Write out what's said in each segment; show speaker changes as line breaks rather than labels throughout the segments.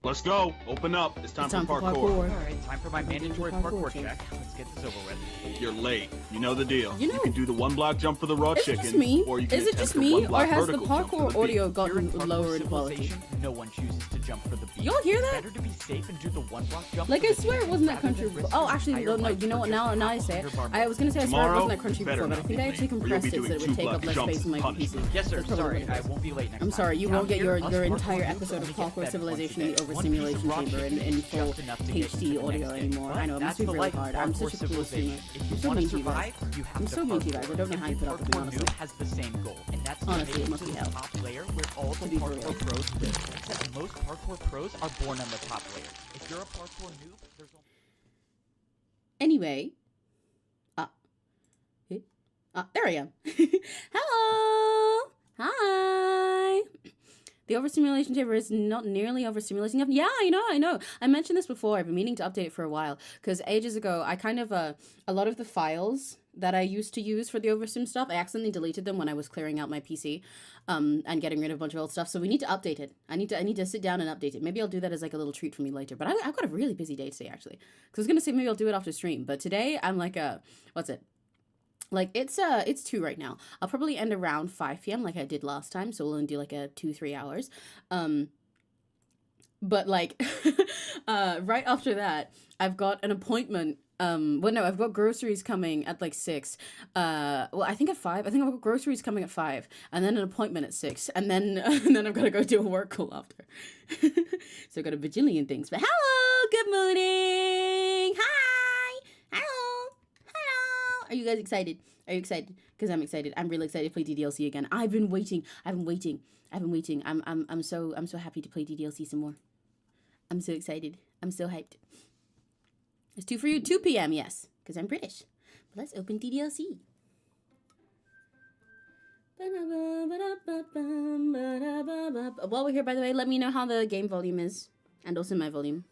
Let's go. Open up. It's time for parkour.
Alright, time for my mandatory parkour check. Let's get this over with.
You're late. You know the deal.
You know,
you can do the one block jump for the raw chicken.
Just me?
Or you can
is it
attempt
just
the
me,
one
or
block
has the
vertical jump for
parkour
the
audio
beat.
gotten
Parkour
lower in quality?
civilization, no one chooses to jump for the beat.
Y'all hear that?
Better to be safe and do the one block jump.
Like,
for
I
the
swear it
chicken
wasn't that
rather
country.
than risk
Oh,
your
actually,
entire
no,
life
you know
for
what?
just
Now I say it.
$100
I was gonna say I swear it
Tomorrow,
wasn't that crunchy
better
before, but I
not
think I
be
actually
late, or you'll
compressed
be
it so
doing
that it would
two
take up
black
less
jumps
space in my
punished.
PC.
Yes, sir.
That's probably
Sorry,
what it
I
is.
won't be late next
I'm
time.
sorry, you won't get your entire
Us
episode of
parkour
Parkour
moves
Civilization,
only
the
get better once a day.
Overstimulation
One piece of
Chamber,
raw
in
chicken
full
just enough to get
HD
to the
audio
next day.
anymore. I know, it
That's
must be
the
really
life of
hard. I'm
parkour
such a cool streamer.
civilization. If
I'm
you
so
want
mean
to
to you guys.
survive, you have
I'm
to
so mean to you
parkour.
guys. I don't know how you put up with me,
Parkour
honestly.
noob has the same goal, and that's to
Honestly,
make
it
it
must
to
be
the
hell.
top layer where all the
be for
parkour
real.
pros live. Except most parkour pros are born on the top layer. If you're a parkour noob, there's only...
Anyway, there I am. Hello, hi. The overstimulation chamber is not nearly overstimulating. Yeah, I know. I mentioned this before. I've been meaning to update it for a while because ages ago, I kind of a lot of the files that I used to use for the overstim stuff, I accidentally deleted them when I was clearing out my PC, and getting rid of a bunch of old stuff. So we need to update it. I need to sit down and update it. Maybe I'll do that as like a little treat for me later. But I've got a really busy day today actually. Because I was gonna say maybe I'll do it after stream, but today I'm like what's it? Like, it's 2 right now. I'll probably end around 5 p.m. like I did last time, so we'll only do, like, 2-3 hours. But, like, right after that, I've got an appointment. Well, no, I've got groceries coming at, like, 6. Well, I think at 5. I think I've got groceries coming at 5. And then an appointment at 6. And then I've got to go do a work call after. So I've got a bajillion things. But hello! Good morning! Hi! Hello! Are you guys excited? Are you excited? Because I'm excited. I'm really excited to play DDLC again. I've been waiting. I'm so happy to play DDLC some more. I'm so excited. I'm so hyped. It's 2 for you. 2 p.m. Yes, because I'm British. But let's open DDLC. While we're here, by the way, let me know how the game volume is, and also my volume.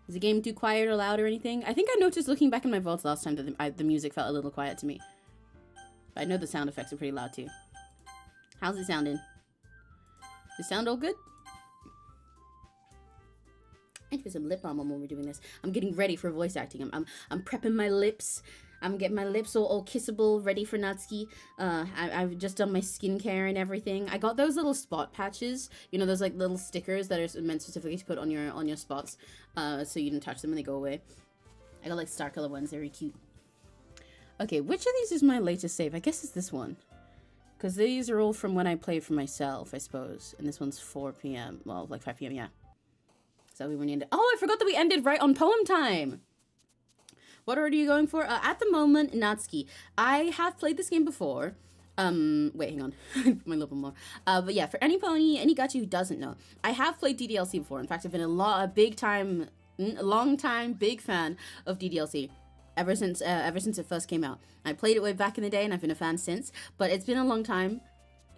Is the game too quiet or loud or anything? I think I noticed looking back in my vaults last time that the music felt a little quiet to me. But I know the sound effects are pretty loud too. How's it sounding? Does it sound all good? I need to put some lip balm on when we're doing this. I'm getting ready for voice acting. I'm prepping my lips. I'm getting my lips all kissable, ready for 𝘆cie. I've just done my skincare and everything. I got those little spot patches. You know, those like little stickers that are meant specifically to put on your spots, so you don't touch them and they go away. I got like star color ones. They're very cute. Okay, which of these is my latest save? I guess it's this one. Because these are all from when I played for myself, I suppose. And this one's 4 p.m. Well, like 5 p.m., yeah. So we ended. Oh, I forgot that we ended right on poem time. What order are you going for? At the moment, 𝘆cie. I have played this game before. Wait, hang on. My little more. But yeah, for any pony, any gachi who doesn't know, I have played DDLC before. In fact, I've been a long time, big fan of DDLC. Ever since it first came out. I played it way back in the day, and I've been a fan since. But it's been a long time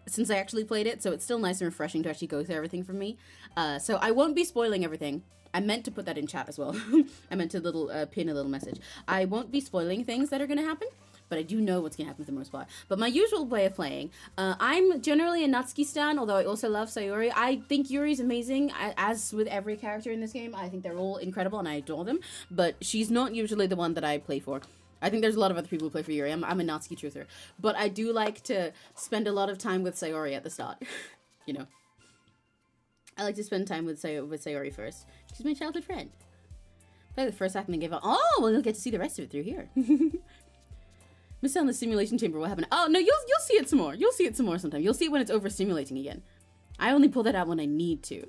since I actually played it, so it's still nice and refreshing to actually go through everything for me. So I won't be spoiling everything. I meant to put that in chat as well. I meant to pin a little message. I won't be spoiling things that are going to happen, but I do know what's going to happen for the most part. But my usual way of playing, I'm generally a 𝘆cie stan, although I also love Sayori. I think Yuri's amazing, as with every character in this game. I think they're all incredible and I adore them, but she's not usually the one that I play for. I think there's a lot of other people who play for Yuri. I'm a 𝘆cie truther. But I do like to spend a lot of time with Sayori at the start. You know. I like to spend time with Sayori first. She's my childhood friend. Play the first half and then give up. Oh, well, you'll get to see the rest of it through here. Missed out on the simulation chamber. What happened? Oh, no, you'll see it some more. You'll see it some more sometime. You'll see it when it's overstimulating again. I only pull that out when I need to.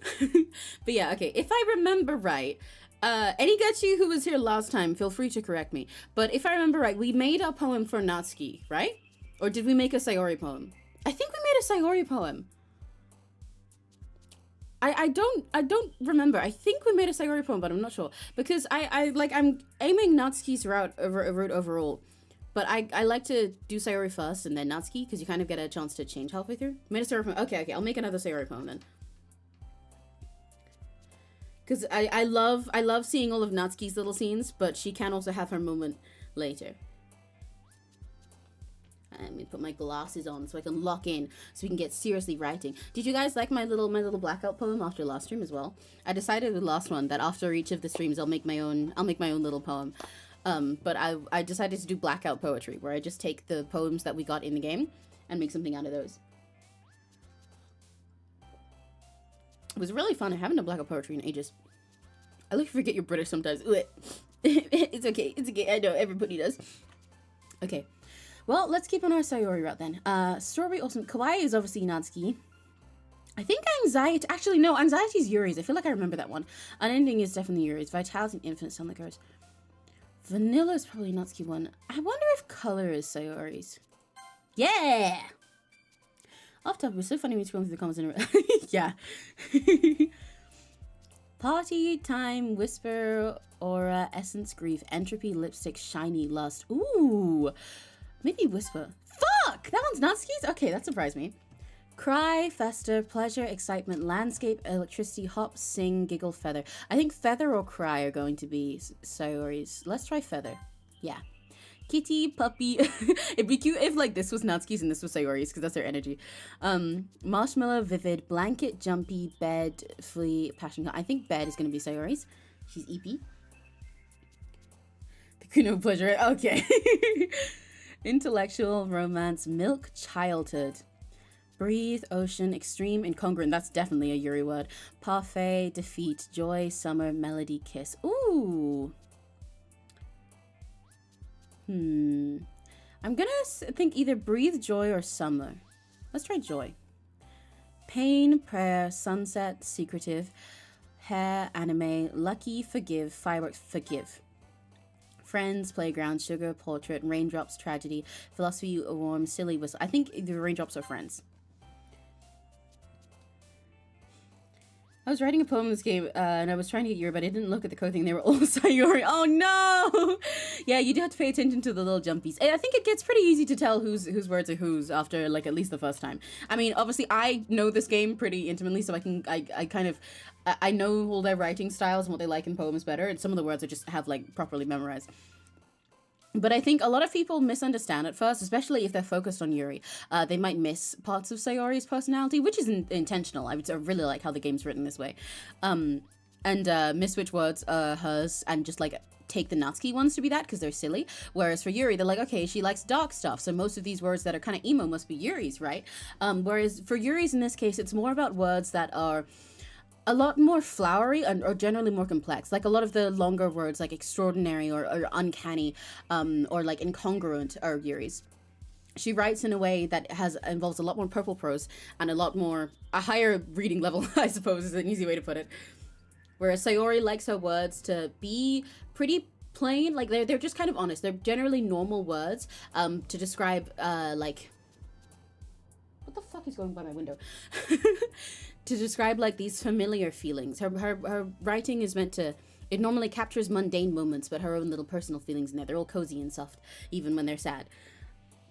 But yeah, okay. If I remember right, any gachi who was here last time, feel free to correct me. But if I remember right, we made a poem for 𝘆cie, right? Or did we make a Sayori poem? I think we made a Sayori poem. I don't remember. I think we made a Sayori poem, but I'm not sure. Because I'm aiming 𝘆cie's route overall. But I like to do Sayori first and then 𝘆cie, because you kind of get a chance to change halfway through. Made a Sayori poem. Okay, I'll make another Sayori poem then. Because I love seeing all of 𝘆cie's little scenes, but she can also have her moment later. Let me put my glasses on so I can lock in so we can get seriously writing. Did you guys like my little blackout poem after last stream as well? I decided with last one that after each of the streams I'll make my own little poem. But I decided to do blackout poetry, where I just take the poems that we got in the game and make something out of those. It was really fun. I haven't done blackout poetry in ages. I like forget you're British sometimes. It's okay. It's okay. I know everybody does. Okay. Well, let's keep on our Sayori route then. Strawberry Awesome. Kawaii is obviously Natsuki. I think Anxiety... Actually, no. Anxiety is Yuri's. I feel like I remember that one. Unending is definitely Yuri's. Vitality and Infinite sound like hers. Vanilla is probably Natsuki one. I wonder if Color is Sayori's. Yeah! Off topic, it was so funny when you scroll through the comments in a yeah. Party, Time, Whisper, Aura, Essence, Grief, Entropy, Lipstick, Shiny, Lust. Ooh! Maybe Whisper. Fuck! That one's Natsuki's? Okay, that surprised me. Cry, Fester, Pleasure, Excitement, Landscape, Electricity, Hop, Sing, Giggle, Feather. I think Feather or Cry are going to be Sayori's. Let's try Feather. Yeah. Kitty, Puppy. It'd be cute if like this was Natsuki's and this was Sayori's because that's their energy. Marshmallow, Vivid, Blanket, Jumpy, Bed, Flea, Passion. I think Bed is going to be Sayori's. She's EP. The Queen of Pleasure. Okay. Intellectual, Romance, Milk, Childhood. Breathe, Ocean, Extreme, Incongruent. That's definitely a Yuri word. Parfait, Defeat, Joy, Summer, Melody, Kiss. Ooh. I'm gonna think either Breathe, Joy, or Summer. Let's try Joy. Pain, Prayer, Sunset, Secretive, Hair, Anime, Lucky, Forgive, Fireworks, Forgive. Friends, Playground, Sugar, Portrait, Raindrops, Tragedy, Philosophy, Warm, Silly, Whistle. I think the Raindrops are Friends. I was writing a poem in this game, and I was trying to get Yuri, but I didn't look at the code thing. They were all Sayori. Oh, no! Yeah, you do have to pay attention to the little jumpies. I think it gets pretty easy to tell whose words are whose after, like, at least the first time. I mean, obviously, I know this game pretty intimately, so I know all their writing styles and what they like in poems better, and some of the words I just have, like, properly memorized. But I think a lot of people misunderstand at first, especially if they're focused on Yuri. They might miss parts of Sayori's personality, which is intentional. I really like how the game's written this way. And miss which words are hers and just like take the Natsuki ones to be that because they're silly. Whereas for Yuri, they're like, okay, she likes dark stuff. So most of these words that are kind of emo must be Yuri's, right? Whereas for Yuri's in this case, it's more about words that are a lot more flowery or generally more complex. Like a lot of the longer words like extraordinary or uncanny or like incongruent are Yuri's. She writes in a way that involves a lot more purple prose and a higher reading level, I suppose is an easy way to put it. Whereas Sayori likes her words to be pretty plain, like they're just kind of honest. They're generally normal words to describe like... What the fuck is going by my window? To describe like these familiar feelings. Her writing is meant to, it normally captures mundane moments, but her own little personal feelings in there. They're all cozy and soft, even when they're sad.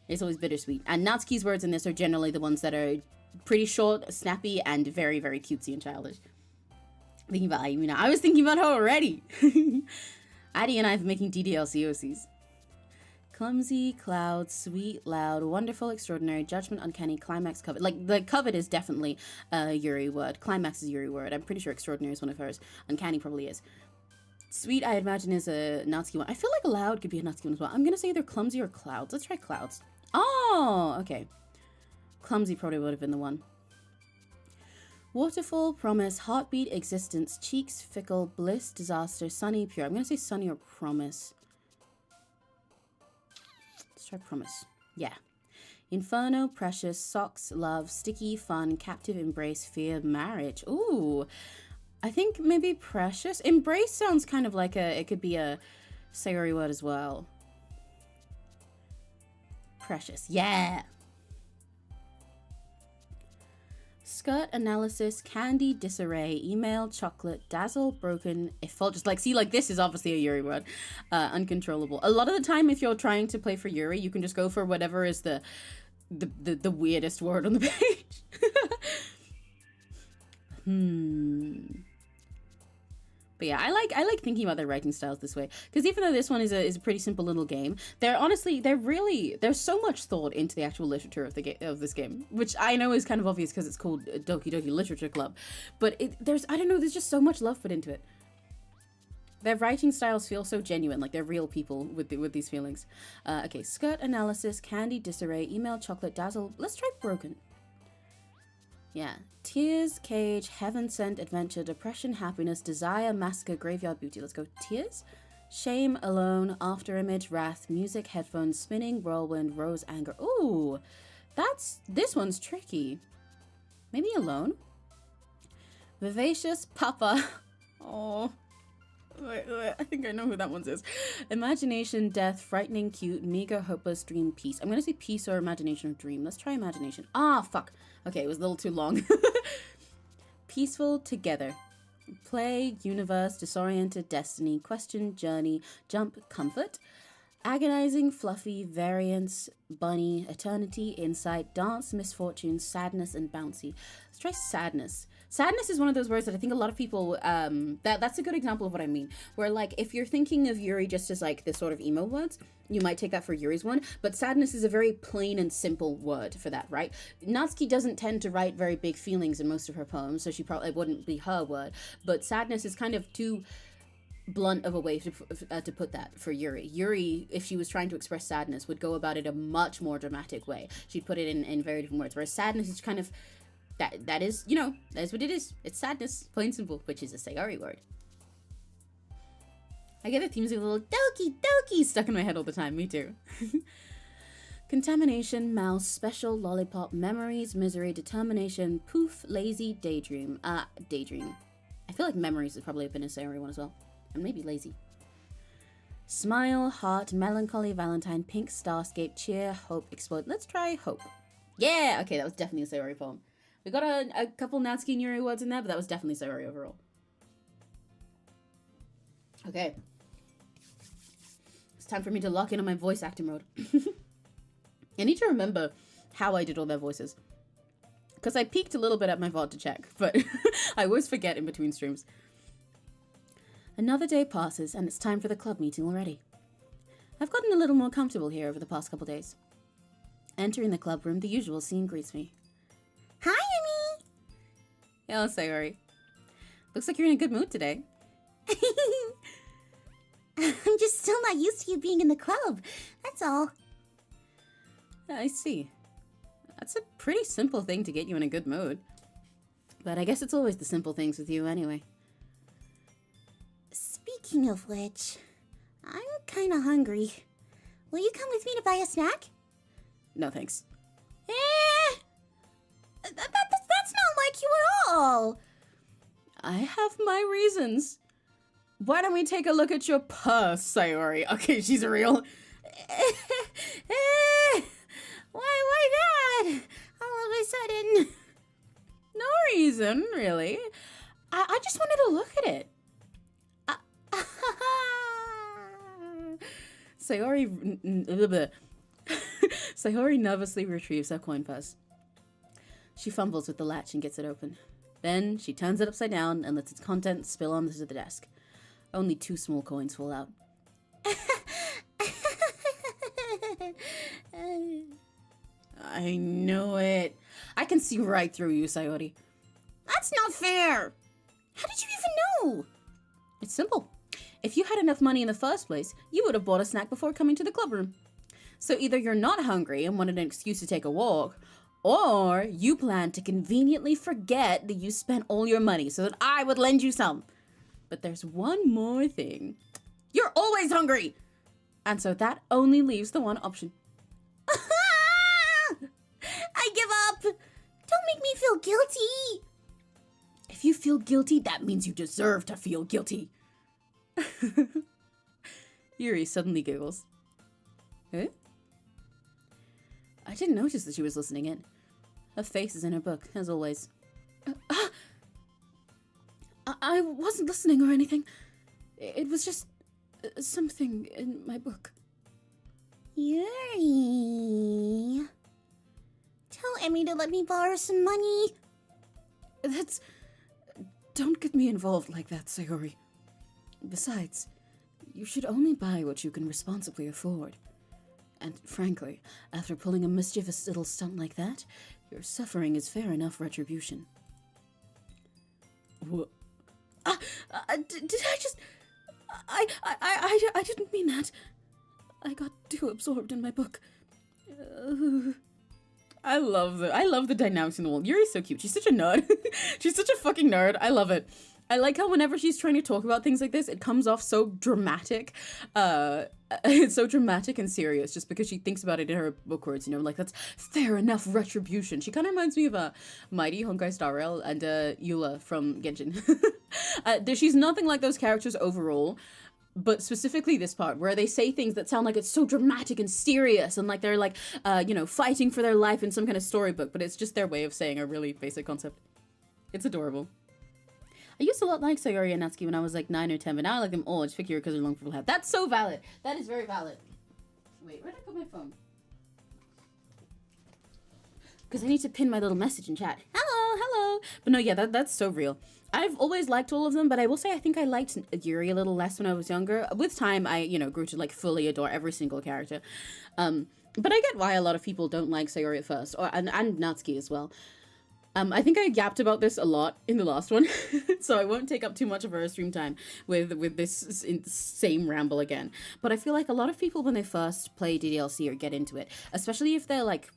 It's always bittersweet. And Natsuki's words in this are generally the ones that are pretty short, snappy, and very, very cutesy and childish. Thinking about Ayumi now. I was thinking about her already. Addie and I have been making DDLC OCs. Clumsy, Cloud, Sweet, Loud, Wonderful, Extraordinary, Judgment, Uncanny, Climax, Covet. Like, the Covet is definitely a Yuri word. Climax is a Yuri word. I'm pretty sure Extraordinary is one of hers. Uncanny probably is. Sweet, I imagine, is a Natsuki one. I feel like Loud could be a Natsuki one as well. I'm going to say either Clumsy or Clouds. Let's try Clouds. Oh, okay. Clumsy probably would have been the one. Waterfall, Promise, Heartbeat, Existence, Cheeks, Fickle, Bliss, Disaster, Sunny, Pure. I'm going to say Sunny or Promise. Let's try Promise. Yeah. Inferno, Precious, Socks, Love, Sticky, Fun, Captive, Embrace, Fear, Marriage. Ooh. I think maybe Precious. Embrace sounds kind of like it could be a Sayori word as well. Precious. Yeah. Skirt, Analysis, Candy, Disarray, Email, Chocolate, Dazzle, Broken, Effulgence. Like, see, like, this is obviously a Yuri word. Uncontrollable. A lot of the time, if you're trying to play for Yuri, you can just go for whatever is the weirdest word on the page. But yeah, I like thinking about their writing styles this way, because even though this one is a pretty simple little game, there's so much thought into the actual literature of this game, which I know is kind of obvious because it's called Doki Doki Literature Club, but there's just so much love put into it. Their writing styles feel so genuine, like they're real people with these feelings. Okay, skirt analysis, candy disarray, email chocolate dazzle. Let's try broken. Yeah. Tears, cage, heaven sent, adventure, depression, happiness, desire, massacre, graveyard beauty. Let's go. Tears, shame, alone, after image, wrath, music, headphones, spinning, whirlwind, rose, anger. Ooh, this one's tricky. Maybe alone. Vivacious, papa. Oh, I think I know who that one is. Imagination, death, frightening, cute, meager, hopeless, dream, peace. I'm gonna say peace or imagination or dream. Let's try imagination. Ah, fuck. Okay, it was a little too long. Peaceful, together. Play, universe, disoriented, destiny, question, journey, jump, comfort. Agonizing, fluffy, variance, bunny, eternity, insight, dance, misfortune, sadness, and bouncy. Let's try sadness. Sadness is one of those words that I think a lot of people, that's a good example of what I mean. Where, like, if you're thinking of Yuri just as, like, this sort of emo words, you might take that for Yuri's one, but sadness is a very plain and simple word for that, right? 𝘆cie doesn't tend to write very big feelings in most of her poems, so she probably wouldn't be her word, but sadness is kind of too blunt of a way to put that for Yuri. Yuri, if she was trying to express sadness, would go about it a much more dramatic way. She'd put it in very different words, whereas sadness is kind of, that is, you know, that is what it is. It's sadness, plain simple, which is a Sayori word. I get the themes of a little doki doki stuck in my head all the time, me too. Contamination, mouse, special, lollipop, memories, misery, determination, poof, lazy, daydream. Daydream. I feel like memories has probably been a Sayori one as well. And maybe lazy. Smile, heart, melancholy, valentine, pink, starscape, cheer, hope, explode. Let's try hope. Yeah, okay, that was definitely a Sayori poem. We got a couple 𝘆cie and Yuri words in there, but that was definitely Sayori overall. Okay. It's time for me to lock in on my voice acting mode. I need to remember how I did all their voices. Because I peeked a little bit at my VOD to check, but I always forget in between streams. Another day passes, and it's time for the club meeting already. I've gotten a little more comfortable here over the past couple days. Entering the club room, the usual scene greets me. Hi, Amy! Hello, Sayori. Looks like you're in a good mood today. I'm just still not used to you being in the club, that's all. I see. That's a pretty simple thing to get you in a good mood. But I guess it's always the simple things with you anyway. Speaking of which, I'm kinda hungry. Will you come with me to buy a snack? No, thanks. That's not like you at all. I have my reasons. Why don't we take a look at your purse, Sayori? Okay, she's real. Why that? All of a sudden. No reason, really. I just wanted to look at it. Sayori nervously retrieves her coin purse. She fumbles with the latch and gets it open. Then she turns it upside down and lets its contents spill onto the desk. Only 2 small coins fall out. I knew it. I can see right through you, Sayori. That's not fair. How did you even know? It's simple. If you had enough money in the first place, you would have bought a snack before coming to the club room. So either you're not hungry and wanted an excuse to take a walk, or you plan to conveniently forget that you spent all your money so that I would lend you some. But there's one more thing. You're always hungry! And so that only leaves the one option. I give up! Don't make me feel guilty! If you feel guilty, that means you deserve to feel guilty. Yuri suddenly giggles. Eh? I didn't notice that she was listening in. Her face is in her book, as always. I wasn't listening or anything. It was just something in my book. Yuri. Tell Emmy to let me borrow some money. Don't get me involved like that, Sayori. Besides, you should only buy what you can responsibly afford. And frankly, after pulling a mischievous little stunt like that, your suffering is fair enough retribution. What? Did I just... I didn't mean that. I got too absorbed in my book. I love the dynamics in the world. Yuri's so cute. She's such a nerd. She's such a fucking nerd. I love it. I like how whenever she's trying to talk about things like this, it comes off so dramatic. It's so dramatic and serious just because she thinks about it in her book words, you know, like that's fair enough retribution. She kind of reminds me of Mighty, Honkai Star Rail, and Eula from Genshin. She's nothing like those characters overall, but specifically this part where they say things that sound like it's so dramatic and serious and like they're like, you know, fighting for their life in some kind of storybook, but it's just their way of saying a really basic concept. It's adorable. I used to like Sayori and Natsuki when I was like 9 or 10, but now I like them all. I just pick Yuri because they're long purple hair. That's so valid. That is very valid. Wait, where did I put my phone? Because I need to pin my little message in chat. Hello, hello. But no, yeah, that's so real. I've always liked all of them, but I will say I think I liked Yuri a little less when I was younger. With time, I, you know, grew to like fully adore every single character. But I get why a lot of people don't like Sayori at first, and Natsuki as well. I think I yapped about this a lot in the last one, so I won't take up too much of our stream time with this same ramble again. But I feel like a lot of people, when they first play DDLC or get into it, especially if they're like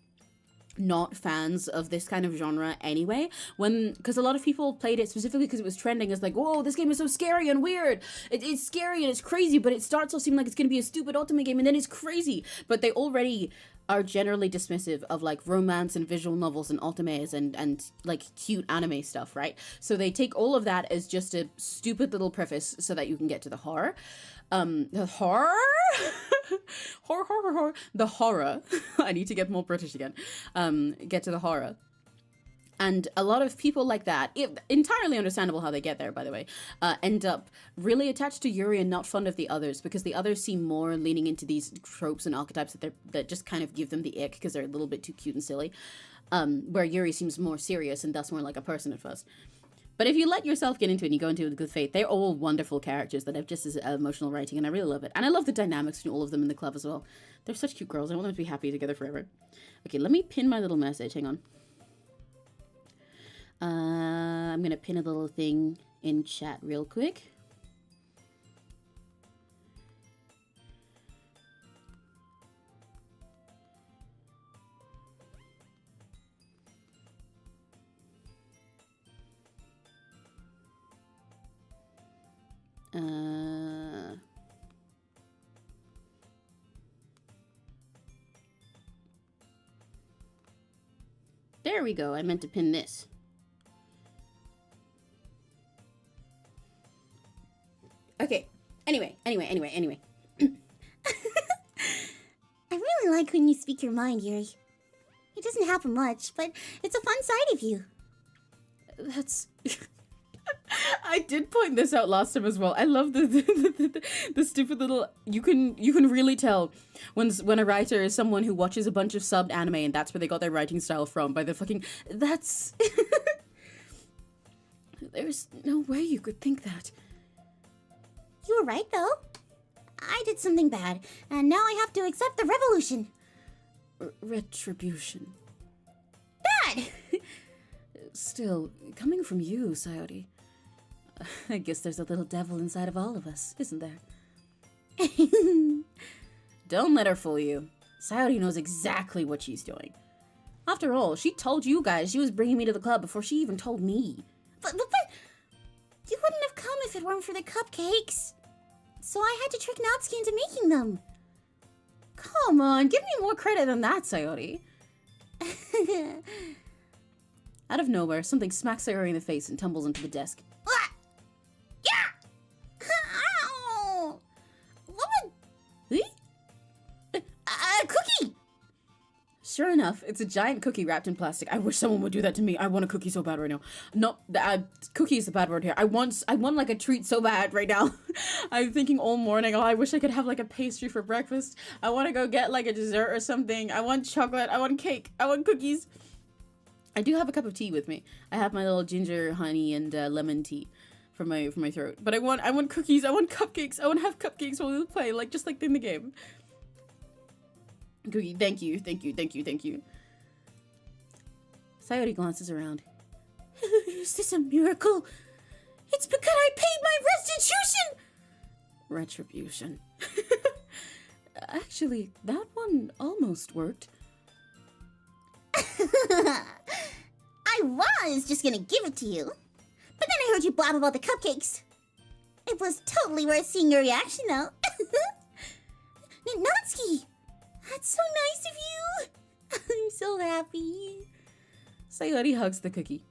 not fans of this kind of genre anyway, because a lot of people played it specifically because it was trending as like, whoa, this game is so scary and weird. It's scary and it's crazy, but it starts to seem like it's going to be a stupid ultimate game and then it's crazy. But they already are generally dismissive of like romance and visual novels and ultimates and like cute anime stuff, right? So they take all of that as just a stupid little preface so that you can get to the horror. The horror? horror. The horror. I need to get more British again. Get to the horror. And a lot of people like that, entirely understandable how they get there, by the way, end up really attached to Yuri and not fond of the others, because the others seem more leaning into these tropes and archetypes that just kind of give them the ick because they're a little bit too cute and silly, where Yuri seems more serious and thus more like a person at first. But if you let yourself get into it and you go into it with good faith, they're all wonderful characters that have just as emotional writing, and I really love it. And I love the dynamics between all of them in the club as well. They're such cute girls. I want them to be happy together forever. Okay, let me pin my little message. Hang on. I'm gonna pin a little thing in chat real quick. There we go. I meant to pin this. Okay. Anyway.
I really like when you speak your mind, Yuri. It doesn't happen much, but it's a fun side of you.
That's... I did point this out last time as well. I love the stupid little... You can really tell when a writer is someone who watches a bunch of subbed anime and that's where they got their writing style from, by the fucking... That's... There's no way you could think that.
You were right, though. I did something bad, and now I have to accept the revolution.
Retribution.
Bad!
Still, coming from you, 𝘆cie, I guess there's a little devil inside of all of us, isn't there? Don't let her fool you. 𝘆cie knows exactly what she's doing. After all, she told you guys she was bringing me to the club before she even told me.
But you wouldn't have come if it weren't for the cupcakes. So I had to trick Natsuki into making them.
Come on, give me more credit than that, 𝘆cie. Out of nowhere, something smacks 𝘆cie in the face and tumbles into the desk.
Yeah! Ow! What would... A cookie!
Sure enough, it's a giant cookie wrapped in plastic. I wish someone would do that to me. I want a cookie so bad right now. Not cookie is a bad word here. I want like a treat so bad right now. I'm thinking all morning, oh, I wish I could have like a pastry for breakfast. I want to go get like a dessert or something. I want chocolate. I want cake. I want cookies. I do have a cup of tea with me. I have my little ginger, honey, and lemon tea from my throat. But I want cookies. I want cupcakes. I want to have cupcakes while we play, like just like in the game. Cookie, thank you. Sayori glances around.
Is this a miracle? It's because I paid my restitution!
Retribution. Actually, that one almost worked.
I was just gonna give it to you. But then I heard you blab about the cupcakes. It was totally worth seeing your reaction, though. 𝘆cie! That's so nice of you! I'm so happy.
Sayori hugs the cookie.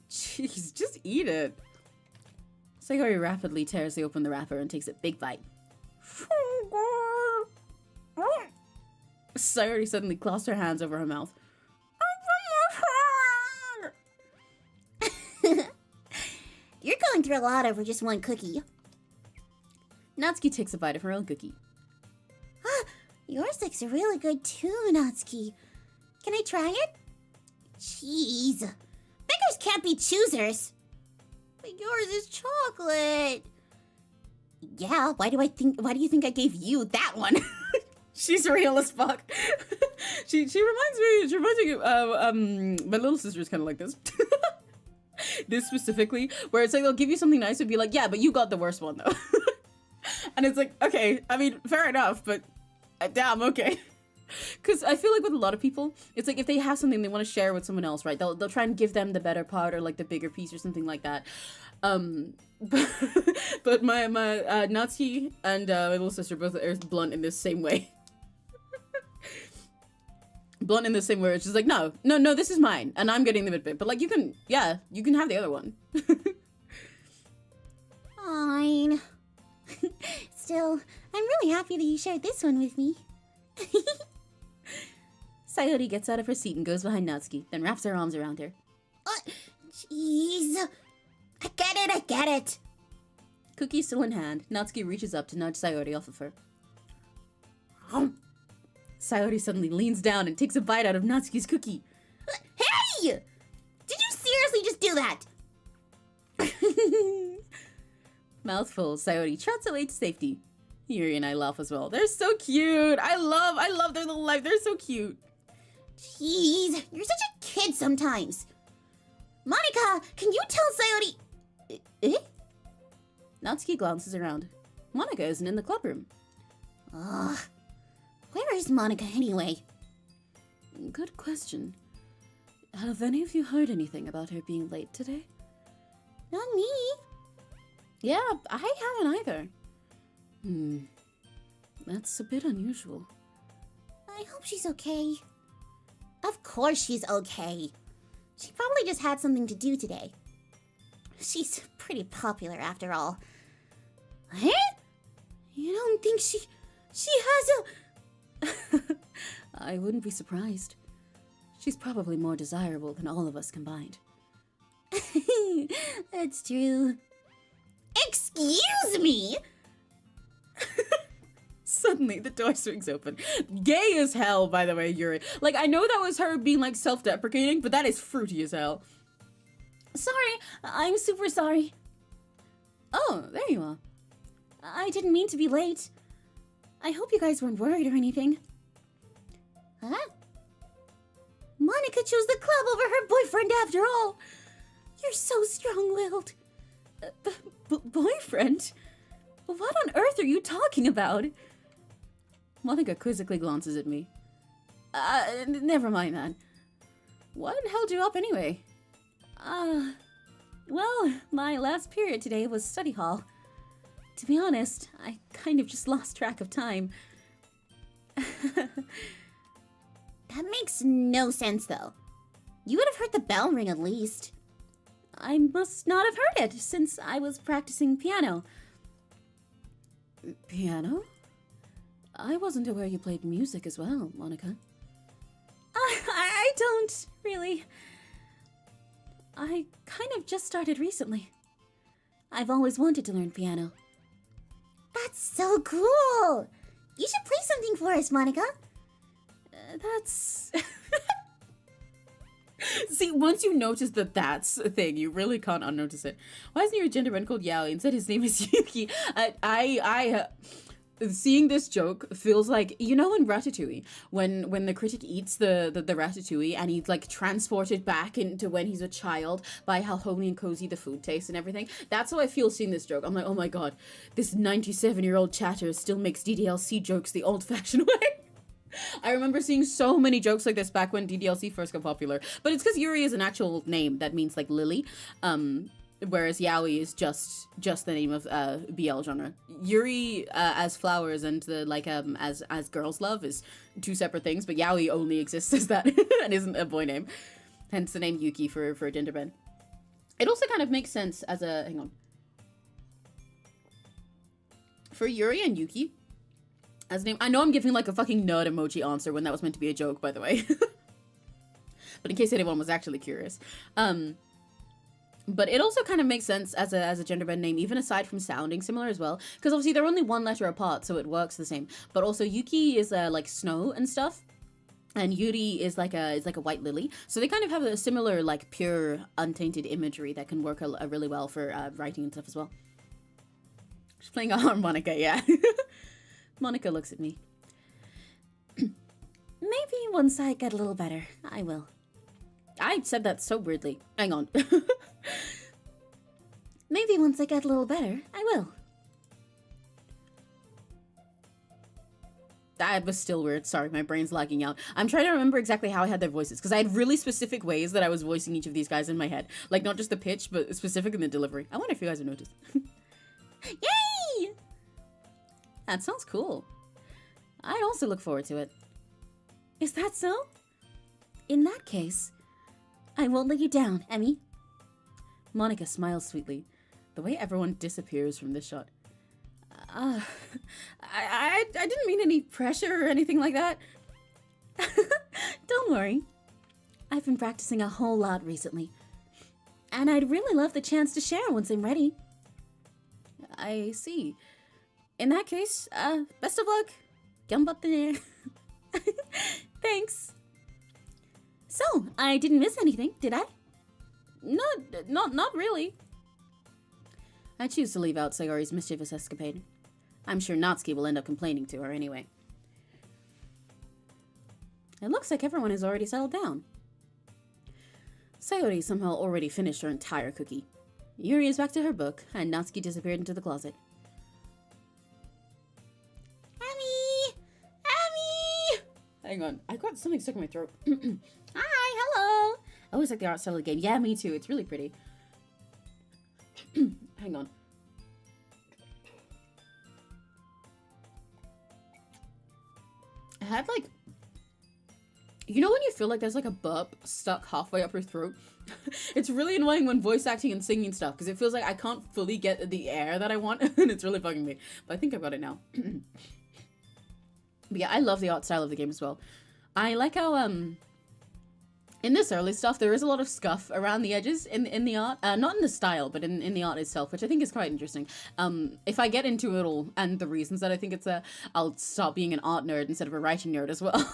Jeez, just eat it. Sayori rapidly tears open the wrapper and takes a big bite. Sayori suddenly clasped her hands over her mouth.
You're going through a lot over just one cookie.
Natsuki takes a bite of her own cookie.
Yours looks really good too, 𝘆cie. Can I try it? Jeez. Beggars can't be choosers. But yours is chocolate. Yeah, why do you think I gave you that one?
She's real as fuck. she reminds me of my little sister's kind of like this. This specifically, where it's like they'll give you something nice and be like, yeah, but you got the worst one though. And it's like, okay, I mean, fair enough, but damn, okay. Because I feel like with a lot of people, it's like if they have something they want to share with someone else, right? They'll try and give them the better part or like the bigger piece or something like that. But my 𝘆cie and my little sister both are blunt in this same way. Blunt in the same way. It's just like, no, this is mine, and I'm getting the bit. But like, you can have the other one.
Fine. Still, I'm really happy that you shared this one with me.
Sayori gets out of her seat and goes behind Natsuki, then wraps her arms around her.
Jeez. I get it.
Cookie still in hand, Natsuki reaches up to nudge Sayori off of her. Sayori suddenly leans down and takes a bite out of Natsuki's cookie.
Hey! Did you seriously just do that?
Mouthful, Sayori trots away to safety. Yuri and I laugh as well. They're so cute. I love their little life. They're so cute.
Jeez, you're such a kid sometimes. Monika, can you tell Sayori... Eh?
Natsuki glances around. Monika isn't in the club room.
Ugh. Where is Monika anyway?
Good question. Have any of you heard anything about her being late today?
Not me.
Yeah, I haven't either. That's a bit unusual.
I hope she's okay. Of course she's okay. She probably just had something to do today. She's pretty popular after all. Huh? You don't think she has a...
I wouldn't be surprised. She's probably more desirable than all of us combined.
That's true. Excuse me?
Suddenly, the door swings open. Gay as hell, by the way, Yuri. Like, I know that was her being, like, self-deprecating, but that is fruity as hell.
Sorry, I'm super sorry.
Oh, there you are.
I didn't mean to be late. I hope you guys weren't worried or anything. Huh? Monika chose the club over her boyfriend after all. You're so strong-willed.
Boyfriend? What on earth are you talking about? Monika quizzically glances at me. Never mind that. What held you up anyway?
Well, my last period today was study hall. To be honest, I kind of just lost track of time. That makes no sense, though. You would have heard the bell ring at least. I must not have heard it, since I was practicing piano.
Piano? I wasn't aware you played music as well, Monika.
I don't really. I kind of just started recently. I've always wanted to learn piano. That's so cool! You should play something for us, Monika.
That's... See, once you notice that that's a thing, you really can't unnotice it. Why isn't your gender bend called Yaoi? Instead, his name is Yuki. Seeing this joke feels like, you know, in Ratatouille, when the critic eats the ratatouille and he's like transported back into when he's a child by how homey and cozy the food tastes and everything. That's how I feel seeing this joke. I'm like, oh my god, this 97-year-old chatter still makes DDLC jokes the old-fashioned way. I remember seeing so many jokes like this back when DDLC first got popular, but it's because Yuri is an actual name that means like lily. Whereas yaoi is just the name of BL genre. Yuri as flowers and the like as girls love is two separate things, but yaoi only exists as that and isn't a boy name. Hence the name Yuki for a gender bend. It also kind of makes sense as a hang on. For Yuri and Yuki as a name. I know I'm giving like a fucking nerd emoji answer when that was meant to be a joke, by the way. But in case anyone was actually curious. But it also kind of makes sense as a gender bend name, even aside from sounding similar as well. Because obviously they're only one letter apart, so it works the same. But also Yuki is like snow and stuff. And Yuri is like a white lily. So they kind of have a similar like pure, untainted imagery that can work really well for writing and stuff as well. She's playing a harmonica, yeah. Monika looks at me.
Maybe once I get a little better, I will.
I said that so weirdly. Hang on.
Maybe once I get a little better, I will.
That was still weird. Sorry, my brain's lagging out. I'm trying to remember exactly how I had their voices, because I had really specific ways that I was voicing each of these guys in my head. Like, not just the pitch, but specific in the delivery. I wonder if you guys have noticed.
Yay!
That sounds cool. I'd also look forward to it.
Is that so? In that case, I won't let you down, Emmy.
Monika smiles sweetly. The way everyone disappears from this shot. I didn't mean any pressure or anything like that.
Don't worry. I've been practicing a whole lot recently. And I'd really love the chance to share once I'm ready.
I see. In that case, best of luck. Gambatte.
Thanks. So, I didn't miss anything, did I?
Not really. I choose to leave out Sayori's mischievous escapade. I'm sure 𝘆cie will end up complaining to her anyway. It looks like everyone has already settled down. Sayori somehow already finished her entire cookie. Yuri is back to her book, and 𝘆cie disappeared into the closet.
Emmy! Emmy!
Hang on, I got something stuck in my throat. Hi, hello! I always like the art style of the game. Yeah, me too. It's really pretty. Hang on. I have like... You know when you feel like there's like a burp stuck halfway up your throat? It's really annoying when voice acting and singing stuff, because it feels like I can't fully get the air that I want, and it's really bugging me. But I think I've got it now. But yeah, I love the art style of the game as well. I like how, in this early stuff, there is a lot of scuff around the edges in the art. Not in the style, but in the art itself, which I think is quite interesting. If I get into it all, and the reasons that I think it's I'll stop being an art nerd instead of a writing nerd as well.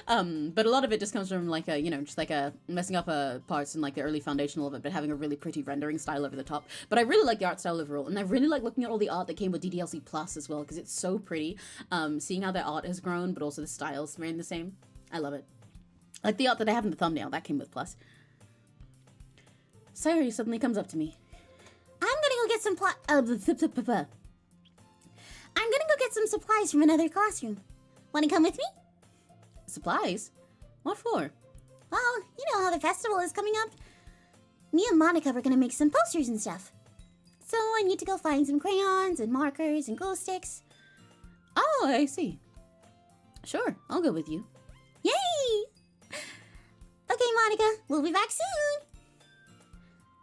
But a lot of it just comes from like a, you know, just like a messing up parts and like the early foundational of it, but having a really pretty rendering style over the top. But I really like the art style overall, and I really like looking at all the art that came with DDLC Plus as well, because it's so pretty. Seeing how their art has grown, but also the styles remain the same. I love it. Like the art that I have in the thumbnail, that came with Plus. Sayori suddenly comes up to me.
I'm gonna go get some I'm gonna go get some supplies from another classroom. Wanna come with me?
Supplies? What for?
Well, you know how the festival is coming up. Me and Monika were gonna make some posters and stuff. So I need to go find some crayons and markers and glow sticks.
Oh, I see. Sure, I'll go with you.
Yay! Okay, Monika, we'll be back soon.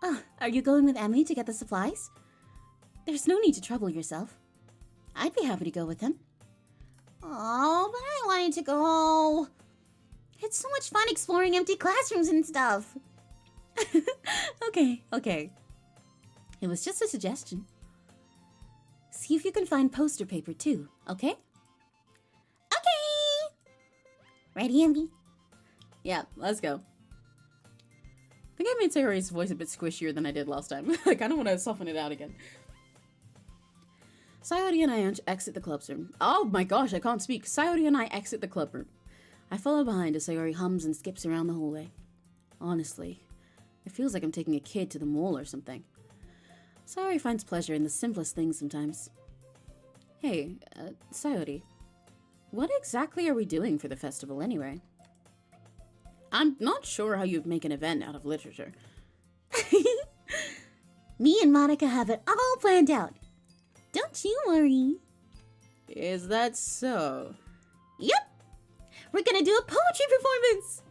Oh, are you going with Emmy to get the supplies? There's no need to trouble yourself. I'd be happy to go with them. Oh, but I wanted to go. It's so much fun exploring empty classrooms and stuff. Okay. It was just a suggestion. See if you can find poster paper too, okay? Okay! Ready, Emmy?
Yeah, let's go. think I made Sayori's voice a bit squishier than I did last time. I kind of want to soften it out again. Sayori and I exit the club's room. Oh my gosh, I can't speak. Sayori and I exit the club room. I follow behind as Sayori hums and skips around the hallway. Honestly, it feels like I'm taking a kid to the mall or something. Sayori finds pleasure in the simplest things sometimes. Hey, Sayori, what exactly are we doing for the festival anyway? I'm not sure how you'd make an event out of literature.
Me and Monika have it all planned out. Don't you worry.
Is that so?
Yep. We're gonna do a poetry performance.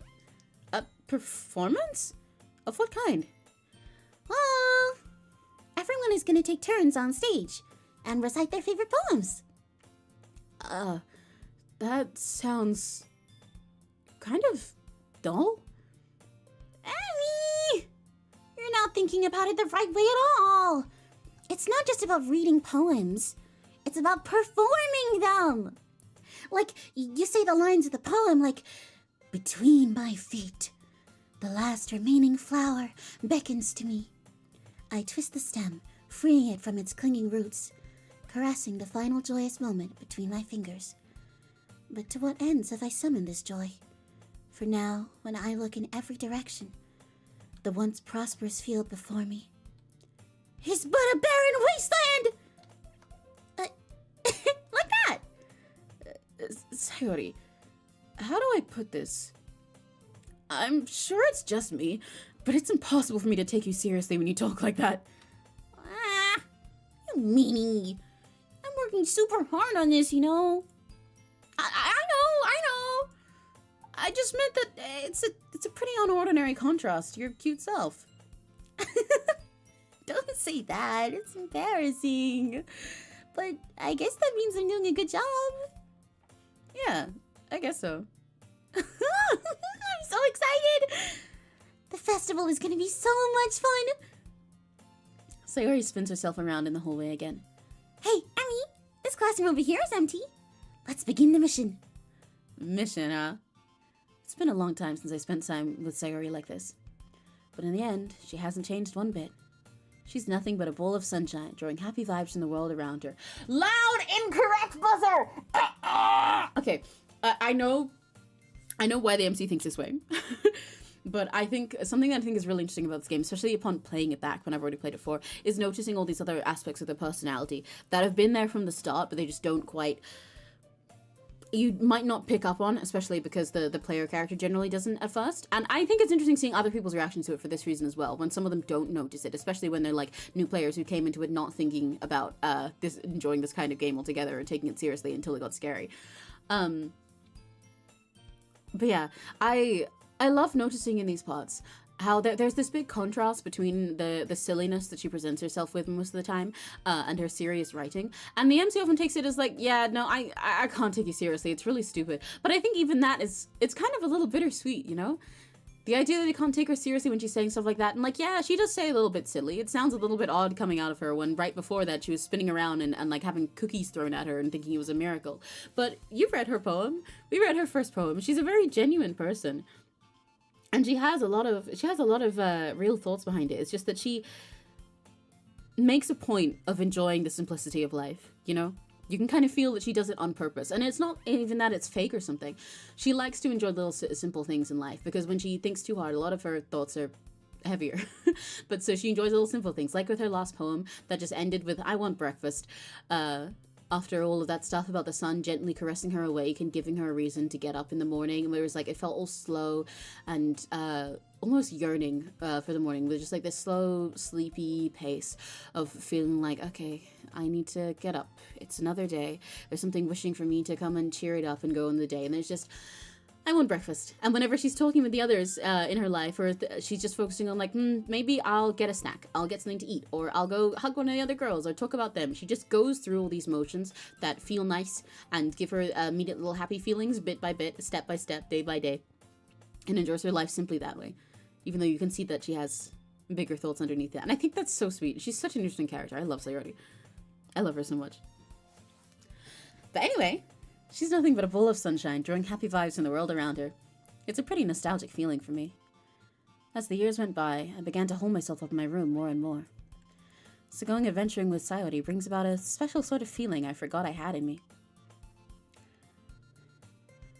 A performance? Of what kind?
Well, everyone is gonna take turns on stage and recite their favorite poems.
That sounds kind of dull.
Emmy! You're not thinking about it the right way at all. It's not just about reading poems. It's about performing them. Like, you say the lines of the poem like, between my feet, the last remaining flower beckons to me. I twist the stem, freeing it from its clinging roots, caressing the final joyous moment between my fingers. But to what ends have I summoned this joy? For now, when I look in every direction, the once prosperous field before me is but a barren wasteland! Like that!
Sayori, how do I put this? I'm sure it's just me, but it's impossible for me to take you seriously when you talk like that.
Ah, you meanie. I'm working super hard on this, you know.
I know. I just meant that it's a pretty unordinary contrast to your cute self.
Don't say that. It's embarrassing. But I guess that means I'm doing a good job.
Yeah, I guess so.
I'm so excited. The festival is going to be so much fun.
Sayori spins herself around in the hallway again.
Hey, Emmy, this classroom over here is empty. Let's begin the mission.
Mission, huh? It's been a long time since I spent time with Sayori like this. But in the end, she hasn't changed one bit. She's nothing but a bowl of sunshine, drawing happy vibes from the world around her. Loud, incorrect buzzer! Okay, I know why the MC thinks this way. But I think something that I think is really interesting about this game, especially upon playing it back when I've already played it before, is noticing all these other aspects of their personality that have been there from the start, but they just don't quite... You might not pick up on, especially because the player character generally doesn't at first. And I think it's interesting seeing other people's reactions to it for this reason as well, when some of them don't notice it, especially when they're like new players who came into it not thinking about enjoying this kind of game altogether and taking it seriously until it got scary. But yeah, I love noticing in these parts how there's this big contrast between the silliness that she presents herself with most of the time and her serious writing. And the MC often takes it as like, yeah, no, I can't take you seriously. It's really stupid. But I think even that it's kind of a little bittersweet, you know? The idea that they can't take her seriously when she's saying stuff like that. And like, yeah, she does say a little bit silly. It sounds a little bit odd coming out of her when right before that she was spinning around and like having cookies thrown at her and thinking it was a miracle. But you've read her poem. We read her first poem. She's a very genuine person. And she has a lot of real thoughts behind it. It's just that she makes a point of enjoying the simplicity of life, you know? You can kind of feel that she does it on purpose. And it's not even that it's fake or something. She likes to enjoy little simple things in life because when she thinks too hard, a lot of her thoughts are heavier. But so she enjoys little simple things, like with her last poem that just ended with, I want breakfast. After all of that stuff about the sun gently caressing her awake and giving her a reason to get up in the morning, and it was like, it felt all slow and almost yearning for the morning. There's just like this slow, sleepy pace of feeling like, okay, I need to get up. It's another day. There's something wishing for me to come and cheer it up and go on the day. And there's just, I want breakfast. And whenever she's talking with the others in her life, or she's just focusing on like, maybe I'll get a snack, I'll get something to eat, or I'll go hug one of the other girls, or talk about them. She just goes through all these motions that feel nice and give her immediate little happy feelings, bit by bit, step by step, day by day, and enjoys her life simply that way. Even though you can see that she has bigger thoughts underneath that. And I think that's so sweet. She's such an interesting character. I love Sayori. I love her so much. But anyway, she's nothing but a bowl of sunshine, drawing happy vibes from the world around her. It's a pretty nostalgic feeling for me. As the years went by, I began to hole myself up in my room more and more. So going adventuring with 𝘆cie brings about a special sort of feeling I forgot I had in me.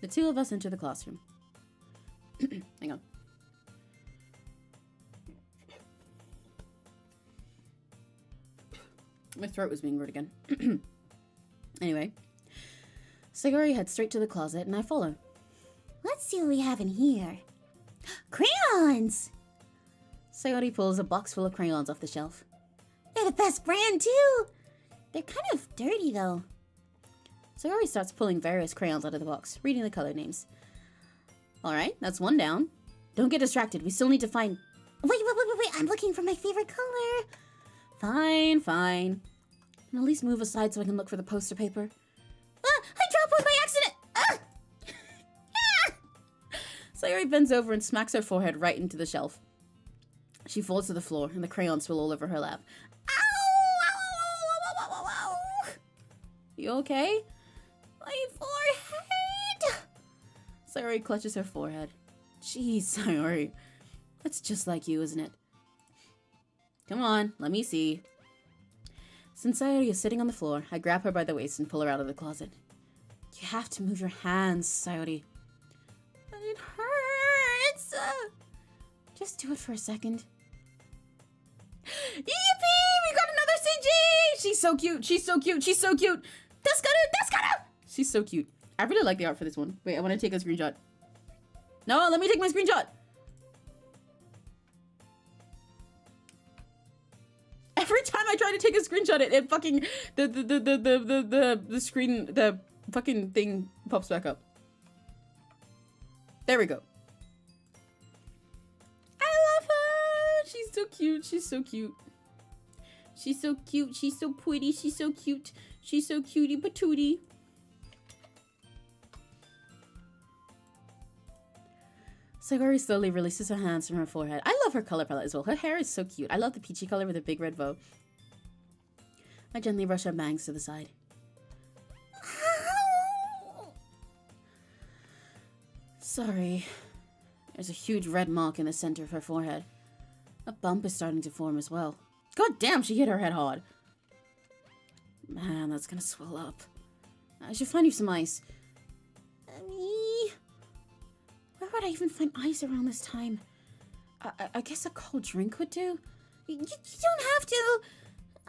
The two of us enter the classroom. Hang on. My throat was being weird again. Anyway, 𝘆cie heads straight to the closet and I follow.
Let's see what we have in here. Crayons!
𝘆cie pulls a box full of crayons off the shelf.
They're the best brand, too! They're kind of dirty, though.
𝘆cie starts pulling various crayons out of the box, reading the color names. Alright, that's one down. Don't get distracted, we still need to find...
Wait, I'm looking for my favorite color.
Fine. Can at least move aside so I can look for the poster paper.
Ah, I dropped one by accident! Ah!
𝘆cie bends over and smacks her forehead right into the shelf. She falls to the floor and the crayons spill all over her lap.
Ow!
You okay?
My forehead!
𝘆cie clutches her forehead. Jeez, 𝘆cie. That's just like you, isn't it? Come on, let me see. Since 𝘆cie is sitting on the floor, I grab her by the waist and pull her out of the closet. You have to move your hands, 𝘆cie.
It hurts!
Just do it for a second.
Yippee! We got another CG!
She's so cute! She's so cute! She's so cute!
Deskaru!
She's so cute. I really like the art for this one. Wait, I want to take a screenshot. No, let me take my screenshot! Every time I try to take a screenshot, it fucking the screen, the fucking thing pops back up. There we go. I love her. She's so cute. She's so cute. She's so cute. She's so pretty. She's so cute. She's so cutie patootie. 𝘆cie slowly releases her hands from her forehead. I love her color palette as well. Her hair is so cute. I love the peachy color with a big red bow. I gently brush her bangs to the side. Sorry. There's a huge red mark in the center of her forehead. A bump is starting to form as well. God damn, she hit her head hard. Man, that's gonna swell up. I should find you some ice. Where would I even find ice around this time? I guess a cold drink would do?
You don't have to.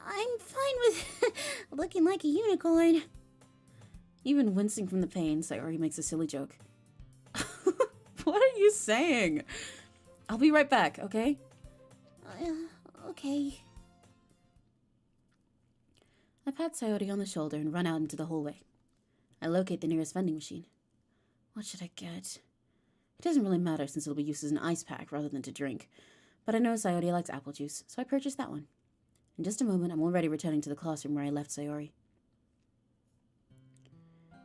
I'm fine with looking like a unicorn.
Even wincing from the pain, 𝘆cie makes a silly joke. What are you saying? I'll be right back, okay?
Okay.
I pat 𝘆cie on the shoulder and run out into the hallway. I locate the nearest vending machine. What should I get? It doesn't really matter since it'll be used as an ice pack rather than to drink. But I know 𝘆cie likes apple juice, so I purchased that one. In just a moment, I'm already returning to the classroom where I left 𝘆cie.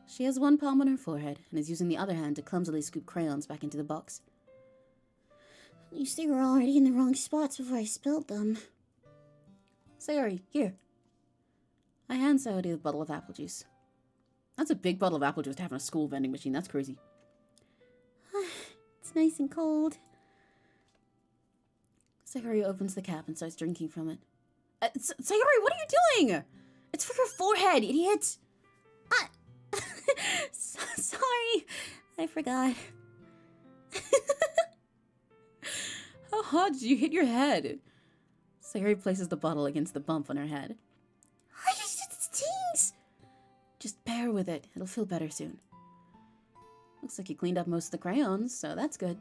She has one palm on her forehead and is using the other hand to clumsily scoop crayons back into the box.
At least they were already in the wrong spots before I spilled them.
𝘆cie, here. I hand 𝘆cie the bottle of apple juice. That's a big bottle of apple juice to have in a school vending machine. That's crazy.
It's nice and cold.
𝘆cie opens the cap and starts drinking from it. 𝘆cie, what are you doing? It's for your forehead, idiot!
Sorry, I forgot.
How hard did you hit your head? 𝘆cie places the bottle against the bump on her head.
It stings!
Just bear with it. It'll feel better soon. Looks like you cleaned up most of the crayons, so that's good.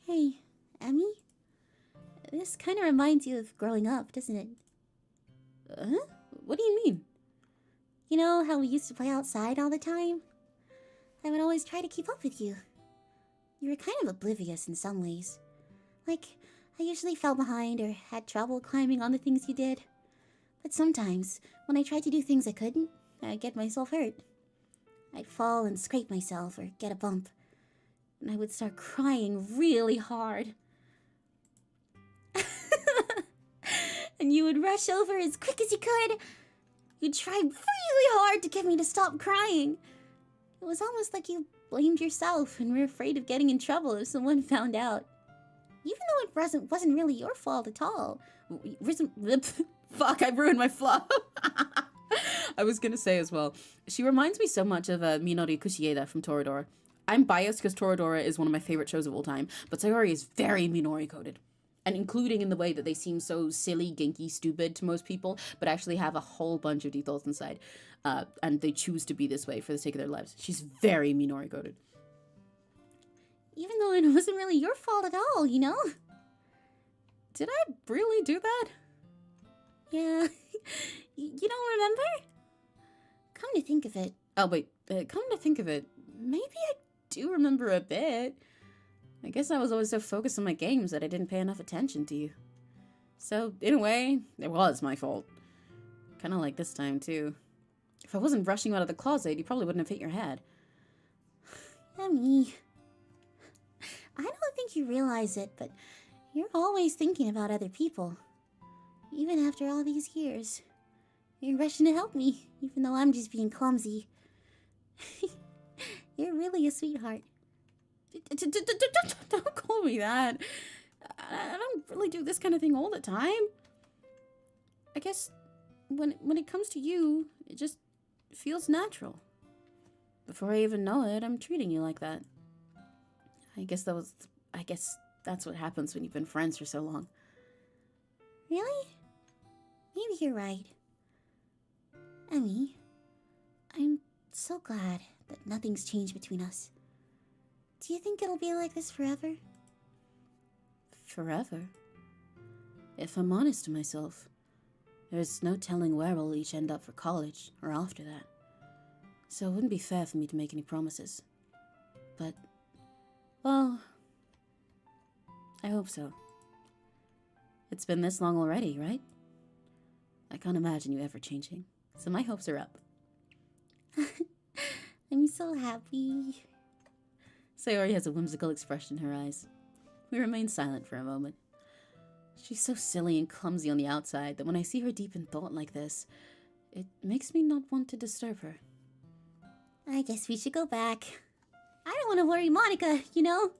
Hey, Emmy? This kind of reminds you of growing up, doesn't it?
Huh? What do you mean?
You know how we used to play outside all the time? I would always try to keep up with you. You were kind of oblivious in some ways. Like, I usually fell behind or had trouble climbing on the things you did. But sometimes, when I tried to do things I couldn't, I'd get myself hurt. I'd fall and scrape myself or get a bump. And I would start crying really hard. And you would rush over as quick as you could. You'd try really hard to get me to stop crying. It was almost like you blamed yourself and were afraid of getting in trouble if someone found out. Even though it wasn't really your fault at all.
Fuck, I ruined my flaw. I was gonna say as well, she reminds me so much of Minori Kushieda from Toradora. I'm biased because Toradora is one of my favorite shows of all time, but Sayori is very Minori coded. And including in the way that they seem so silly, ginky, stupid to most people, but actually have a whole bunch of details inside. And they choose to be this way for the sake of their lives. She's very Minori coded.
Even though it wasn't really your fault at all, you know?
Did I really do that?
Yeah. You don't remember? Come to think of it.
Oh, wait. Come to think of it, maybe I do remember a bit. I guess I was always so focused on my games that I didn't pay enough attention to you. So, in a way, it was my fault. Kind of like this time, too. If I wasn't rushing you out of the closet, you probably wouldn't have hit your head.
Emmy. I don't think you realize it, but you're always thinking about other people. Even after all these years. You're rushing to help me, even though I'm just being clumsy. You're really a sweetheart.
Don't call me that. I don't really do this kind of thing all the time. I guess when it comes to you, it just feels natural. Before I even know it, I'm treating you like that. I guess that's what happens when you've been friends for so long.
Really? Maybe you're right. Emmy, I'm so glad that nothing's changed between us. Do you think it'll be like this forever?
Forever? If I'm honest to myself, there's no telling where we'll each end up for college or after that. So it wouldn't be fair for me to make any promises. But, well, I hope so. It's been this long already, right? I can't imagine you ever changing, so my hopes are up.
I'm so happy.
Sayori has a whimsical expression in her eyes. We remain silent for a moment. She's so silly and clumsy on the outside that when I see her deep in thought like this, it makes me not want to disturb her.
I guess we should go back. I don't want to worry Monika, you know?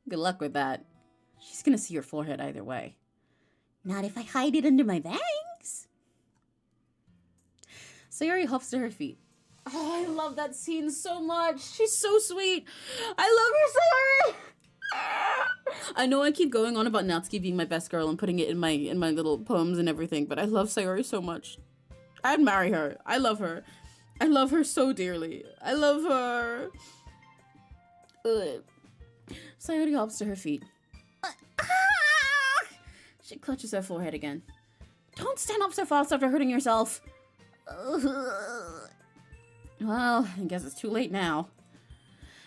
Good luck with that. She's gonna see your forehead either way.
Not if I hide it under my bangs.
Sayori huffs to her feet. Oh, I love that scene so much. She's so sweet. I love her, Sayori. I know I keep going on about Natsuki being my best girl and putting it in my little poems and everything, but I love Sayori so much. I'd marry her. I love her. I love her so dearly. I love her. Sayori hops to her feet. She clutches her forehead again. Don't stand up so fast after hurting yourself. Well, I guess it's too late now.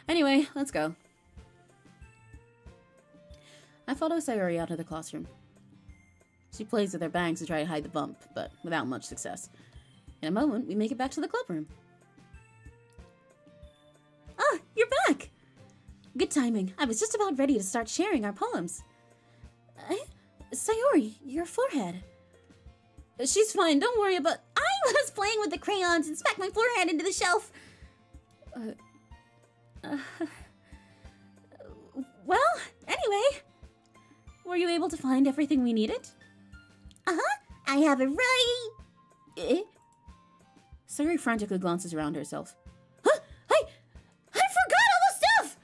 Anyway, let's go. I follow Sayori out of the classroom. She plays with her bangs to try to hide the bump, but without much success. In a moment, we make it back to the club room. Ah, you're back! Good timing. I was just about ready to start sharing our poems. Sayori, your forehead. She's fine, don't worry about...
I was playing with the crayons and smacked my forehead into the shelf.
Well, anyway, were you able to find everything we needed?
Uh-huh, I have it right.
Sayori frantically glances around herself. Huh? I forgot all the stuff!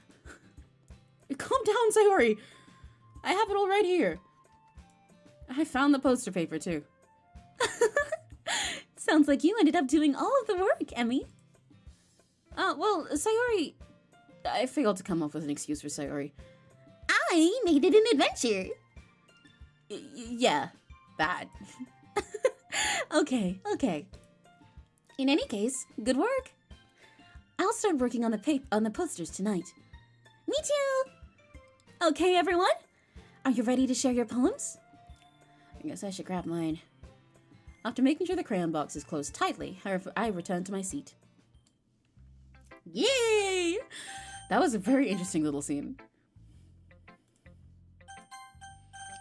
Calm down, Sayori. I have it all right here. I found the poster paper, too.
Sounds like you ended up doing all of the work, Emmy.
Well, Sayori... I failed to come up with an excuse for Sayori.
I made it an adventure.
Yeah, that.
Okay. In any case, good work. I'll start working on the posters tonight. Me too. Okay, everyone. Are you ready to share your poems?
I guess I should grab mine. After making sure the crayon box is closed tightly, I return to my seat. Yay! That was a very interesting little scene.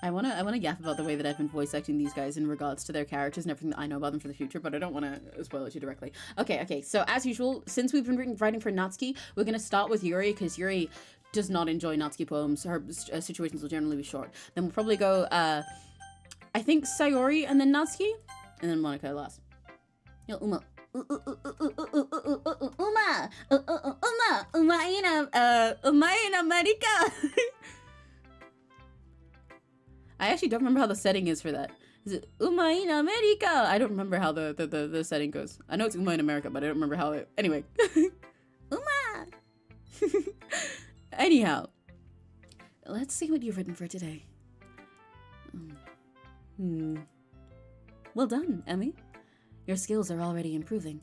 I wanna yap about the way that I've been voice acting these guys in regards to their characters and everything that I know about them for the future, but I don't want to spoil it too directly. Okay, so as usual, since we've been writing for Natsuki, we're gonna start with Yuri, because Yuri does not enjoy Natsuki poems. Her situations will generally be short. Then we'll probably go, I think 𝘆cie and then Natsuki, and then Monika last. Yo, Uma. Umaina Monika. I actually don't remember how the setting is for that. Is it Umaina America? I don't remember how the setting goes. I know it's Uma in America, but I don't remember how it... Anyway. Uma! Anyhow. Let's see what you've written for today. Well done, Emmy. Your skills are already improving.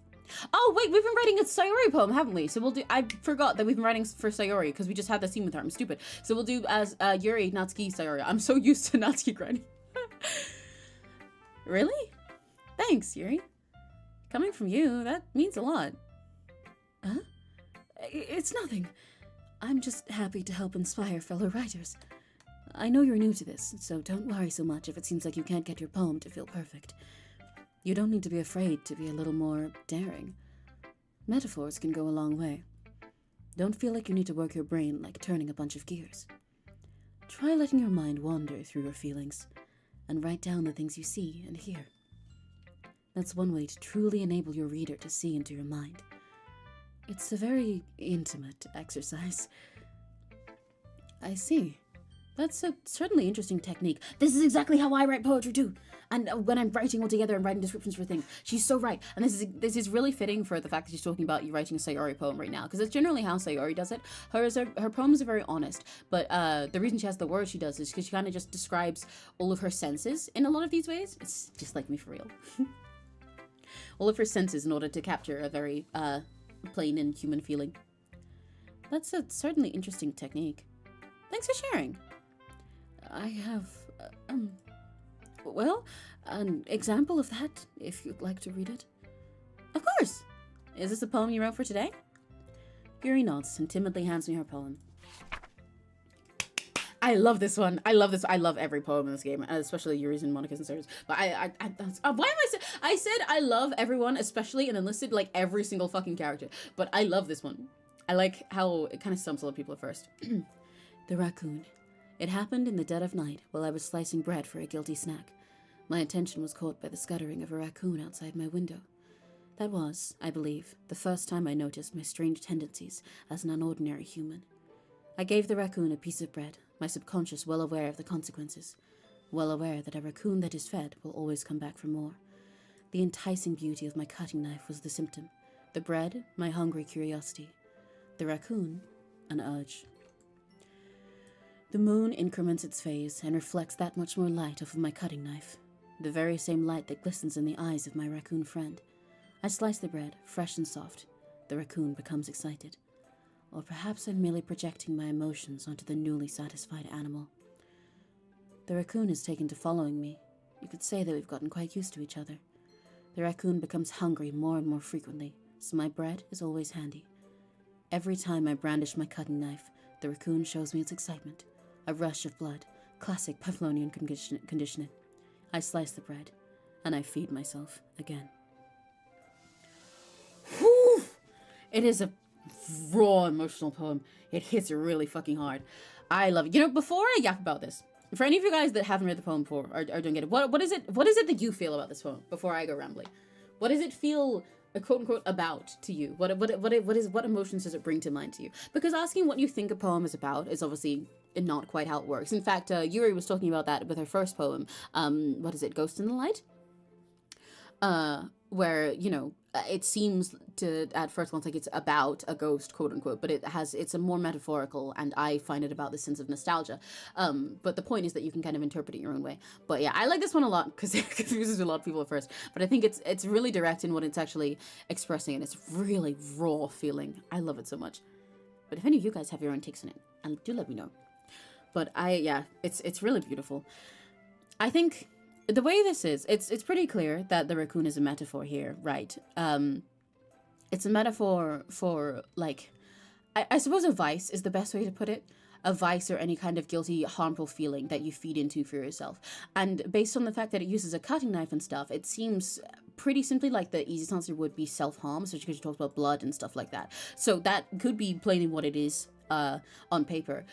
Oh, wait, we've been writing a 𝘆cie poem, haven't we? So we'll do... I forgot that we've been writing for 𝘆cie because we just had the scene with her. I'm stupid. So we'll do as Yuri, Natsuki, 𝘆cie. I'm so used to Natsuki grinding. Really? Thanks, Yuri. Coming from you, that means a lot. Huh? It's nothing. I'm just happy to help inspire fellow writers. I know you're new to this, so don't worry so much if it seems like you can't get your poem to feel perfect. You don't need to be afraid to be a little more daring. Metaphors can go a long way. Don't feel like you need to work your brain like turning a bunch of gears. Try letting your mind wander through your feelings and write down the things you see and hear. That's one way to truly enable your reader to see into your mind. It's a very intimate exercise. I see. That's a certainly interesting technique. This is exactly how I write poetry too. And when I'm writing all together and writing descriptions for things, she's so right. And this is really fitting for the fact that she's talking about you writing a 𝘆cie poem right now, because that's generally how 𝘆cie does it. Her poems are very honest, but the reason she has the words she does is because she kind of just describes all of her senses in a lot of these ways. It's just like me for real. All of her senses in order to capture a very plain and human feeling. That's a certainly interesting technique. Thanks for sharing. I have, well, an example of that, if you'd like to read it. Of course! Is this a poem you wrote for today? Yuri nods and timidly hands me her poem. I love this one. I love this. I love every poem in this game, especially Yuri's and Monika's and Sarah's. But why am I said I love everyone, especially, and then listed like every single fucking character. But I love this one. I like how it kind of stumps a lot of people at first. The raccoon. It happened in the dead of night while I was slicing bread for a guilty snack. My attention was caught by the scuttering of a raccoon outside my window. That was, I believe, the first time I noticed my strange tendencies as an unordinary human. I gave the raccoon a piece of bread, my subconscious well aware of the consequences, well aware that a raccoon that is fed will always come back for more. The enticing beauty of my cutting knife was the symptom, the bread, my hungry curiosity, the raccoon, an urge. The moon increments its phase and reflects that much more light off of my cutting knife, the very same light that glistens in the eyes of my raccoon friend. I slice the bread, fresh and soft. The raccoon becomes excited. Or perhaps I'm merely projecting my emotions onto the newly satisfied animal. The raccoon has taken to following me. You could say that we've gotten quite used to each other. The raccoon becomes hungry more and more frequently, so my bread is always handy. Every time I brandish my cutting knife, the raccoon shows me its excitement. A rush of blood, classic Pavlovian conditioning. I slice the bread, and I feed myself again. Whew! It is a raw emotional poem. It hits really fucking hard. I love it. You know, before I yap about this, for any of you guys that haven't read the poem before or don't get it, what is it that you feel about this poem before I go rambling? What does it feel quote unquote about to you? What emotions does it bring to mind to you? Because asking what you think a poem is about is obviously not quite how it works. In fact, Yuri was talking about that with her first poem. What is it? Ghost in the Light? Where, you know, it seems to at first glance like it's about a ghost, quote unquote, but it's a more metaphorical, and I find it about the sense of nostalgia. But the point is that you can kind of interpret it your own way. But yeah, I like this one a lot because it confuses a lot of people at first. But I think it's really direct in what it's actually expressing, and it's really raw feeling. I love it so much. But if any of you guys have your own takes on it, and do let me know. But it's really beautiful. I think the way this is, it's pretty clear that the raccoon is a metaphor here, right? It's a metaphor for, like, I suppose a vice is the best way to put it. A vice or any kind of guilty, harmful feeling that you feed into for yourself. And based on the fact that it uses a cutting knife and stuff, it seems pretty simply like the easiest answer would be self-harm, especially because you talked about blood and stuff like that. So that could be plainly what it is on paper.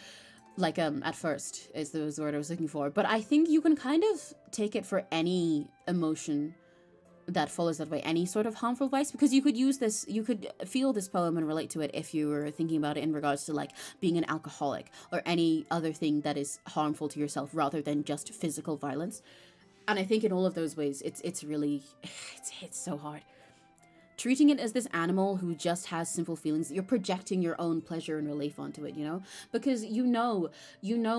Like, at first is the word I was looking for. But I think you can kind of take it for any emotion that follows that way, any sort of harmful vice, because you could use this, you could feel this poem and relate to it if you were thinking about it in regards to like being an alcoholic or any other thing that is harmful to yourself rather than just physical violence. And I think in all of those ways, it's really, it's so hard. Treating it as this animal who just has simple feelings, you're projecting your own pleasure and relief onto it, you know? Because you know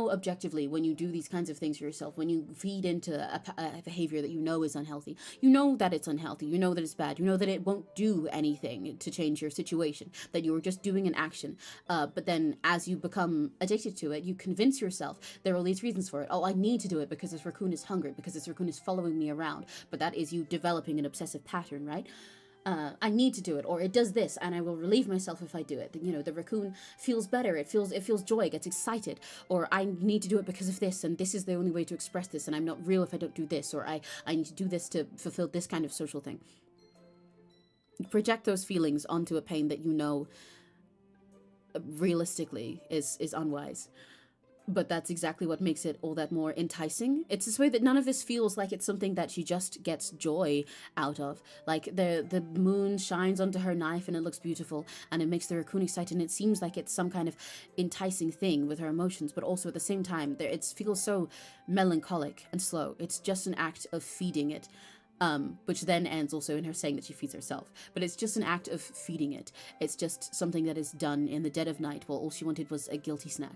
objectively when you do these kinds of things for yourself, when you feed into a behavior that you know is unhealthy, you know that it's unhealthy, you know that it's bad, you know that it won't do anything to change your situation, that you were just doing an action. But then as you become addicted to it, you convince yourself there are all these reasons for it. Oh, I need to do it because this raccoon is hungry, because this raccoon is following me around. But that is you developing an obsessive pattern, right? I need to do it, or it does this, and I will relieve myself if I do it. You know, the raccoon feels better, it feels joy, gets excited, or I need to do it because of this, and this is the only way to express this, and I'm not real if I don't do this, or I need to do this to fulfill this kind of social thing. Project those feelings onto a pain that you know realistically is unwise. But that's exactly what makes it all that more enticing. It's this way that none of this feels like it's something that she just gets joy out of. Like the moon shines onto her knife and it looks beautiful and it makes the raccoon excited and it seems like it's some kind of enticing thing with her emotions, but also at the same time it feels so melancholic and slow. It's just an act of feeding it. Which then ends also in her saying that she feeds herself. But it's just an act of feeding it. It's just something that is done in the dead of night while all she wanted was a guilty snack.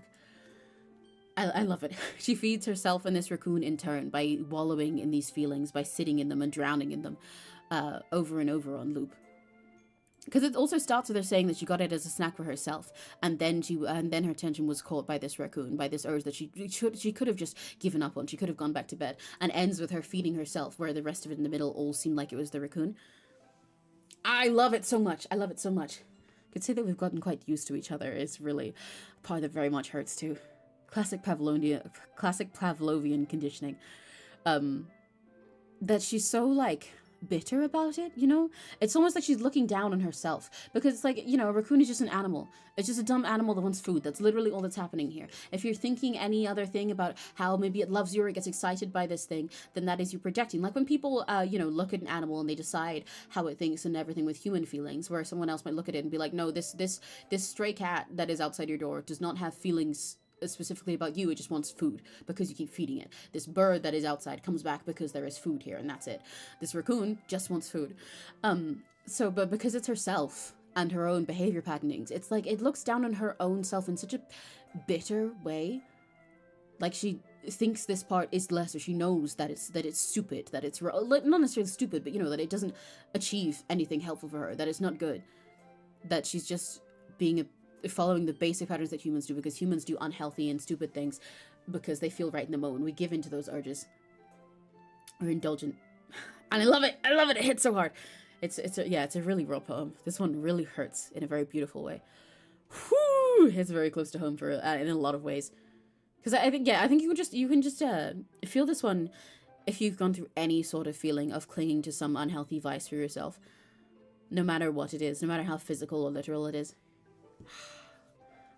I love it. She feeds herself and this raccoon in turn by wallowing in these feelings, by sitting in them and drowning in them over and over on loop. Because it also starts with her saying that she got it as a snack for herself, and then her attention was caught by this raccoon, by this urge that she could have just given up on. She could have gone back to bed, and ends with her feeding herself, where the rest of it in the middle all seemed like it was the raccoon. I love it so much. I love it so much. I could say that we've gotten quite used to each other. It's really a part that very much hurts too. Classic Pavlovian conditioning. That she's so like bitter about it, you know? It's almost like she's looking down on herself, because it's like, you know, a raccoon is just an animal. It's just a dumb animal that wants food. That's literally all that's happening here. If you're thinking any other thing about how maybe it loves you or it gets excited by this thing, then that is you projecting. Like when people, you know, look at an animal and they decide how it thinks and everything with human feelings, where someone else might look at it and be like, no, this stray cat that is outside your door does not have feelings specifically about you. It just wants food because you keep feeding it. This bird that is outside comes back because there is food here, and that's it. This raccoon just wants food. But because it's herself and her own behavior patternings, it's like it looks down on her own self in such a bitter way. Like she thinks this part is less, or she knows that it's stupid, that it's not necessarily stupid, but you know, that it doesn't achieve anything helpful for her, that it's not good, that she's just following the basic patterns that humans do, because humans do unhealthy and stupid things because they feel right in the moment. We give into those urges. We're indulgent. And I love it. It hits so hard. It's a really raw poem. This one really hurts in a very beautiful way. Whew, it's very close to home for in a lot of ways. Because I think you can just feel this one if you've gone through any sort of feeling of clinging to some unhealthy vice for yourself, no matter what it is, no matter how physical or literal it is.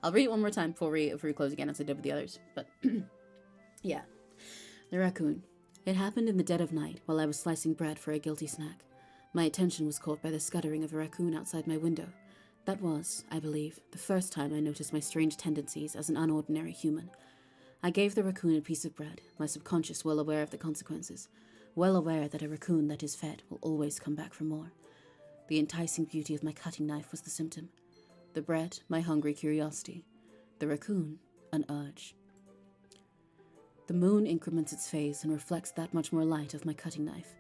I'll read it one more time before we close again, as I did with the others. But yeah, the raccoon. It happened in the dead of night while I was slicing bread for a guilty snack. My attention was caught by the scuttering of a raccoon outside my window. That was, I believe, the first time I noticed my strange tendencies as an unordinary human. I gave the raccoon a piece of bread, my subconscious well aware of the consequences, well aware that a raccoon that is fed will always come back for more. The enticing beauty of my cutting knife was the symptom. The bread, my hungry curiosity. The raccoon, an urge. The moon increments its phase and reflects that much more light of my cutting knife,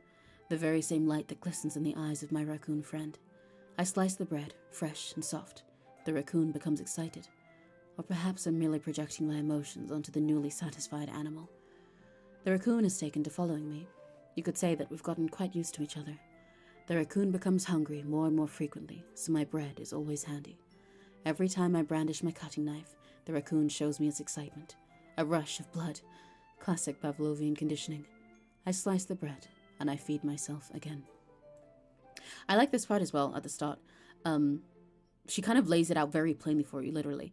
the very same light that glistens in the eyes of my raccoon friend. I slice the bread, fresh and soft. The raccoon becomes excited. Or perhaps I'm merely projecting my emotions onto the newly satisfied animal. The raccoon has taken to following me. You could say that we've gotten quite used to each other. The raccoon becomes hungry more and more frequently, so my bread is always handy. Every time I brandish my cutting knife, the raccoon shows me its excitement. A rush of blood. Classic Pavlovian conditioning. I slice the bread, and I feed myself again. I like this part as well at the start. She kind of lays it out very plainly for you, literally.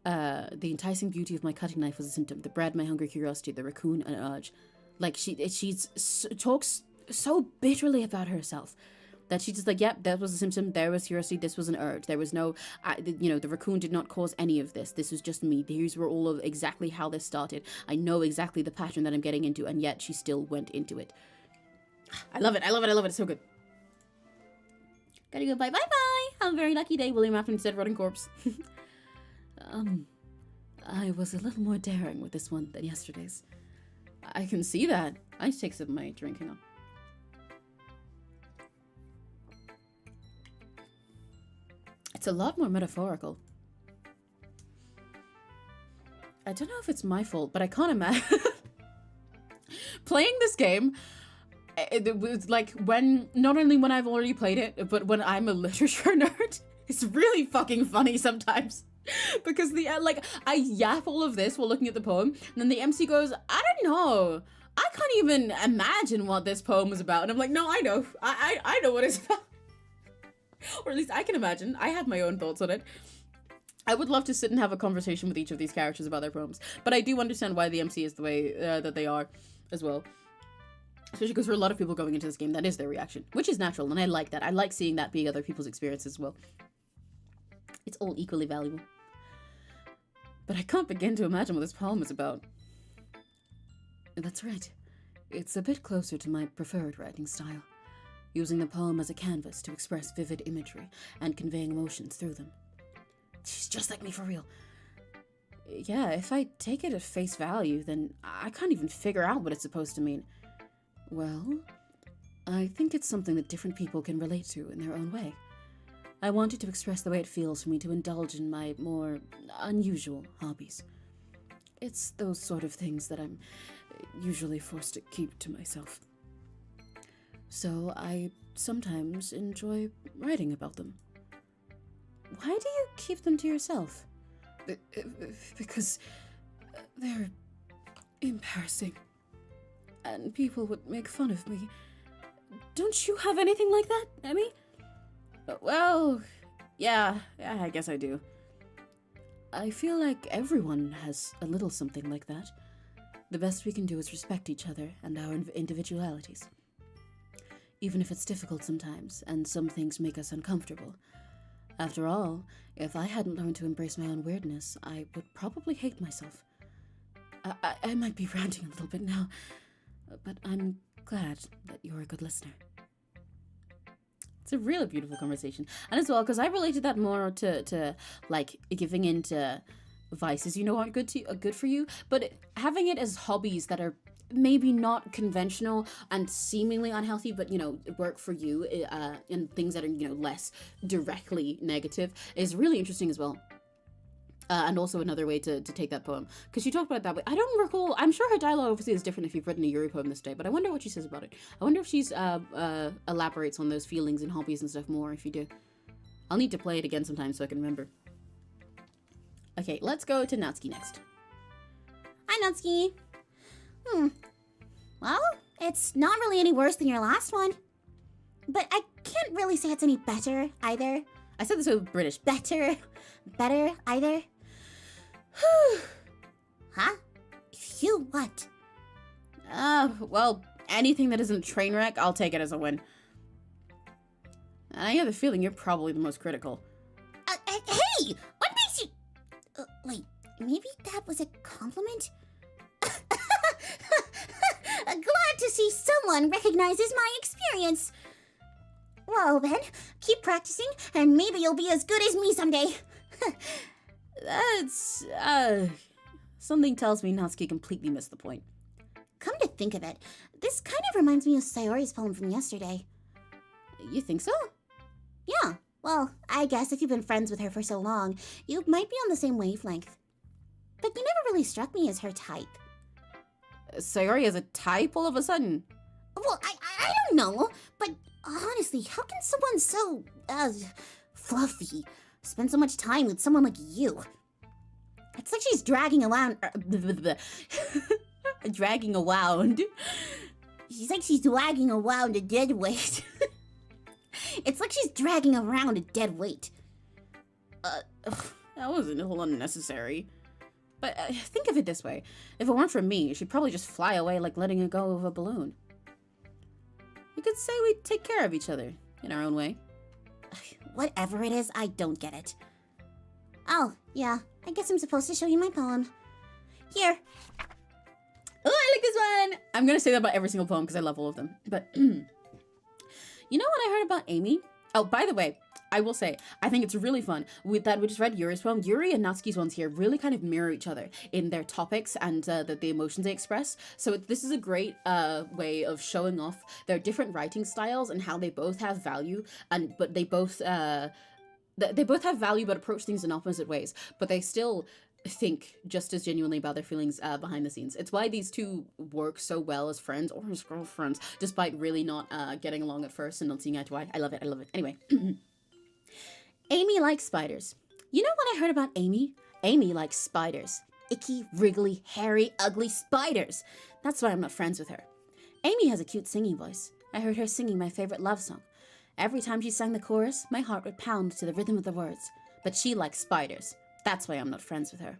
The enticing beauty of my cutting knife was a symptom. The bread, my hungry curiosity. The raccoon, an urge. Like, talks so bitterly about herself that she's just like, yep, that was a symptom. There was curiosity. This was an urge. There was no, the raccoon did not cause any of this. This was just me. These were all of exactly how this started. I know exactly the pattern that I'm getting into, and yet she still went into it. I love it. I love it. I love it. It's so good. Gotta go. Bye. Bye. Bye. Have a very lucky day, William Afton said, rotting corpse. I was a little more daring with this one than yesterday's. I can see that. I just take some of my drink. Hang on. It's a lot more metaphorical. I don't know if it's my fault, but I can't imagine playing this game. It was like not only when I've already played it, but when I'm a literature nerd, it's really fucking funny sometimes. Because I yap all of this while looking at the poem, and then the MC goes, I don't know, I can't even imagine what this poem was about. And I'm like, no, I know. I know what it's about. Or at least I can imagine. I have my own thoughts on it. I would love to sit and have a conversation with each of these characters about their poems. But I do understand why the MC is the way that they are as well. Especially because for a lot of people going into this game, that is their reaction. Which is natural, and I like that. I like seeing that being other people's experiences as well. It's all equally valuable. But I can't begin to imagine what this poem is about. That's right. It's a bit closer to my preferred writing style. Using the poem as a canvas to express vivid imagery and conveying emotions through them. She's just like me for real. Yeah, if I take it at face value, then I can't even figure out what it's supposed to mean. Well, I think it's something that different people can relate to in their own way. I wanted to express the way it feels for me to indulge in my more unusual hobbies. It's those sort of things that I'm usually forced to keep to myself. So I sometimes enjoy writing about them. Why do you keep them to yourself? Because they're embarrassing. And people would make fun of me. Don't you have anything like that, Emmy? Well, yeah, I guess I do. I feel like everyone has a little something like that. The best we can do is respect each other and our individualities. Even if it's difficult sometimes, and some things make us uncomfortable. After all, if I hadn't learned to embrace my own weirdness, I would probably hate myself. I might be ranting a little bit now, but I'm glad that you're a good listener. It's a really beautiful conversation. And as well, because I related that more to like giving into vices you know aren't good for you, but having it as hobbies that are maybe not conventional and seemingly unhealthy, but work for you, and things that are less directly negative is really interesting as well. And also another way to take that poem, because she talked about it that way. I don't recall. I'm sure her dialogue obviously is different if you've written a Yuri poem this day, but I wonder what she says about it. I wonder if she's elaborates on those feelings and hobbies and stuff more. If you do, I'll need to play it again sometime so I can remember. Okay, let's go to 𝘆cie next.
Hi, 𝘆cie. Well, it's not really any worse than your last one. But I can't really say it's any better either.
I said this so British.
Better either. Huh? You what?
Well, anything that isn't a train wreck, I'll take it as a win. And I have the feeling you're probably the most critical.
Hey! What makes you... wait, maybe that was a compliment? Glad to see someone recognizes my experience. Well then, keep practicing, and maybe you'll be as good as me someday.
That's, something tells me 𝘆cie completely missed the point.
Come to think of it, this kind of reminds me of 𝘆ci𝗿𝗿's poem from yesterday.
You think so?
Yeah, well, I guess if you've been friends with her for so long, you might be on the same wavelength. But you never really struck me as her type.
𝘆ci𝗿𝗿 is a type all of a sudden?
Well, I don't know, but honestly, how can someone so, fluffy spend so much time with someone like you? It's like she's dragging around...
dragging around?
It's like she's dragging around a dead weight. It's like she's dragging around a dead weight.
That wasn't a little unnecessary. But think of it this way. If it weren't for me, she'd probably just fly away like letting it go of a balloon. You could say we take care of each other in our own way.
Whatever it is, I don't get it. Oh, yeah, I guess I'm supposed to show you my poem. Here.
Oh, I like this one! I'm gonna say that about every single poem because I love all of them. But, you know what I heard about Amy? Oh, by the way, I will say, I think it's really fun with that we just read Yuri's poem. Yuri and Natsuki's ones here really kind of mirror each other in their topics and the emotions they express. So this is a great way of showing off their different writing styles and how they both have value, but they both have value but approach things in opposite ways. But they still think just as genuinely about their feelings behind the scenes. It's why these two work so well as friends or as girlfriends, despite really not getting along at first and not seeing eye to eye. I love it. I love it. Anyway. Amy likes spiders. You know what I heard about Amy? Amy likes spiders. Icky, wriggly, hairy, ugly spiders. That's why I'm not friends with her. Amy has a cute singing voice. I heard her singing my favorite love song. Every time she sang the chorus, my heart would pound to the rhythm of the words. But she likes spiders. That's why I'm not friends with her.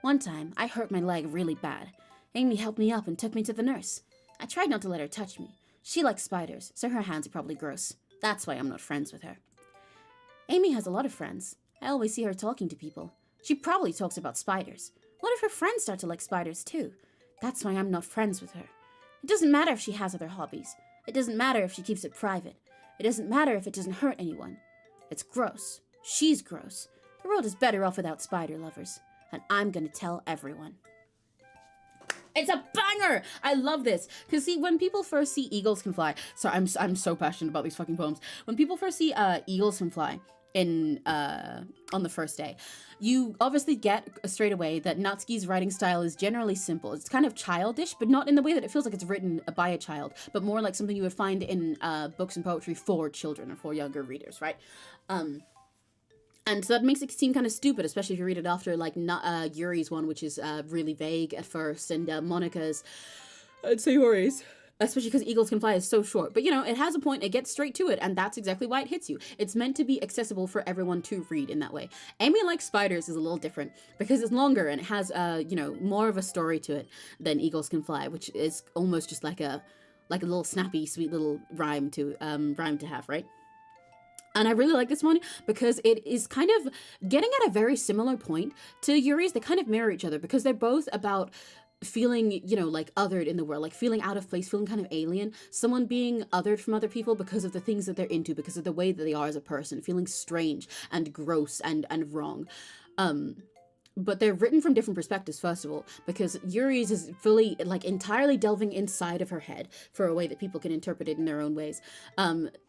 One time, I hurt my leg really bad. Amy helped me up and took me to the nurse. I tried not to let her touch me. She likes spiders, so her hands are probably gross. That's why I'm not friends with her. Amy has a lot of friends. I always see her talking to people. She probably talks about spiders. What if her friends start to like spiders too? That's why I'm not friends with her. It doesn't matter if she has other hobbies. It doesn't matter if she keeps it private. It doesn't matter if it doesn't hurt anyone. It's gross. She's gross. The world is better off without spider lovers. And I'm gonna tell everyone. It's a banger! I love this. Because see, when people first see Eagles Can Fly... So I'm so passionate about these fucking poems. When people first see Eagles Can Fly on the first day, you obviously get straight away that Natsuki's writing style is generally simple. It's kind of childish, but not in the way that it feels like it's written by a child, but more like something you would find in books and poetry for children or for younger readers, right? And so that makes it seem kind of stupid, especially if you read it after, like, Yuri's one, which is really vague at first, and Monika's, I'd say Hori's, especially because Eagles Can Fly is so short. But, you know, it has a point, it gets straight to it, and that's exactly why it hits you. It's meant to be accessible for everyone to read in that way. Amy Likes Spiders is a little different, because it's longer, and it has, you know, more of a story to it than Eagles Can Fly, which is almost just like a little snappy, sweet little rhyme to have, right? And I really like this one because it is kind of getting at a very similar point to Yuri's. They kind of mirror each other because they're both about feeling, you know, like othered in the world, like feeling out of place, feeling kind of alien, someone being othered from other people because of the things that they're into, because of the way that they are as a person, feeling strange and gross and wrong. But they're written from different perspectives, first of all, because Yuri's is fully, like, entirely delving inside of her head for a way that people can interpret it in their own ways.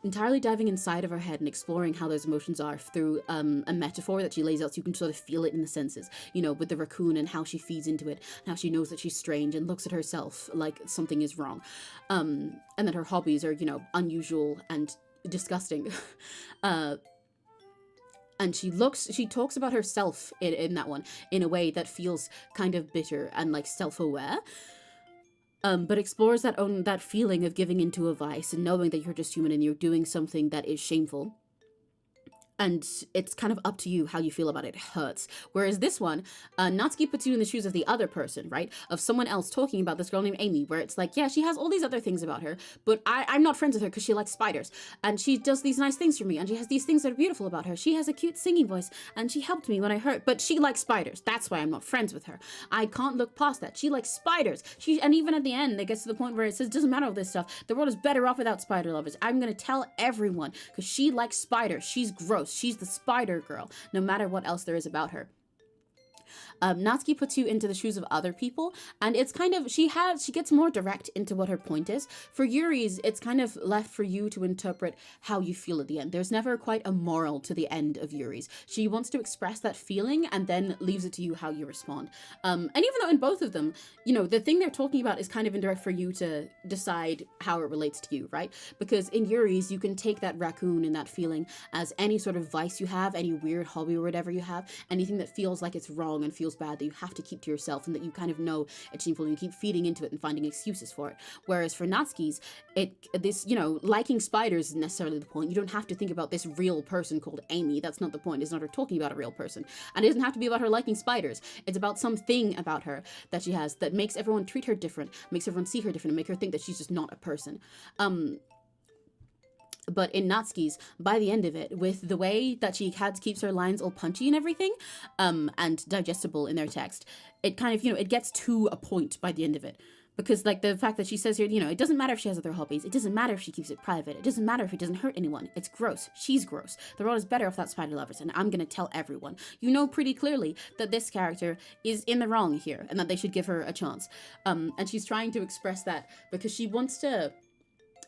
Entirely diving inside of her head and exploring how those emotions are through a metaphor that she lays out so you can sort of feel it in the senses, you know, with the raccoon and how she feeds into it, and how she knows that she's strange and looks at herself like something is wrong. And that her hobbies are, you know, unusual and disgusting. And she talks about herself in that one in a way that feels kind of bitter and like self-aware, but explores that feeling of giving into a vice and knowing that you're just human and you're doing something that is shameful. And it's kind of up to you how you feel about it. It hurts. Whereas this one, Natsuki puts you in the shoes of the other person, right? Of someone else talking about this girl named Amy, where it's like, yeah, she has all these other things about her, but I'm not friends with her because she likes spiders. And she does these nice things for me, and she has these things that are beautiful about her. She has a cute singing voice, and she helped me when I hurt, but she likes spiders. That's why I'm not friends with her. I can't look past that. She likes spiders. And even at the end, it gets to the point where it says, doesn't matter all this stuff. The world is better off without spider lovers. I'm going to tell everyone because she likes spiders. She's gross. She's the spider girl, no matter what else there is about her. Natsuki puts you into the shoes of other people, and it's kind of, she gets more direct into what her point is. For Yuri's, it's kind of left for you to interpret how you feel at the end. There's never quite a moral to the end of Yuri's. She wants to express that feeling and then leaves it to you how you respond. And even though in both of them, you know, the thing they're talking about is kind of indirect for you to decide how it relates to you, right? Because in Yuri's, you can take that raccoon and that feeling as any sort of vice you have, any weird hobby or whatever you have, anything that feels like it's wrong wrong and feels bad that you have to keep to yourself and that you kind of know it's shameful and you keep feeding into it and finding excuses for it. Whereas for Natsuki's, liking spiders isn't necessarily the point. You don't have to think about this real person called Amy. That's not the point. It's not her talking about a real person. And it doesn't have to be about her liking spiders. It's about something about her that she has that makes everyone treat her different, makes everyone see her different, and make her think that she's just not a person. But in Natsuki's, by the end of it, with the way that she keeps her lines all punchy and everything, and digestible in their text, it kind of, it gets to a point by the end of it. Because, like, the fact that she says here, it doesn't matter if she has other hobbies. It doesn't matter if she keeps it private. It doesn't matter if it doesn't hurt anyone. It's gross. She's gross. The world is better without spider lovers, and I'm gonna tell everyone. You know pretty clearly that this character is in the wrong here, and that they should give her a chance. And she's trying to express that because she wants to...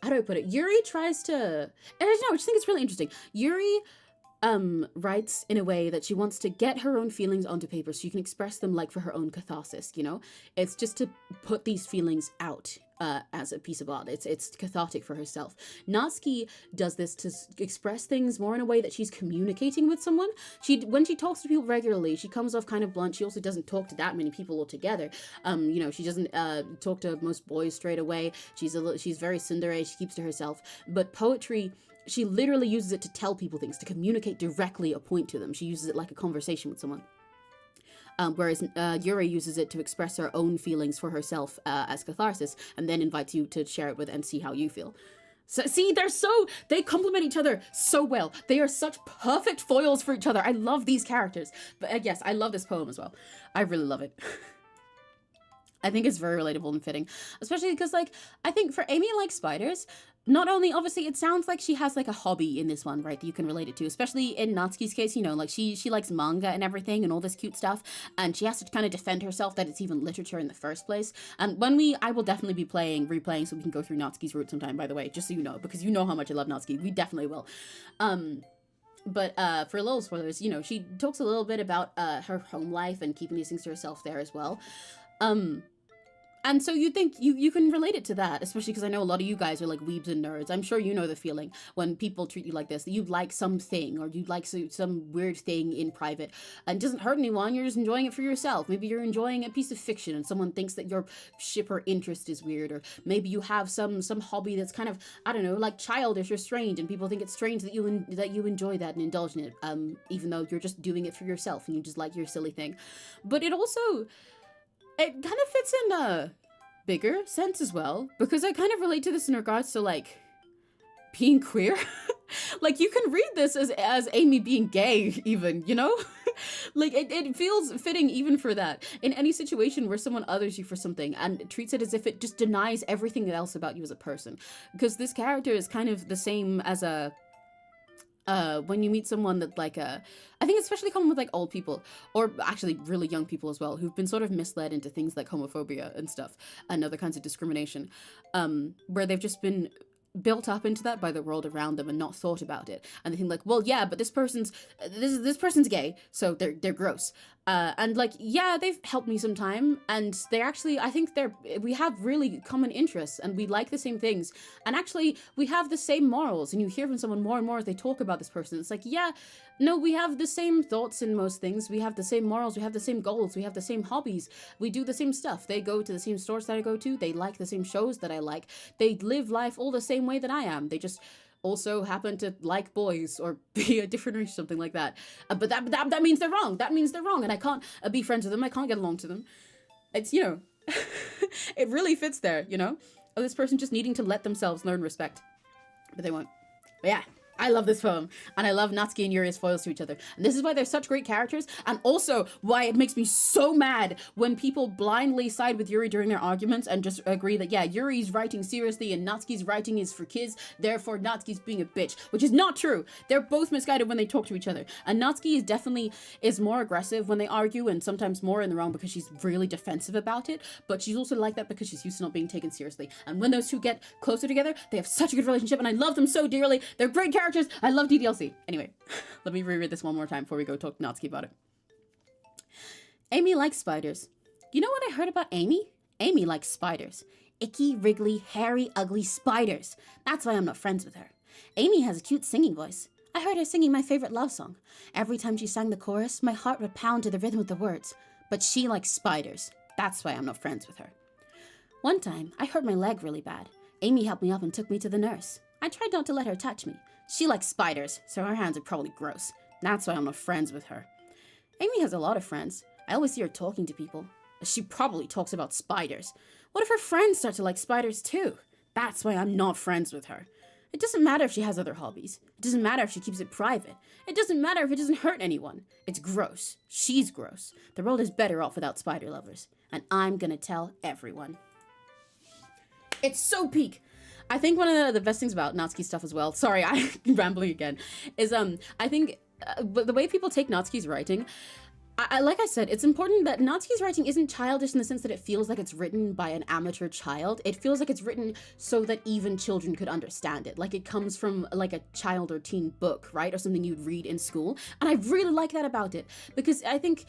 How do I put it? Yuri tries to... And I don't know, I just think it's really interesting. Yuri writes in a way that she wants to get her own feelings onto paper so she can express them like for her own catharsis, It's just to put these feelings out as a piece of art. It's cathartic for herself. Natsuki does this to express things more in a way that she's communicating with someone. When she talks to people regularly, she comes off kind of blunt. She also doesn't talk to that many people altogether. She doesn't talk to most boys straight away. She's very tsundere. She keeps to herself. But poetry, she literally uses it to tell people things, to communicate directly a point to them. She uses it like a conversation with someone. Whereas Yuri uses it to express her own feelings for herself as catharsis, and then invites you to share it with and see how you feel. So, see, they complement each other so well. They are such perfect foils for each other. I love these characters. But yes, I love this poem as well. I really love it. I think it's very relatable and fitting, especially because, I think for Amy Likes Spiders, not only, obviously, it sounds like she has, a hobby in this one, right, that you can relate it to, especially in Natsuki's case, she likes manga and everything and all this cute stuff, and she has to kind of defend herself that it's even literature in the first place. And I will definitely be replaying, so we can go through Natsuki's route sometime, by the way, just so you know, because you know how much I love Natsuki. We definitely will. But for little spoilers, she talks a little bit about her home life and keeping these things to herself there as well. And so you think you can relate it to that, especially because I know a lot of you guys are like weebs and nerds. I'm sure you know the feeling when people treat you like this, that you like something or you like some weird thing in private and it doesn't hurt anyone. You're just enjoying it for yourself. Maybe you're enjoying a piece of fiction and someone thinks that your ship or interest is weird, or maybe you have some hobby that's kind of, I don't know, like childish or strange, and people think it's strange that you enjoy that and indulge in it, even though you're just doing it for yourself and you just like your silly thing. But it kind of fits in a bigger sense as well, because I kind of relate to this in regards to, being queer. You can read this as Amy being gay, even, it feels fitting even for that. In any situation where someone others you for something and treats it as if it just denies everything else about you as a person. Because this character is kind of the same as when you meet someone that I think it's especially common with old people, or actually really young people as well, who've been sort of misled into things like homophobia and stuff and other kinds of discrimination, where they've just been built up into that by the world around them and not thought about it, and they think well, yeah, but this person's gay, so they're gross. And yeah, they've helped me sometime, and they actually, I think we have really common interests, and we like the same things, and actually we have the same morals. And you hear from someone more and more as they talk about this person, it's yeah, no, we have the same thoughts in most things, we have the same morals, we have the same goals, we have the same hobbies, we do the same stuff. They go to the same stores that I go to, they like the same shows that I like, they live life all the same way that I am, they just also happen to like boys or be a different race, something like that. But that means they're wrong. That means they're wrong, and I can't be friends with them. I can't get along to them. It's, it really fits there, of this person just needing to let themselves learn respect, but they won't. But yeah, I love this poem, and I love Natsuki and Yuri as foils to each other. And this is why they're such great characters, and also why it makes me so mad when people blindly side with Yuri during their arguments and just agree that, yeah, Yuri's writing seriously and Natsuki's writing is for kids, therefore Natsuki's being a bitch, which is not true. They're both misguided when they talk to each other. And Natsuki is more aggressive when they argue, and sometimes more in the wrong because she's really defensive about it, but she's also like that because she's used to not being taken seriously. And when those two get closer together, they have such a good relationship, and I love them so dearly. They're great characters. I love DDLC. Anyway, let me reread this one more time before we go talk to Natsuki about it. Amy likes spiders. You know what I heard about Amy? Amy likes spiders. Icky, wriggly, hairy, ugly spiders. That's why I'm not friends with her. Amy has a cute singing voice. I heard her singing my favorite love song. Every time she sang the chorus, my heart would pound to the rhythm of the words. But she likes spiders. That's why I'm not friends with her. One time, I hurt my leg really bad. Amy helped me up and took me to the nurse. I tried not to let her touch me. She likes spiders, so her hands are probably gross. That's why I'm not friends with her. Amy has a lot of friends. I always see her talking to people. She probably talks about spiders. What if her friends start to like spiders too? That's why I'm not friends with her. It doesn't matter if she has other hobbies. It doesn't matter if she keeps it private. It doesn't matter if it doesn't hurt anyone. It's gross. She's gross. The world is better off without spider lovers. And I'm gonna tell everyone. It's so peak. I think one of the best things about Natsuki's stuff as well, sorry, I'm rambling again, is I think the way people take Natsuki's writing, like I said, it's important that Natsuki's writing isn't childish in the sense that it feels like it's written by an amateur child. It feels like it's written so that even children could understand it. Like it comes from like a child or teen book, right? Or something you'd read in school. And I really like that about it because I think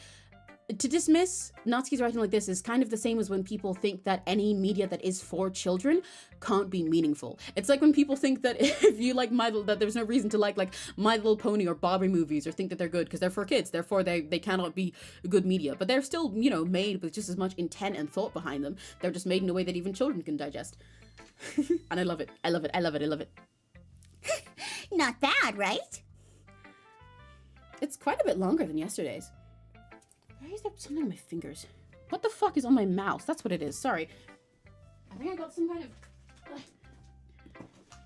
to dismiss Natsuki's writing like this is kind of the same as when people think that any media that is for children can't be meaningful. It's like when people think that if you like that there's no reason to like My Little Pony or Barbie movies or think that they're good because they're for kids, therefore they cannot be good media. But they're still, you know, made with just as much intent and thought behind them. They're just made in a way that even children can digest. And I love it. I love it. I love it. I love it.
Not bad, right?
It's quite a bit longer than yesterday's. Why is there something on my fingers? What the fuck is on my mouse? That's what it is. Sorry. I think I got some kind of...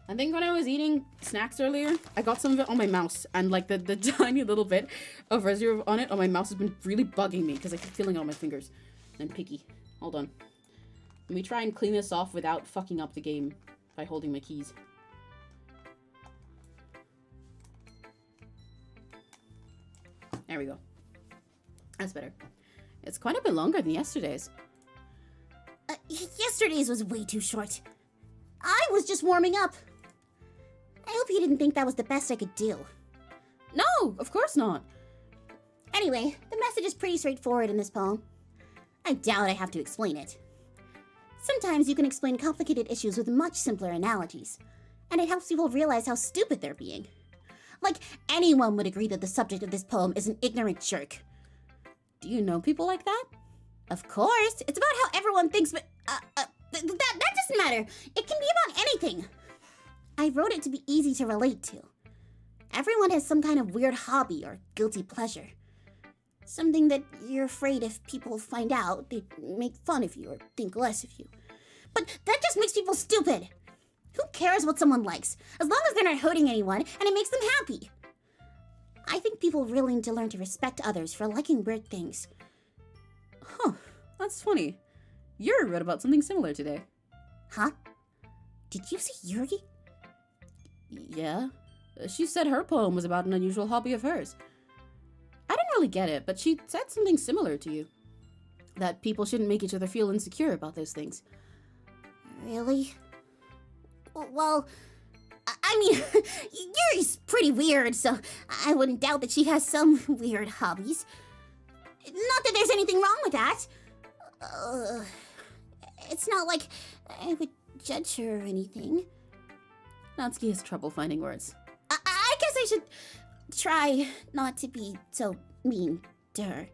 I think when I was eating snacks earlier, I got some of it on my mouse. And like the tiny little bit of residue on it on my mouse has been really bugging me because I keep feeling it on my fingers. I'm picky. Hold on. Let me try and clean this off without fucking up the game by holding my keys. There we go. That's better. It's quite a bit longer than yesterday's.
Yesterday's was way too short. I was just warming up. I hope you didn't think that was the best I could do.
No, of course not.
Anyway, the message is pretty straightforward in this poem. I doubt I have to explain it. Sometimes you can explain complicated issues with much simpler analogies, and it helps people realize how stupid they're being. Like, anyone would agree that the subject of this poem is an ignorant jerk.
Do you know people like that?
Of course. It's about how everyone thinks, but that doesn't matter. It can be about anything. I wrote it to be easy to relate to. Everyone has some kind of weird hobby or guilty pleasure. Something that you're afraid if people find out, they make fun of you or think less of you. But that just makes people stupid. Who cares what someone likes, as long as they're not hurting anyone and it makes them happy? I think people really need to learn to respect others for liking weird things.
Huh, that's funny. Yuri wrote about something similar today.
Huh? Did you say Yuri?
Yeah. She said her poem was about an unusual hobby of hers. I didn't really get it, but she said something similar to you. That people shouldn't make each other feel insecure about those things.
Really? Well, I mean, Yuri's pretty weird, so I wouldn't doubt that she has some weird hobbies. Not that there's anything wrong with that. It's not like I would judge her or anything.
Natsuki has trouble finding words.
I guess I should try not to be so mean to her.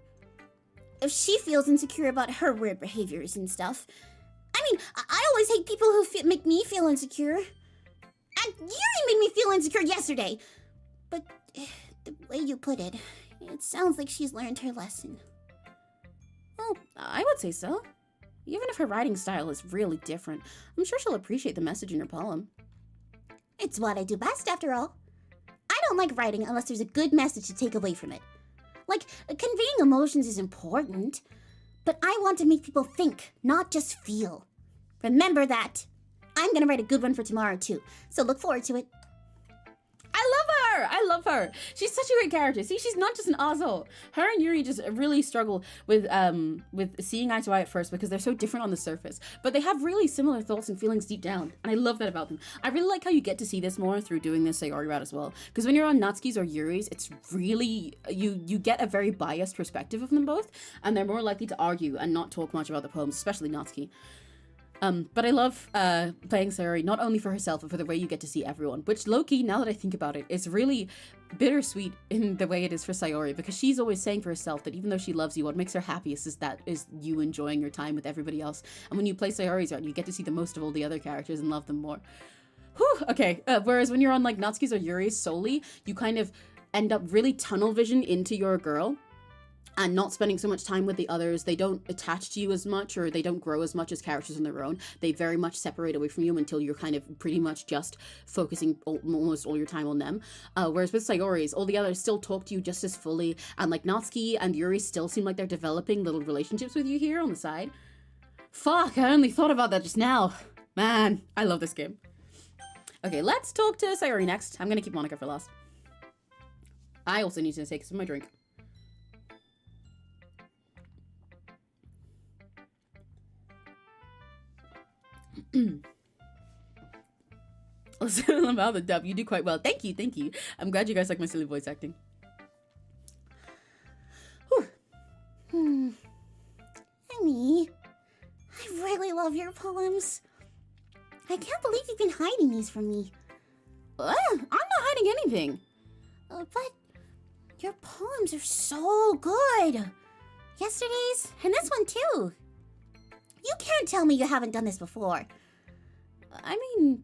If she feels insecure about her weird behaviors and stuff. I mean, I always hate people who make me feel insecure. And Yuri made me feel insecure yesterday. But the way you put it, it sounds like she's learned her lesson.
Well, I would say so. Even if her writing style is really different, I'm sure she'll appreciate the message in her poem.
It's what I do best, after all. I don't like writing unless there's a good message to take away from it. Like, conveying emotions is important, but I want to make people think, not just feel. Remember that. I'm gonna write a good one for tomorrow, too, so look forward to it.
I love her. She's such a great character. See, she's not just an asshole. Her and Yuri just really struggle with seeing eye to eye at first because they're so different on the surface. But they have really similar thoughts and feelings deep down. And I love that about them. I really like how you get to see this more through doing this Sayori route as well. Because when you're on Natsuki's or Yuri's, it's really, you get a very biased perspective of them both. And they're more likely to argue and not talk much about the poems, especially Natsuki. But I love playing Sayori not only for herself, but for the way you get to see everyone, which low-key, now that I think about it, is really bittersweet in the way it is for Sayori, because she's always saying for herself that even though she loves you, what makes her happiest is you enjoying your time with everybody else. And when you play Sayori's art, you get to see the most of all the other characters and love them more. Whew, okay, whereas when you're on like Natsuki's or Yuri's solely, you kind of end up really tunnel vision into your girl and not spending so much time with the others. They don't attach to you as much, or they don't grow as much as characters on their own. They very much separate away from you until you're kind of pretty much just focusing almost all your time on them. Whereas with Sayori's, all the others still talk to you just as fully, and like Natsuki and Yuri still seem like they're developing little relationships with you here on the side. Fuck, I only thought about that just now. Man, I love this game. Okay, let's talk to Sayori next. I'm gonna keep Monika for last. I also need to take some of my drink. Listen about the dub. You do quite well. Thank you, thank you. I'm glad you guys like my silly voice acting.
Emmy, I really love your poems. I can't believe you've been hiding these from me.
I'm not hiding anything.
But your poems are so good. Yesterday's, and this one too. You can't tell me you haven't done this before.
I mean,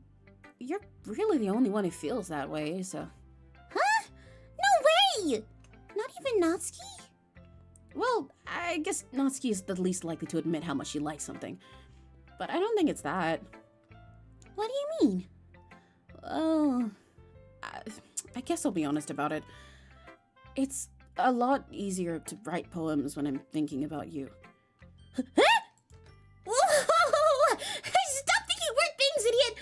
you're really the only one who feels that way, so...
Huh? No way! Not even Natsuki?
Well, I guess Natsuki is the least likely to admit how much she likes something. But I don't think it's that.
What do you mean?
Oh... I guess I'll be honest about it. It's a lot easier to write poems when I'm thinking about you.
Huh? Whoa! Stop thinking weird things, idiot!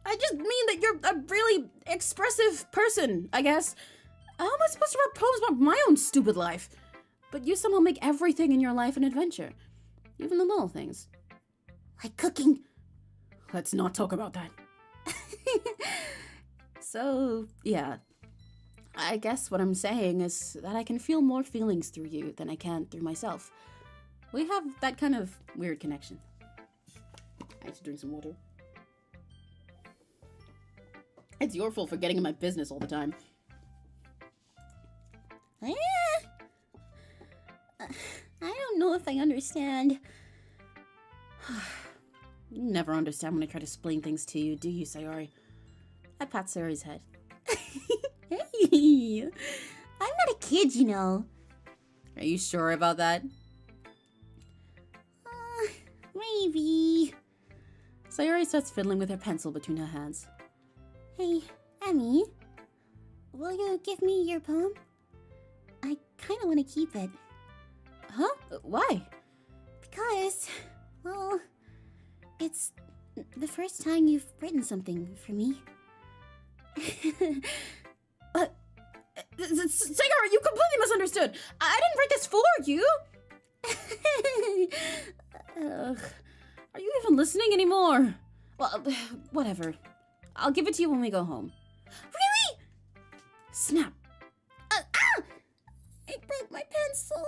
I just mean that you're a really expressive person, I guess. How am I supposed to write poems about my own stupid life? But you somehow make everything in your life an adventure. Even the little things.
Like cooking.
Let's not talk about that. So, yeah. I guess what I'm saying is that I can feel more feelings through you than I can through myself. We have that kind of weird connection. I need to drink some water. It's your fault for getting in my business all the time.
I don't know if I understand.
You never understand when I try to explain things to you, do you, Sayori? I pat Sayori's head.
Hey, I'm not a kid, you know.
Are you sure about that?
Maybe.
Sayori starts fiddling with her pencil between her hands.
Hey, Emmy, will you give me your poem? I kind of want to keep it.
Huh? Why?
Because, well, it's the first time you've written something for me.
Sayori, you completely misunderstood. I didn't write this for you. Ugh. Are you even listening anymore? Well, whatever. I'll give it to you when we go home.
Really?
Snap.
I broke my pencil.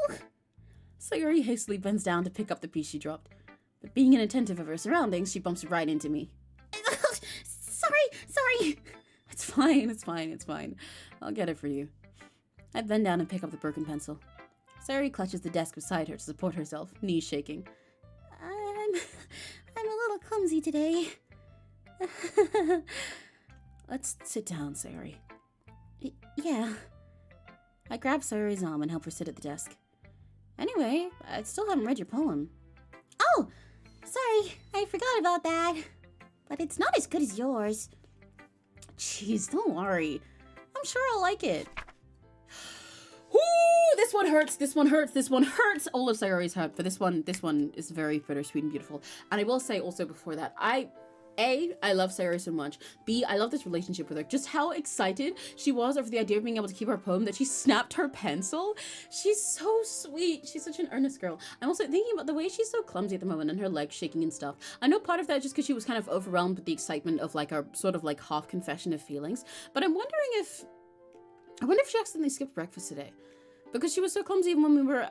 Sayori hastily bends down to pick up the piece she dropped. But being inattentive of her surroundings, she bumps right into me.
Sorry.
It's fine. I'll get it for you. I bend down and pick up the broken pencil. Sayori clutches the desk beside her to support herself, knees shaking.
I'm a little clumsy today.
Let's sit down, Sayori.
Yeah.
I grab Sayori's arm and help her sit at the desk. Anyway, I still haven't read your poem.
Oh, sorry. I forgot about that. But it's not as good as yours.
Jeez, don't worry. I'm sure I'll like it. Ooh, this one hurts. All of Sayori's hurt, but this one is very bittersweet and beautiful. And I will say also before that, I love Sayori so much. B, I love this relationship with her. Just how excited she was over the idea of being able to keep her poem that she snapped her pencil. She's so sweet. She's such an earnest girl. I'm also thinking about the way she's so clumsy at the moment and her legs shaking and stuff. I know part of that is just because she was kind of overwhelmed with the excitement of like our sort of like half confession of feelings. But I wonder if she accidentally skipped breakfast today. Because she was so clumsy when we were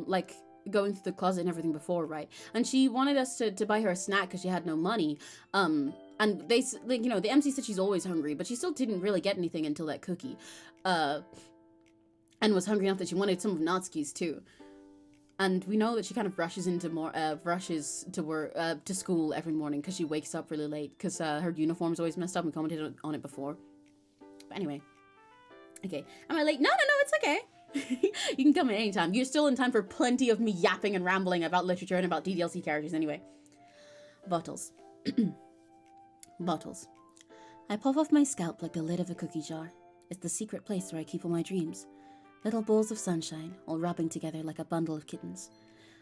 like going through the closet and everything before, right? And she wanted us to buy her a snack because she had no money. And they, like, you know, the MC said she's always hungry, but she still didn't really get anything until that cookie. And was hungry enough that she wanted some of 𝘆ci's too. And we know that she kind of rushes into rushes to work, to school every morning because she wakes up really late because her uniform's always messed up. We commented on it before. But anyway. Okay. Am I late? No, it's okay. You can come in anytime. You're still in time for plenty of me yapping and rambling about literature and about DDLC characters anyway. Bottles. Bottles. I pop off my scalp like the lid of a cookie jar. It's the secret place where I keep all my dreams. Little balls of sunshine, all rubbing together like a bundle of kittens.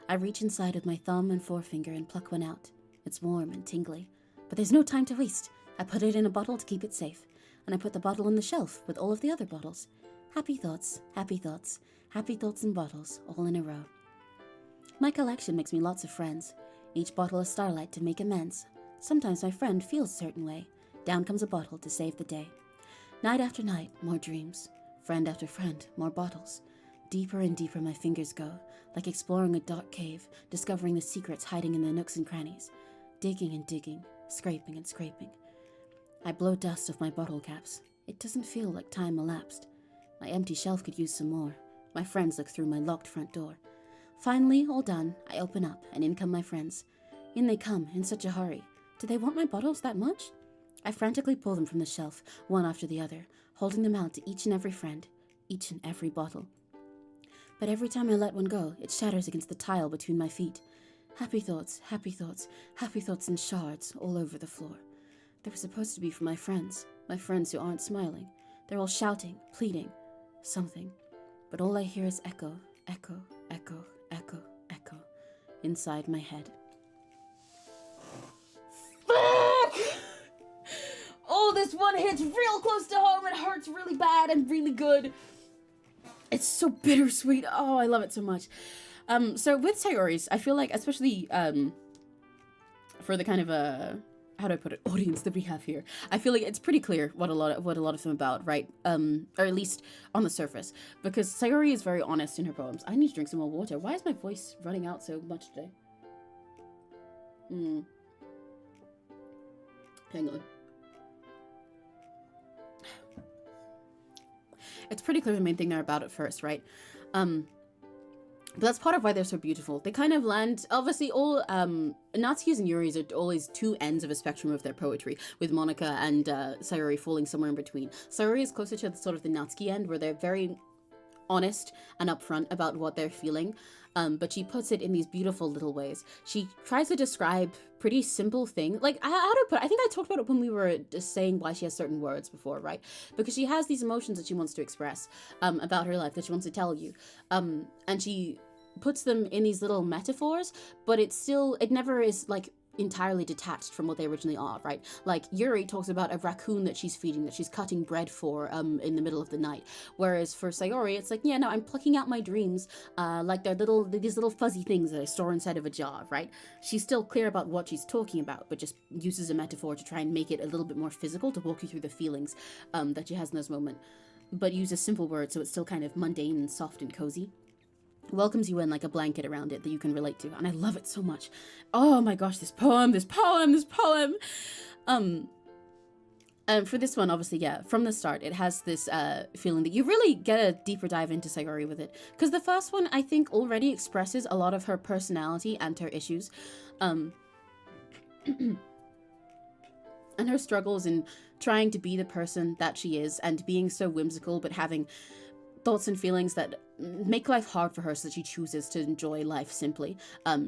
I reach inside with my thumb and forefinger and pluck one out. It's warm and tingly. But there's no time to waste. I put it in a bottle to keep it safe. And I put the bottle on the shelf with all of the other bottles. Happy thoughts, happy thoughts, happy thoughts in bottles, all in a row. My collection makes me lots of friends. Each bottle a starlight to make amends. Sometimes my friend feels a certain way. Down comes a bottle to save the day. Night after night, more dreams. Friend after friend, more bottles. Deeper and deeper my fingers go, like exploring a dark cave, discovering the secrets hiding in the nooks and crannies. Digging and digging, scraping and scraping. I blow dust off my bottle caps. It doesn't feel like time elapsed. My empty shelf could use some more. My friends look through my locked front door. Finally, all done, I open up, and in come my friends. In they come, in such a hurry. Do they want my bottles that much? I frantically pull them from the shelf, one after the other, holding them out to each and every friend, each and every bottle. But every time I let one go, it shatters against the tile between my feet. Happy thoughts, happy thoughts, happy thoughts in shards all over the floor. They were supposed to be for my friends who aren't smiling. They're all shouting, pleading, something. But all I hear is echo, echo, echo, echo, echo, inside my head. Fuck! Oh, this one hits real close to home. It hurts really bad and really good. It's so bittersweet. Oh, I love it so much. So with Sayori's, I feel like, especially for the kind of how do I put it, audience that we have here, I feel like it's pretty clear what a lot of them about, right? Or at least on the surface, because Sayori is very honest in her poems. I need to drink some more water. Why is my voice running out so much today? Hang on. It's pretty clear the main thing they're about at first, right? But that's part of why they're so beautiful. They kind of land, obviously, all 𝘆ci's and Yuri's are always two ends of a spectrum of their poetry, with Monika and Sayori falling somewhere in between. Sayori is closer to sort of the 𝘆ci end, where they're very honest and upfront about what they're feeling, but she puts it in these beautiful little ways. She tries to describe pretty simple things, like how to put it, I think I talked about it when we were just saying why she has certain words before, right? Because she has these emotions that she wants to express about her life, that she wants to tell you, and she puts them in these little metaphors, but it never is like entirely detached from what they originally are, right? Like Yuri talks about a raccoon that she's feeding, that she's cutting bread for in the middle of the night, whereas for Sayori it's like, yeah, no, I'm plucking out my dreams like they're these little fuzzy things that I store inside of a jar, right? She's still clear about what she's talking about, but just uses a metaphor to try and make it a little bit more physical, to walk you through the feelings that she has in those moments, but uses simple words so it's still kind of mundane and soft and cozy. Welcomes you in like a blanket around it that you can relate to, and I love it so much. Oh my gosh, this poem. And for this one, obviously, yeah, from the start, it has this feeling that you really get a deeper dive into Sayori with it, because the first one, I think, already expresses a lot of her personality and her issues, and her struggles in trying to be the person that she is, and being so whimsical, but having thoughts and feelings that make life hard for her, so that she chooses to enjoy life simply,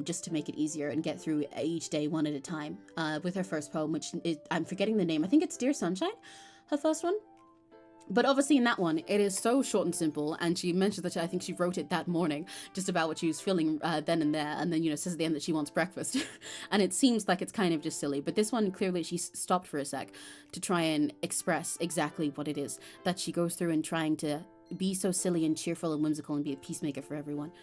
just to make it easier and get through each day one at a time. With her first poem, which I'm forgetting the name, I think it's Dear Sunshine, her first one. But obviously in that one, it is so short and simple, and she mentioned that I think she wrote it that morning, just about what she was feeling then and there, and then, you know, says at the end that she wants breakfast. And it seems like it's kind of just silly, but this one, clearly she stopped for a sec to try and express exactly what it is that she goes through in trying to be so silly and cheerful and whimsical and be a peacemaker for everyone.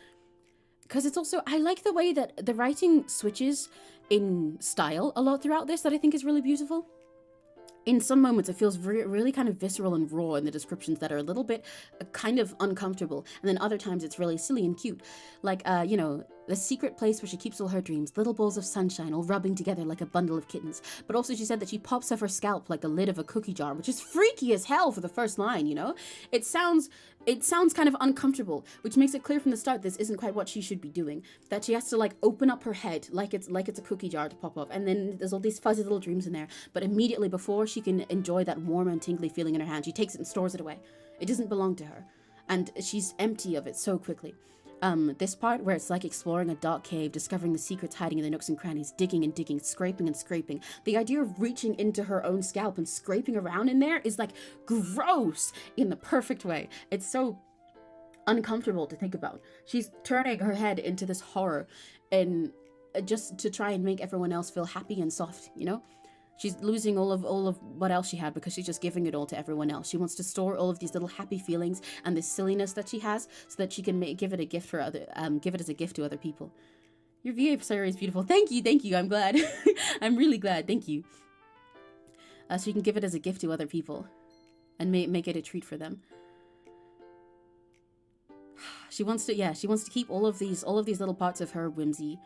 Because it's also, I like the way that the writing switches in style a lot throughout this, that I think is really beautiful. In some moments it feels really kind of visceral and raw in the descriptions that are a little bit kind of uncomfortable, and then other times it's really silly and cute. Like, you know, the secret place where she keeps all her dreams, little balls of sunshine all rubbing together like a bundle of kittens. But also she said that she pops off her scalp like the lid of a cookie jar, which is freaky as hell for the first line, you know? It sounds kind of uncomfortable, which makes it clear from the start this isn't quite what she should be doing. That she has to like open up her head like it's a cookie jar to pop off, and then there's all these fuzzy little dreams in there. But immediately before she can enjoy that warm and tingly feeling in her hand, she takes it and stores it away. It doesn't belong to her, and she's empty of it so quickly. This part where it's like exploring a dark cave, discovering the secrets hiding in the nooks and crannies, digging and digging, scraping and scraping. The idea of reaching into her own scalp and scraping around in there is like gross in the perfect way. It's so uncomfortable to think about. She's turning her head into this horror and just to try and make everyone else feel happy and soft, you know? She's losing all of what else she had because she's just giving it all to everyone else. She wants to store all of these little happy feelings and this silliness that she has so that she can give it a gift for give it as a gift to other people. Your VA Sarah is beautiful. Thank you. I'm glad. I'm really glad. Thank you. So you can give it as a gift to other people and make it a treat for them. She wants to keep all of these little parts of her whimsy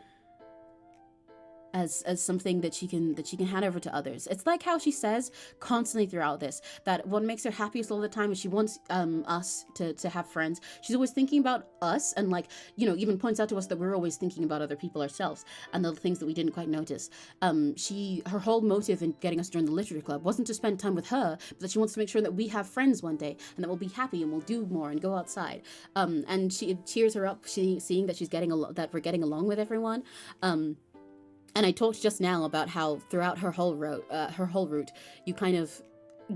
as something that she can hand over to others. It's like how she says constantly throughout this that what makes her happiest all the time is she wants us to have friends. She's always thinking about us, and like, you know, even points out to us that we're always thinking about other people ourselves and the things that we didn't quite notice. Her whole motive in getting us to join the literature club wasn't to spend time with her, but that she wants to make sure that we have friends one day and that we'll be happy and we'll do more and go outside. And it cheers her up seeing that that we're getting along with everyone. And I talked just now about how throughout her whole route, you kind of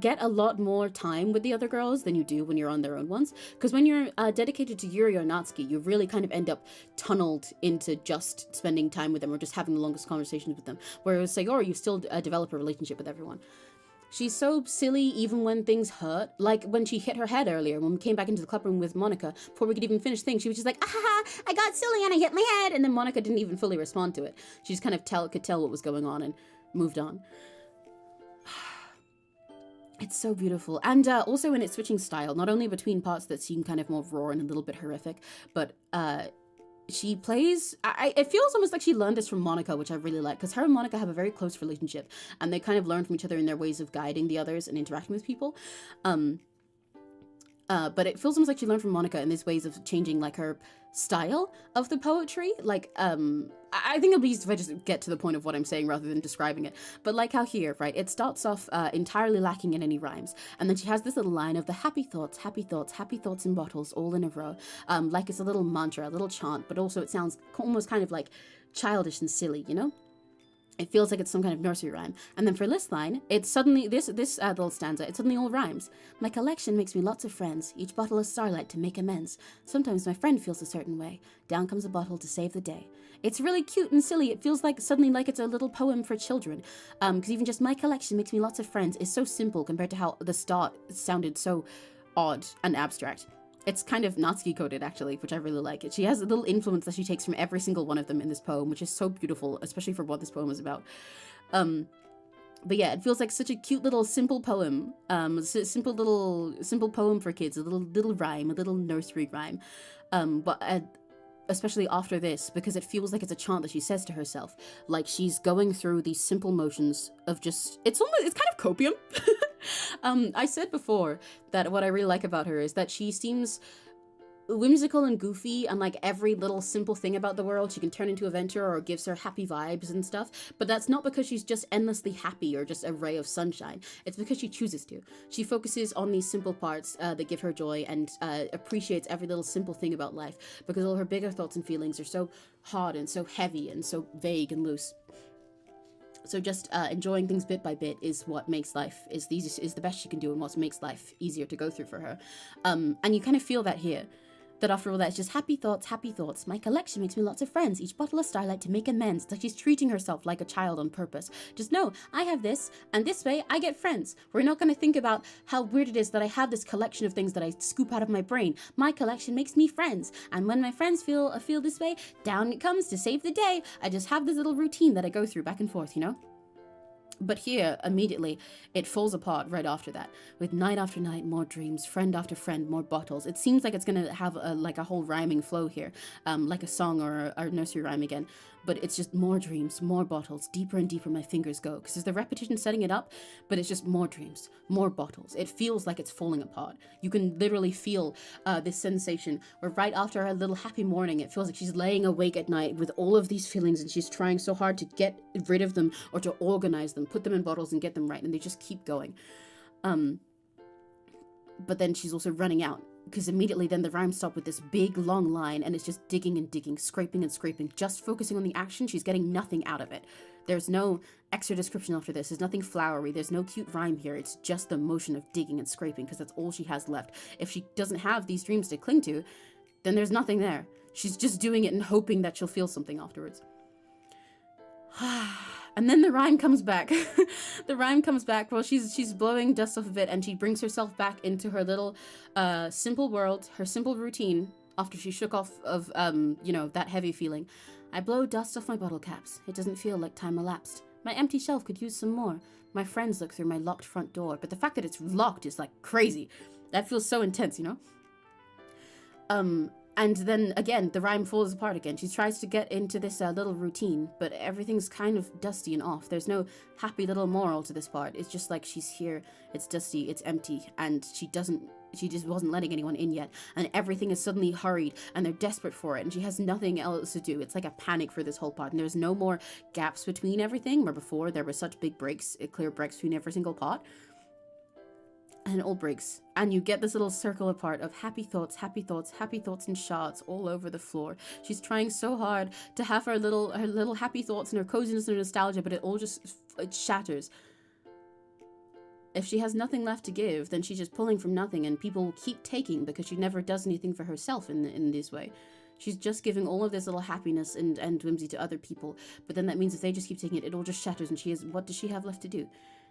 get a lot more time with the other girls than you do when you're on their own ones. Because when you're dedicated to Yuri or Natsuki, you really kind of end up tunneled into just spending time with them or just having the longest conversations with them. Whereas Sayori, you still develop a relationship with everyone. She's so silly even when things hurt. Like when she hit her head earlier, when we came back into the club room with Monika, before we could even finish things, she was just like, ah, I got silly and I hit my head. And then Monika didn't even fully respond to it. She just kind of could tell what was going on and moved on. It's so beautiful. And also in its switching style, not only between parts that seem kind of more raw and a little bit horrific, but she plays, it feels almost like she learned this from Monika, which I really like, because her and Monika have a very close relationship, and they kind of learn from each other in their ways of guiding the others and interacting with people. But it feels almost like she learned from Monika in these ways of changing like her style of the poetry. Like, I think it'll be easy if I just get to the point of what I'm saying rather than describing it. But like how here, right, it starts off entirely lacking in any rhymes. And then she has this little line of the happy thoughts in bottles all in a row. Like it's a little mantra, a little chant, but also it sounds almost kind of like childish and silly, you know? It feels like it's some kind of nursery rhyme. And then for this line, it's suddenly, this little stanza, it suddenly all rhymes. My collection makes me lots of friends, each bottle of starlight to make amends. Sometimes my friend feels a certain way. Down comes a bottle to save the day. It's really cute and silly. It feels like suddenly like it's a little poem for children. Because even just my collection makes me lots of friends is so simple compared to how the start sounded so odd and abstract. It's kind of Natsuki coded, actually, which I really like. She has a little influence that she takes from every single one of them in this poem, which is so beautiful, especially for what this poem is about. But yeah, it feels like such a cute little simple poem. Simple poem for kids, a little rhyme, a little nursery rhyme. But especially after this, because it feels like it's a chant that she says to herself. Like she's going through these simple motions of just, it's kind of copium. I said before that what I really like about her is that she seems whimsical and goofy, and like every little simple thing about the world she can turn into a venture or gives her happy vibes and stuff. But that's not because she's just endlessly happy or just a ray of sunshine. It's because she chooses to. She focuses on these simple parts that give her joy and appreciates every little simple thing about life, because all her bigger thoughts and feelings are so hard and so heavy and so vague and loose. So just enjoying things bit by bit is what makes life, is the best she can do, and what makes life easier to go through for her. And you kind of feel that here. That after all that, it's just happy thoughts. My collection makes me lots of friends, each bottle of starlight to make amends. It's like she's treating herself like a child on purpose. Just know, I have this, and this way I get friends. We're not going to think about how weird it is that I have this collection of things that I scoop out of my brain. My collection makes me friends, and when my friends feel this way, down it comes to save the day. I just have this little routine that I go through back and forth, you know? But here, immediately, it falls apart right after that. With night after night, more dreams, friend after friend, more bottles. It seems like it's going to have like a whole rhyming flow here, like a song or a nursery rhyme again. But it's just more dreams, more bottles, deeper and deeper my fingers go. Because there's the repetition setting it up, but it's just more dreams, more bottles. It feels like it's falling apart. You can literally feel this sensation where right after a little happy morning, it feels like she's laying awake at night with all of these feelings and she's trying so hard to get rid of them or to organize them, put them in bottles and get them right. And they just keep going. But then she's also running out. Because immediately then the rhyme stopped with this big long line and it's just digging and digging, scraping and scraping, just focusing on the action. She's getting nothing out of it. There's no extra description after this. There's nothing flowery. There's no cute rhyme here. It's just the motion of digging and scraping because that's all she has left. If she doesn't have these dreams to cling to, then there's nothing there. She's just doing it and hoping that she'll feel something afterwards. And then the rhyme comes back. The rhyme comes back. Well, she's blowing dust off of it, and she brings herself back into her little simple world, her simple routine. After she shook off of that heavy feeling, I blow dust off my bottle caps. It doesn't feel like time elapsed. My empty shelf could use some more. My friends look through my locked front door, but the fact that it's locked is like crazy. That feels so intense, you know. And then again, the rhyme falls apart again. She tries to get into this little routine, but everything's kind of dusty and off. There's no happy little moral to this part. It's just like she's here, it's dusty, it's empty, and she just wasn't letting anyone in yet. And everything is suddenly hurried, and they're desperate for it, and she has nothing else to do. It's like a panic for this whole part, and there's no more gaps between everything, where before there were such big breaks, clear breaks between every single part. And it all breaks, and you get this little circle apart of happy thoughts, happy thoughts, happy thoughts and shards all over the floor. She's trying so hard to have her little happy thoughts and her coziness and her nostalgia, but it all just shatters. If she has nothing left to give, then she's just pulling from nothing, and people will keep taking because she never does anything for herself in this way. She's just giving all of this little happiness and whimsy to other people, but then that means if they just keep taking it, it all just shatters, and what does she have left to do?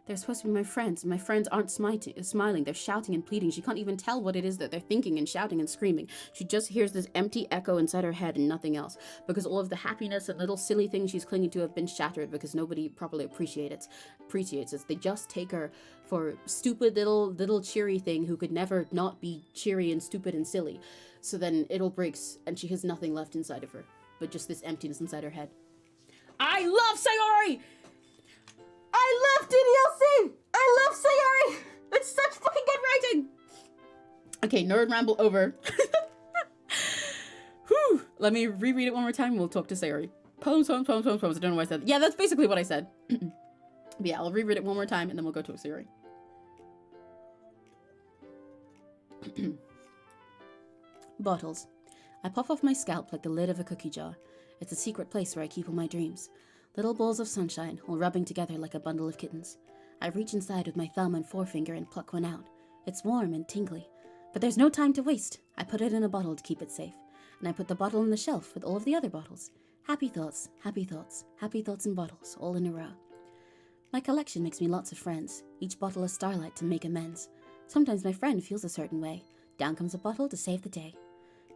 They're supposed to be my friends, and my friends aren't smiling. They're shouting and pleading. She can't even tell what it is that they're thinking and shouting and screaming. She just hears this empty echo inside her head and nothing else, because all of the happiness and little silly things she's clinging to have been shattered because nobody properly appreciates it. They just take her for stupid little cheery thing who could never not be cheery and stupid and silly. So then it all breaks, and she has nothing left inside of her, but just this emptiness inside her head. I love 𝘆cie_𝗿! I love DDLC! I love 𝘆cie_𝗿! It's such fucking good writing! Okay, nerd ramble over. Whew. Let me reread it one more time and we'll talk to 𝘆cie_𝗿. Poems. I don't know why I said that. Yeah, that's basically what I said. But yeah, I'll reread it one more time and then we'll go to 𝘆cie_𝗿. Bottles. I puff off my scalp like the lid of a cookie jar. It's a secret place where I keep all my dreams. Little balls of sunshine, all rubbing together like a bundle of kittens. I reach inside with my thumb and forefinger and pluck one out. It's warm and tingly. But there's no time to waste. I put it in a bottle to keep it safe. And I put the bottle on the shelf with all of the other bottles. Happy thoughts, happy thoughts, happy thoughts in bottles, all in a row. My collection makes me lots of friends. Each bottle a starlight to make amends. Sometimes my friend feels a certain way. Down comes a bottle to save the day.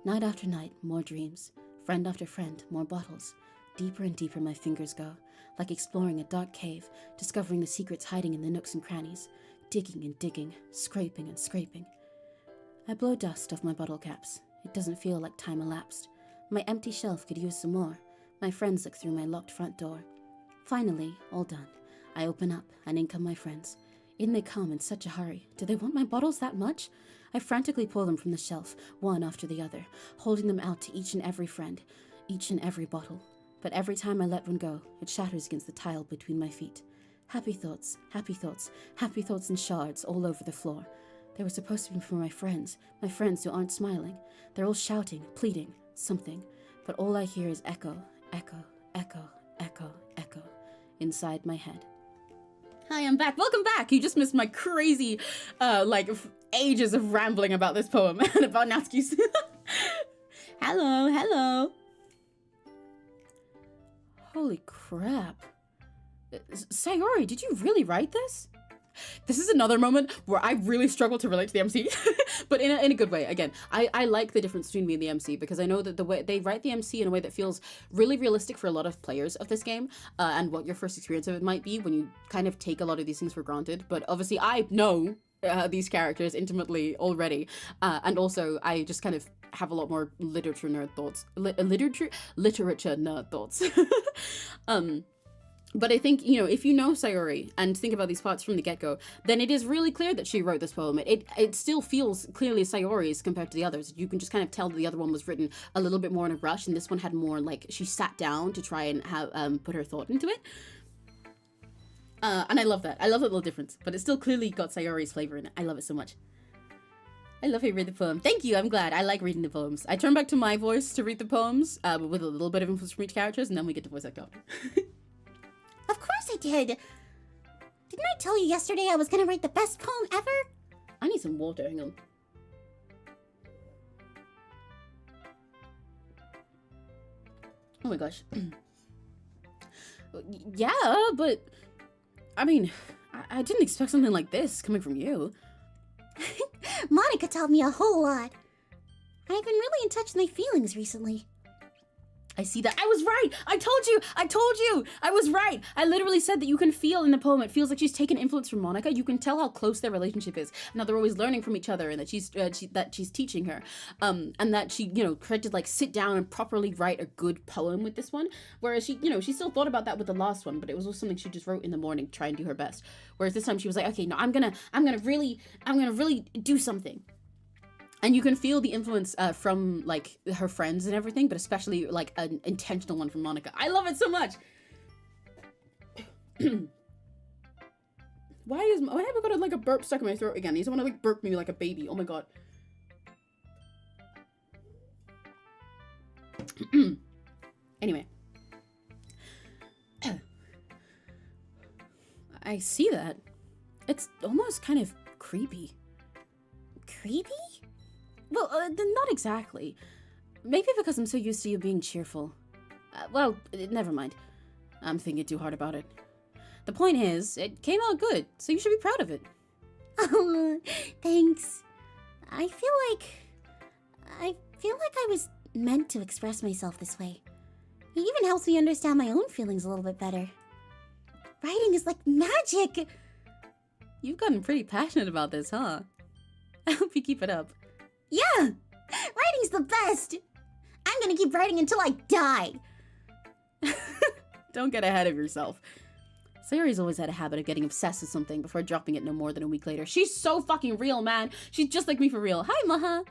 Night after night, more dreams. Friend after friend, more bottles. Deeper and deeper my fingers go, like exploring a dark cave, discovering the secrets hiding in the nooks and crannies, digging and digging, scraping and scraping. I blow dust off my bottle caps. It doesn't feel like time elapsed. My empty shelf could use some more. My friends look through my locked front door. Finally, all done. I open up, and in come my friends. In they come in such a hurry. Do they want my bottles that much? I frantically pull them from the shelf, one after the other, holding them out to each and every friend, each and every bottle. But every time I let one go, it shatters against the tile between my feet. Happy thoughts, happy thoughts, happy thoughts in shards all over the floor. They were supposed to be for my friends who aren't smiling. They're all shouting, pleading, something. But all I hear is echo, echo, echo, echo, echo, inside my head. Hi, I'm back. Welcome back. You just missed my crazy, ages of rambling about this poem and about 𝘆cie_𝗿. Hello. Holy crap. 𝘆cie_𝗿, did you really write this? This is another moment where I really struggle to relate to the MC, but in a good way. Again, I like the difference between me and the MC because I know that the way they write the MC in a way that feels really realistic for a lot of players of this game, and what your first experience of it might be when you kind of take a lot of these things for granted. But obviously I know these characters intimately already, and also I just kind of have a lot more literature nerd thoughts. Literature nerd thoughts. But I think, you know, if you know Sayori and think about these parts from the get-go, then it is really clear that she wrote this poem. It still feels clearly Sayori's compared to the others. You can just kind of tell that the other one was written a little bit more in a rush, and this one had more, like, she sat down to try and have put her thought into it. And I love that. I love that little difference. But it still clearly got Sayori's flavor in it. I love it so much. I love how you read the poem. Thank you, I'm glad. I like reading the poems. I turn back to my voice to read the poems, but with a little bit of influence from each characters, and then we get to voice act after.
Of course I did. Didn't I tell you yesterday I was gonna write the best poem ever?
I need some water, hang on. Oh my gosh. Yeah, but I mean, I didn't expect something like this coming from you.
Monika taught me a whole lot. I've been really in touch with my feelings recently.
I see that. I was right. I told you. I was right. I literally said that you can feel in the poem. It feels like she's taken influence from Monika. You can tell how close their relationship is. Now they're always learning from each other, and that she's teaching her, and that she, you know, tried to like sit down and properly write a good poem with this one. Whereas she, you know, she still thought about that with the last one, but it was something she just wrote in the morning, try and do her best. Whereas this time she was like, okay, no, I'm gonna really do something. And you can feel the influence from, like, her friends and everything, but especially, like, an intentional one from Monika. I love it so much! Why have I got, like, a burp stuck in my throat again? He's the one to, like, burp me like a baby. Oh my god. Anyway. I see that. It's almost kind of creepy.
Creepy?
Well, not exactly. Maybe because I'm so used to you being cheerful. Well, never mind. I'm thinking too hard about it. The point is, it came out good, so you should be proud of it.
Oh, thanks. I feel like I was meant to express myself this way. It even helps me understand my own feelings a little bit better. Writing is like magic!
You've gotten pretty passionate about this, huh? I hope you keep it up.
Yeah! Writing's the best! I'm gonna keep writing until I die!
Don't get ahead of yourself. Sayori's always had a habit of getting obsessed with something before dropping it no more than a week later. She's so fucking real, man! She's just like me for real. Hi, Maha!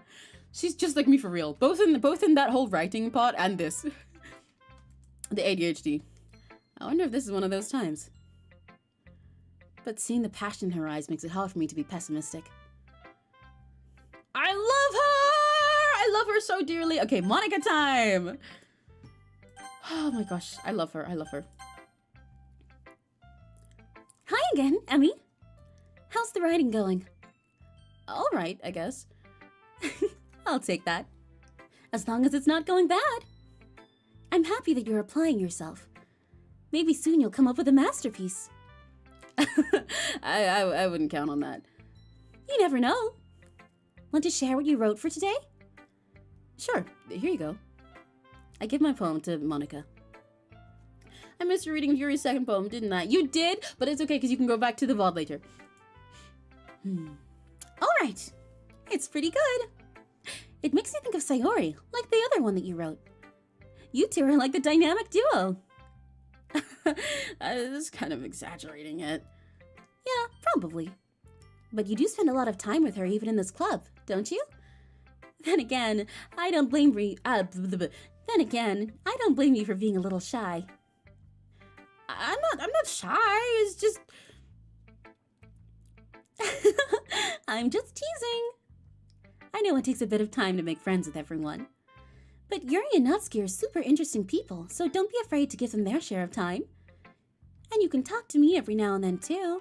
She's just like me for real. Both in that whole writing part and this. The ADHD. I wonder if this is one of those times. But seeing the passion in her eyes makes it hard for me to be pessimistic. I love her! I love her so dearly. Okay, Monika time! Oh my gosh, I love her. I love her.
Hi again, Emmy. How's the writing going?
All right, I guess.
I'll take that. As long as it's not going bad. I'm happy that you're applying yourself. Maybe soon you'll come up with a masterpiece.
I wouldn't count on that.
You never know. Want to share what you wrote for today?
Sure, here you go. I give my poem to Monika. I missed you reading Yuri's second poem, didn't I? You did, but it's okay because you can go back to the VOD later.
Alright. It's pretty good. It makes me think of Sayori, like the other one that you wrote. You two are like the dynamic duo.
I was kind of exaggerating it.
Yeah, probably. But you do spend a lot of time with her even in this club, don't you? Then again, I don't blame you for being a little shy.
I'm not shy. It's just
I'm just teasing. I know it takes a bit of time to make friends with everyone. But Yuri and 𝘆cie are super interesting people, so don't be afraid to give them their share of time. And you can talk to me every now and then, too.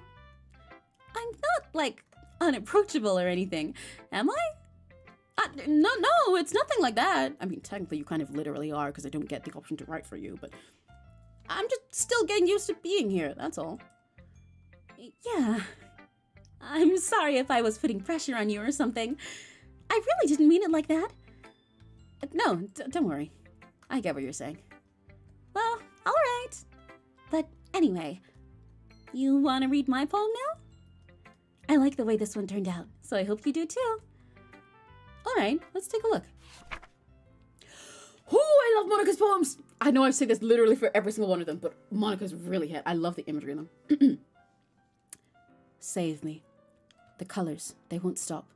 I'm not, like, unapproachable or anything, am I?
no, it's nothing like that. I mean, technically you kind of literally are because I don't get the option to write for you, but I'm just still getting used to being here, that's all.
Yeah,
I'm sorry if I was putting pressure on you or something. I really didn't mean it like that. No, don't worry. I get what you're saying. Well, all right. But anyway, you want to read my poem now? I like the way this one turned out, so I hope you do too. All right, let's take a look. Ooh, I love Monika's poems. I know I've said this literally for every single one of them, but Monika's really hit. I love the imagery in them. Save me. The colors, they won't stop.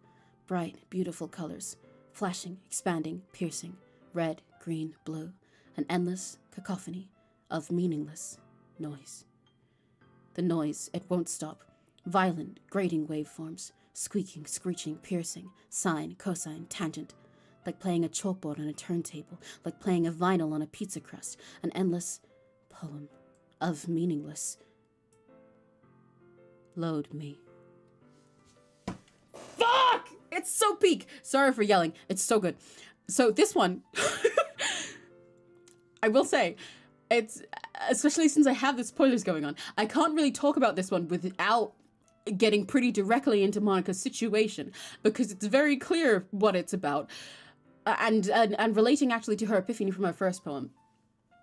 Bright, beautiful colors. Flashing, expanding, piercing. Red, green, blue. An endless cacophony of meaningless noise. The noise, it won't stop. Violent, grating waveforms. Squeaking, screeching, piercing. Sine, cosine, tangent. Like playing a chalkboard on a turntable. Like playing a vinyl on a pizza crust. An endless poem of meaningless. Load me. Fuck! It's so peak. Sorry for yelling. It's so good. So this one, I will say, it's, especially since I have the spoilers going on, I can't really talk about this one without getting pretty directly into Monika's situation, because it's very clear what it's about, and relating actually to her epiphany from her first poem.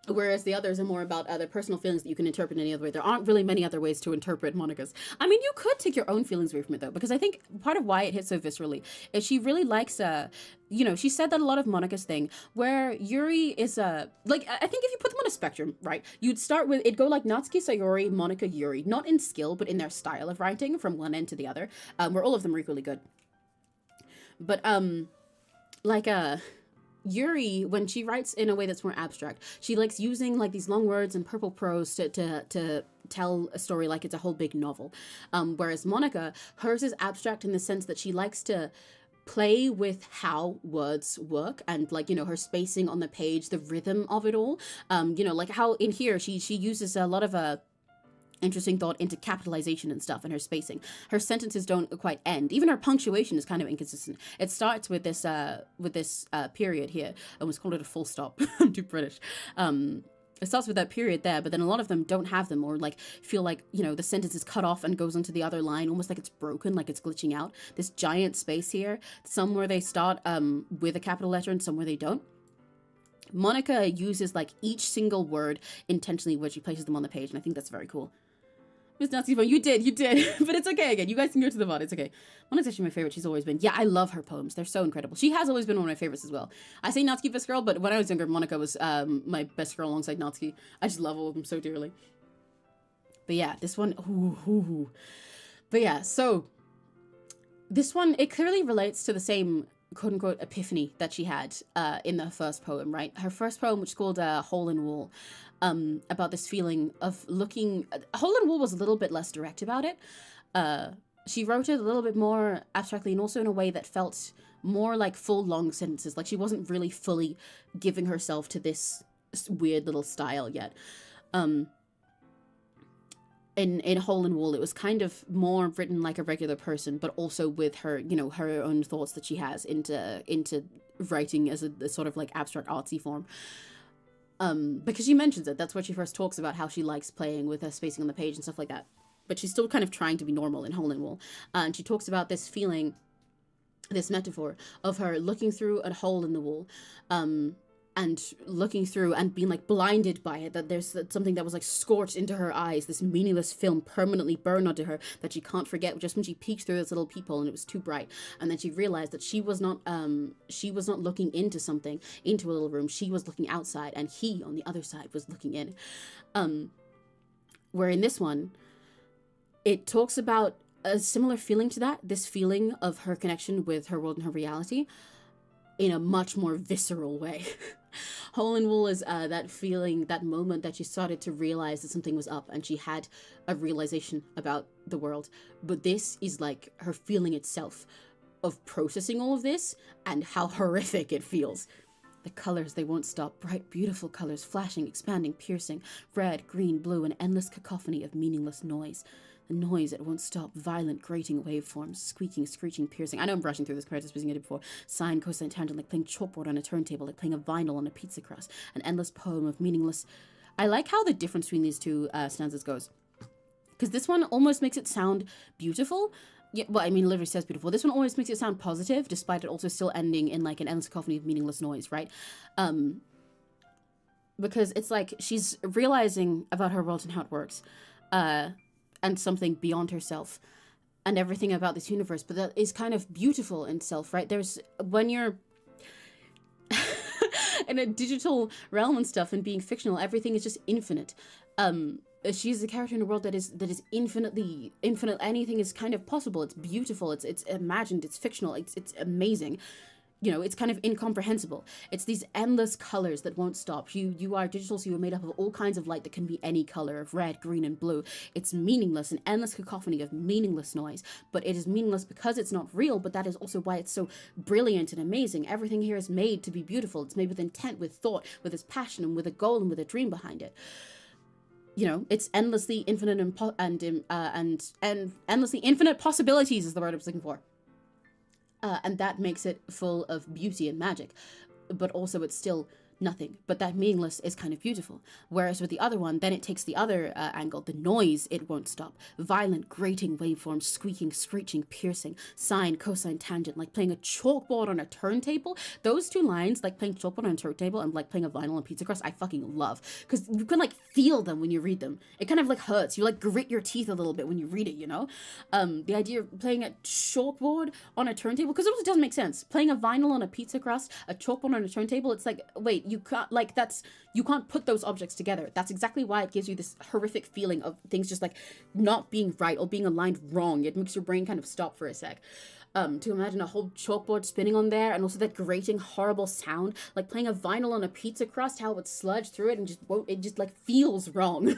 Whereas the others are more about other personal feelings that you can interpret in any other way. There aren't really many other ways to interpret Monika's. I mean, you could take your own feelings away from it, though, because I think part of why it hits so viscerally is she really likes, you know, she said that a lot of Monika's thing, where Yuri is, like, I think if you put them on a spectrum, right, you'd start with, it'd go like Natsuki, Sayori, Monika, Yuri, not in skill, but in their style of writing from one end to the other, where all of them are equally good. But, Yuri, when she writes in a way that's more abstract, she likes using like these long words and purple prose to tell a story like it's a whole big novel. Whereas Monika, hers is abstract in the sense that she likes to play with how words work and, like, you know, her spacing on the page, the rhythm of it all. You know, like how in here she uses a lot of interesting thought into capitalization and stuff and her spacing. Her sentences don't quite end. Even her punctuation is kind of inconsistent. It starts with this period here. I almost called it a full stop. I'm too British. It starts with that period there, but then a lot of them don't have them, or like feel like, you know, the sentence is cut off and goes onto the other line, almost like it's broken, like it's glitching out. This giant space here, somewhere they start with a capital letter and somewhere they don't. Monika uses like each single word intentionally where she places them on the page, and I think that's very cool. Miss Natsuki, you did, but it's okay again. You guys can go to the VOD, it's okay. Monika's actually my favorite. She's always been. Yeah, I love her poems. They're so incredible. She has always been one of my favorites as well. I say Natsuki best girl, but when I was younger, Monika was my best girl alongside Natsuki. I just love all of them so dearly. But yeah, this one, ooh. But yeah, so this one, it clearly relates to the same quote-unquote epiphany that she had in the first poem, right? Her first poem, which is called Hole in Wall, about this feeling of looking... Hole in Wall was a little bit less direct about it. She wrote it a little bit more abstractly and also in a way that felt more like full long sentences. Like she wasn't really fully giving herself to this weird little style yet. In Hole in Wall, it was kind of more written like a regular person, but also with her, you know, her own thoughts that she has into writing as a sort of like abstract artsy form. Because she mentions it. That's what she first talks about, how she likes playing with her spacing on the page and stuff like that. But she's still kind of trying to be normal in Hole in Wall. And she talks about this feeling, this metaphor of her looking through a hole in the wall, and looking through and being like blinded by it, that there's something that was like scorched into her eyes, this meaningless film permanently burned onto her that she can't forget just when she peeked through this little peephole and it was too bright. And then she realized that she was not looking into something, into a little room. She was looking outside, and he on the other side was looking in. Where in this one, it talks about a similar feeling to that, this feeling of her connection with her world and her reality in a much more visceral way. Hole in Wall is that feeling, that moment that she started to realize that something was up and she had a realization about the world. But this is like her feeling itself of processing all of this and how horrific it feels. The colors, they won't stop. Bright, beautiful colors, flashing, expanding, piercing. Red, green, blue, an endless cacophony of meaningless noise. The noise, it won't stop. Violent, grating waveforms. Squeaking, screeching, piercing. I know I'm brushing through this character speaking I did before. Sine, cosine, tangent, like playing chalkboard on a turntable, like playing a vinyl on a pizza crust. An endless poem of meaningless... I like how the difference between these two stanzas goes. Because this one almost makes it sound beautiful, Yeah, well, I mean, literally says beautiful. This one always makes it sound positive, despite it also still ending in like an endless cacophony of meaningless noise, right? Because it's like she's realizing about her world and how it works, and something beyond herself, and everything about this universe. But that is kind of beautiful in itself, right? There's when you're in a digital realm and stuff, and being fictional, everything is just infinite. She's a character in a world that is infinitely infinite. Anything is kind of possible. It's beautiful. It's imagined. It's fictional. It's amazing. You know, it's kind of incomprehensible. It's these endless colors that won't stop. You are digital, so you're made up of all kinds of light that can be any color of red, green, and blue. It's meaningless, an endless cacophony of meaningless noise. But it is meaningless because it's not real, but that is also why it's so brilliant and amazing. Everything here is made to be beautiful. It's made with intent, with thought, with its passion, and with a goal and with a dream behind it. You know, it's endlessly infinite and endlessly infinite possibilities is the word I was looking for. And that makes it full of beauty and magic, but also it's still nothing. But that meaningless is kind of beautiful. Whereas with the other one, then it takes the other angle. The noise, it won't stop. Violent, grating waveforms, squeaking, screeching, piercing, sine, cosine, tangent, like playing a chalkboard on a turntable. Those two lines, like playing chalkboard on a turntable and like playing a vinyl on pizza crust, I fucking love. Because you can like feel them when you read them. It kind of like hurts. You like grit your teeth a little bit when you read it, you know? The idea of playing a chalkboard on a turntable, because it also doesn't make sense. Playing a vinyl on a pizza crust, a chalkboard on a turntable, it's like, wait, you can't, like, you can't put those objects together. That's exactly why it gives you this horrific feeling of things just like not being right or being aligned wrong. It makes your brain kind of stop for a sec. To imagine a whole chalkboard spinning on there, and also that grating, horrible sound, like playing a vinyl on a pizza crust, how it would sludge through it and it just like feels wrong.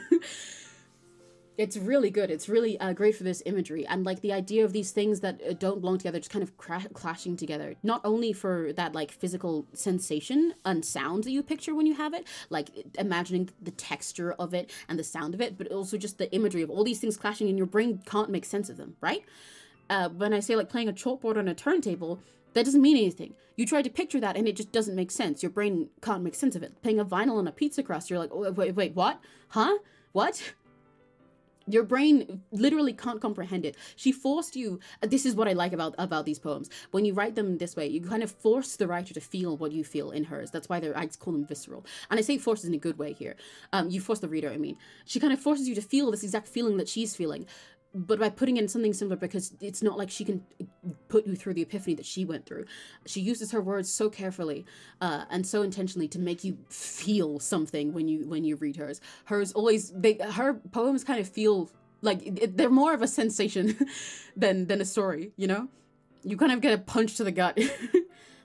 It's really good. It's really great for this imagery. And like the idea of these things that don't belong together just kind of clashing together. Not only for that like physical sensation and sound that you picture when you have it, like imagining the texture of it and the sound of it, but also just the imagery of all these things clashing and your brain can't make sense of them, right? When I say like playing a chalkboard on a turntable, that doesn't mean anything. You try to picture that and it just doesn't make sense. Your brain can't make sense of it. Playing a vinyl on a pizza crust, you're like, oh, wait, what? Huh? What? Your brain literally can't comprehend it. She forced you, this is what I like about these poems. When you write them this way, you kind of force the writer to feel what you feel in hers. That's why I call them visceral. And I say force in a good way here. You force the reader, I mean. She kind of forces you to feel this exact feeling that she's feeling, but by putting in something similar, because it's not like she can put you through the epiphany that she went through. She uses her words so carefully and so intentionally to make you feel something when you read hers. Her poems kind of feel like they're more of a sensation than a story, you know? You kind of get a punch to the gut.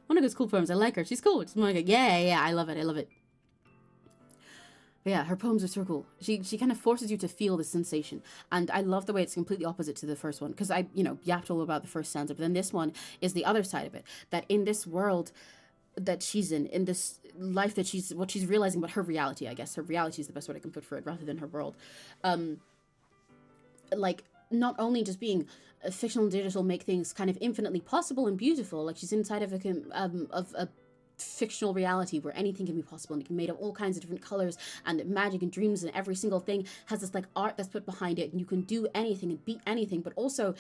Monika's cool poems. I like her. She's cool. It's Monika. Yeah, I love it. But yeah, her poems are so cool. She kind of forces you to feel the sensation. And I love the way it's completely opposite to the first one. Because I, yapped all about the first stanza. But then this one is the other side of it. That in this world that she's in this life that what she's realizing about her reality, I guess. Her reality is the best word I can put for it, rather than her world. Like, not only just being fictional and digital make things kind of infinitely possible and beautiful. Like, she's inside of a fictional reality where anything can be possible, and it can be made of all kinds of different colors and magic and dreams, and every single thing has this like art that's put behind it, and you can do anything and beat anything. But also,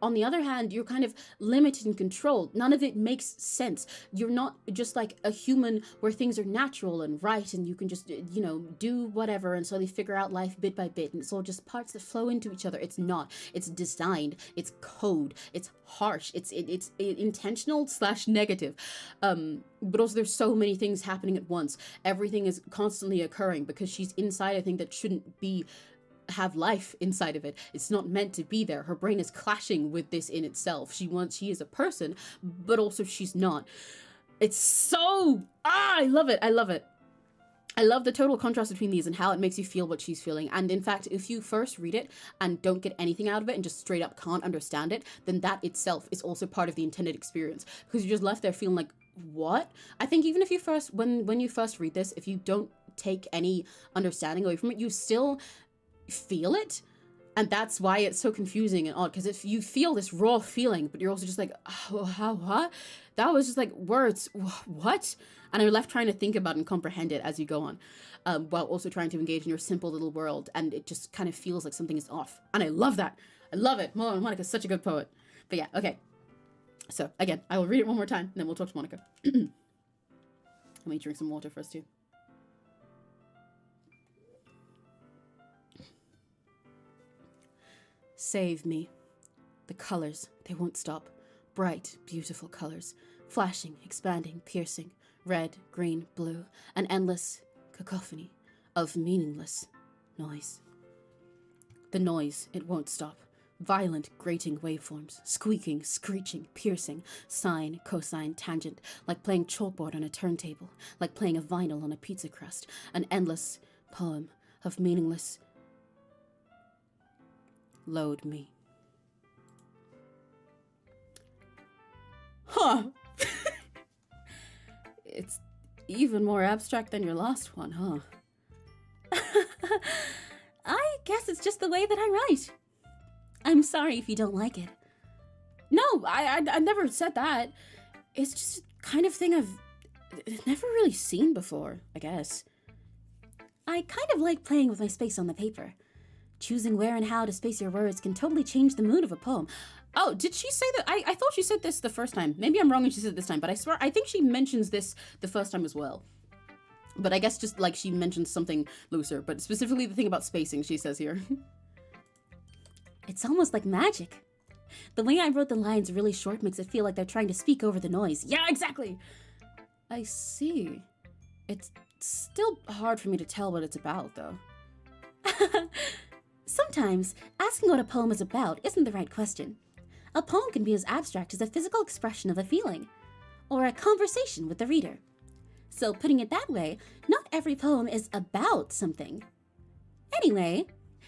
on the other hand, you're kind of limited and controlled. None of it makes sense. You're not just like a human where things are natural and right, and you can just, do whatever and slowly figure out life bit by bit, and it's all just parts that flow into each other. It's not. It's designed. It's code. It's harsh. It's intentional / negative. But also there's so many things happening at once. Everything is constantly occurring because she's inside a thing that shouldn't have life inside of it. It's not meant to be there. Her brain is clashing with this in itself. She is a person, but also she's not. It's so I love it. I love the total contrast between these and how it makes you feel what she's feeling. And in fact, if you first read it and don't get anything out of it and just straight up can't understand it, then that itself is also part of the intended experience, because you're just left there feeling like, what? I think even if you when you first read this, if you don't take any understanding away from it, you still feel it, And that's why it's so confusing and odd, because if you feel this raw feeling, but you're also just like, oh, how, what? That was just like words, what? And I'm left trying to think about and comprehend it as you go on, while also trying to engage in your simple little world. And it just kind of feels like something is off. And I love that. I love it. Monika's such a good poet. But yeah, okay. So again, I will read it one more time, and then we'll talk to Monika. Let me drink some water first too. Save me. The colors, they won't stop. Bright, beautiful colors. Flashing, expanding, piercing. Red, green, blue. An endless cacophony of meaningless noise. The noise, it won't stop. Violent, grating waveforms. Squeaking, screeching, piercing. Sine, cosine, tangent. Like playing chalkboard on a turntable. Like playing a vinyl on a pizza crust. An endless poem of meaningless. Load me. Huh. It's even more abstract than your last one, huh? I guess it's just the way that I write. I'm sorry if you don't like it. No, I never said that. It's just kind of thing I've never really seen before, I guess. I kind of like playing with my space on the paper. Choosing where and how to space your words can totally change the mood of a poem. Oh, did she say that? I thought she said this the first time. Maybe I'm wrong and she said it this time, but I swear, I think she mentions this the first time as well. But I guess just like she mentions something looser, but specifically the thing about spacing she says here. It's almost like magic. The way I wrote the lines really short makes it feel like they're trying to speak over the noise. Yeah, exactly. I see. It's still hard for me to tell what it's about, though. Sometimes, asking what a poem is about isn't the right question. A poem can be as abstract as a physical expression of a feeling, or a conversation with the reader. So putting it that way, not every poem is about something. Anyway,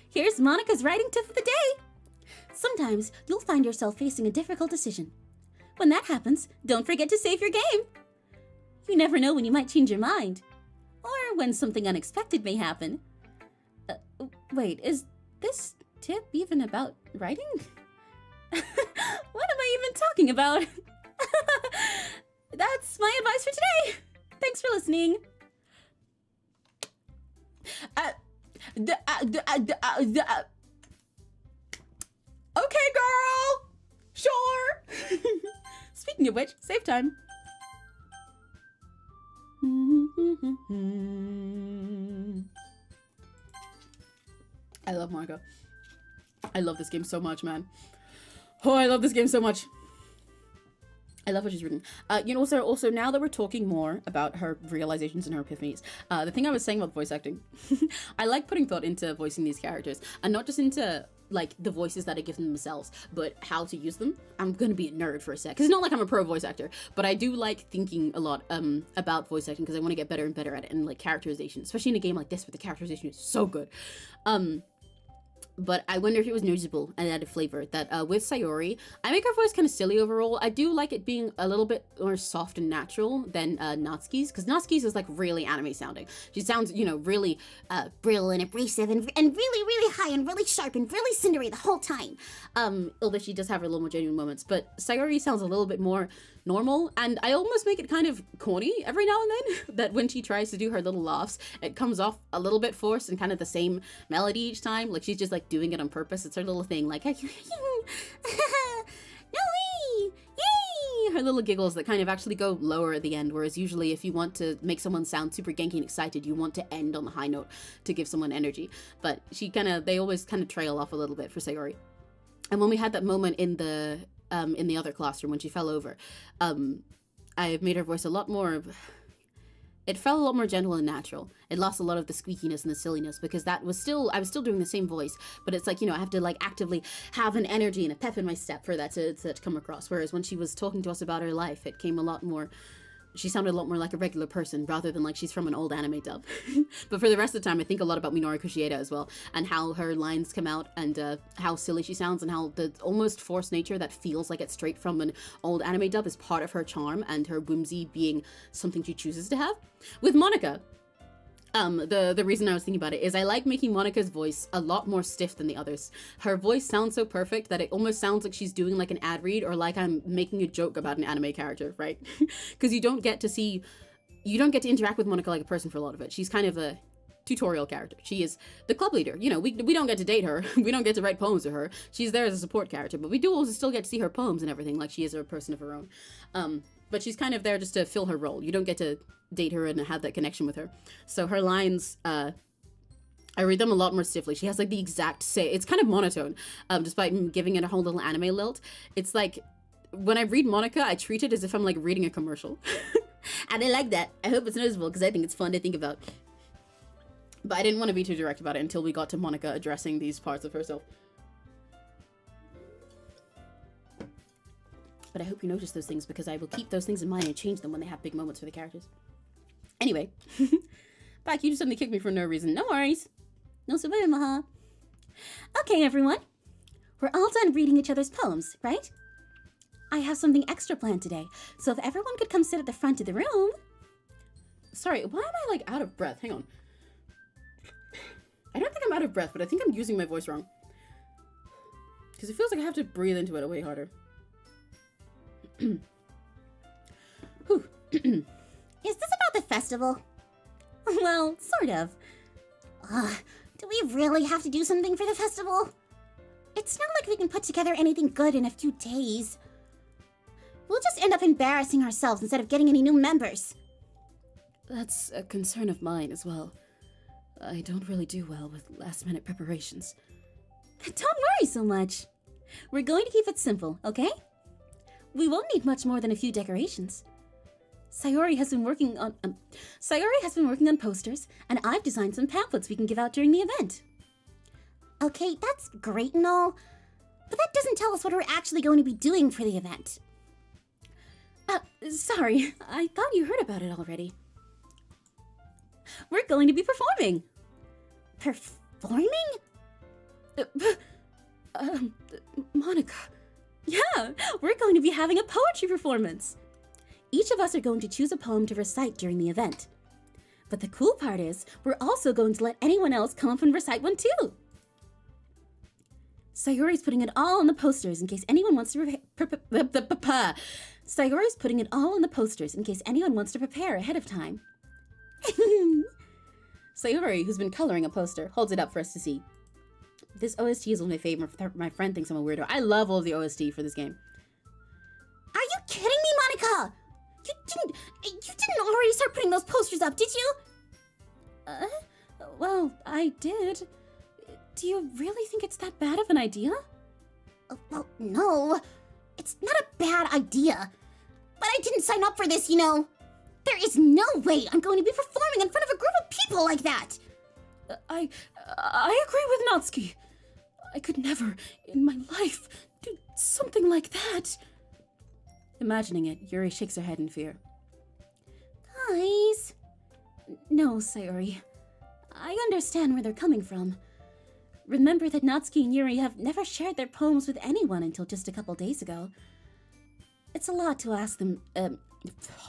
here's Monika's writing tip of the day. Sometimes you'll find yourself facing a difficult decision. When that happens, don't forget to save your game. You never know when you might change your mind, or when something unexpected may happen. Wait, is this tip even about writing? What am I even talking about? That's my advice for today. Thanks for listening. Okay, girl. Sure. Speaking of which, save time. I love Monika. I love this game so much, man. Oh, I love this game so much. I love what she's reading. You know, also now that we're talking more about her realizations and her epiphanies, the thing I was saying about voice acting, I like putting thought into voicing these characters, and not just into like the voices that I give them themselves, but how to use them. I'm gonna be a nerd for a sec, because it's not like I'm a pro voice actor, but I do like thinking a lot about voice acting, because I want to get better and better at it, and like characterization, especially in a game like this where the characterization is so good. But I wonder if it was noticeable and added flavor that with Sayori, I make her voice kind of silly overall. I do like it being a little bit more soft and natural than Natsuki's, because Natsuki's is like really anime sounding. She sounds, you know, really
Brittle and abrasive and really, really high and really sharp and really cindery the whole time.
although she does have her little more genuine moments. But Sayori sounds a little bit more normal, and I almost make it kind of corny every now and then, that when she tries to do her little laughs, it comes off a little bit forced and kind of the same melody each time, like she's just like doing it on purpose. It's her little thing, like yay, her little giggles that kind of actually go lower at the end, whereas usually if you want to make someone sound super genki and excited, you want to end on the high note to give someone energy. But they always kind of trail off a little bit for Sayori. And when we had that moment in the other classroom when she fell over, I made her voice a lot more, it felt a lot more gentle and natural. It lost a lot of the squeakiness and the silliness, because I was still doing the same voice, but it's like, you know, I have to like actively have an energy and a pep in my step for that to come across. Whereas when she was talking to us about her life, it came a lot more, she sounded a lot more like a regular person rather than like she's from an old anime dub. But for the rest of the time, I think a lot about Minoru Kushieda as well, and how her lines come out, and how silly she sounds, and how the almost forced nature that feels like it's straight from an old anime dub is part of her charm, and her whimsy being something she chooses to have. With Monika, The reason I was thinking about it is I like making Monika's voice a lot more stiff than the others. Her voice sounds so perfect that it almost sounds like she's doing like an ad read or like I'm making a joke about an anime character, right? Because you don't get to interact with Monika like a person for a lot of it. She's kind of a tutorial character. She is the club leader. You know, we don't get to date her. We don't get to write poems to her. She's there as a support character, but we do also still get to see her poems and everything like she is a person of her own. But she's kind of there just to fill her role. You don't get to date her and have that connection with her. So her lines, I read them a lot more stiffly. She has like the exact say. It's kind of monotone, despite giving it a whole little anime lilt. It's like, when I read Monika, I treat it as if I'm like reading a commercial. And I like that. I hope it's noticeable because I think it's fun to think about. But I didn't want to be too direct about it until we got to Monika addressing these parts of herself. But I hope you notice those things because I will keep those things in mind and change them when they have big moments for the characters. Anyway. Back, you just suddenly kicked me for no reason. No worries. No problema, huh? Okay, everyone. We're all done reading each other's poems, right? I have something extra planned today, so if everyone could come sit at the front of the room... Sorry, why am I, like, out of breath? Hang on. I don't think I'm out of breath, but I think I'm using my voice wrong. Because it feels like I have to breathe into it way harder.
Whew. Is this about the festival? Well, sort of. Do we really have to do something for the festival? It's not like we can put together anything good in a few days. We'll just end up embarrassing ourselves instead of getting any new members.
That's a concern of mine as well. I don't really do well with last-minute preparations.
Don't worry so much. We're going to keep it simple, okay? We won't need much more than a few decorations. 𝘆cie has been working on posters, and I've designed some pamphlets we can give out during the event. Okay, that's great and all, but that doesn't tell us what we're actually going to be doing for the event.
Sorry, I thought you heard about it already.
We're going to be performing. Performing?
Monika.
Yeah, we're going to be having a poetry performance. Each of us are going to choose a poem to recite during the event. But the cool part is, we're also going to let anyone else come up and recite one too. 𝘆cie's putting it all on the posters in case anyone wants to 𝘆cie's putting it all on the posters in case anyone wants to prepare ahead of time.
𝘆cie, who's been coloring a poster, holds it up for us to see. This OST is one of my favorite. My friend thinks I'm a weirdo. I love all of the OST for this game.
Are you kidding me, Monika? You didn't already start putting those posters up, did you?
Well, I did. Do you really think it's that bad of an idea?
Well, no. It's not a bad idea. But I didn't sign up for this, you know. There is no way I'm going to be performing in front of a group of people like that.
I agree with 𝘆cie. I could never, in my life, do something like that. Imagining it, Yuri shakes her head in fear.
Guys.
No, 𝘆cie.
I understand where they're coming from. Remember that 𝘆cie and Yuri have never shared their poems with anyone until just a couple days ago. It's a lot to ask them,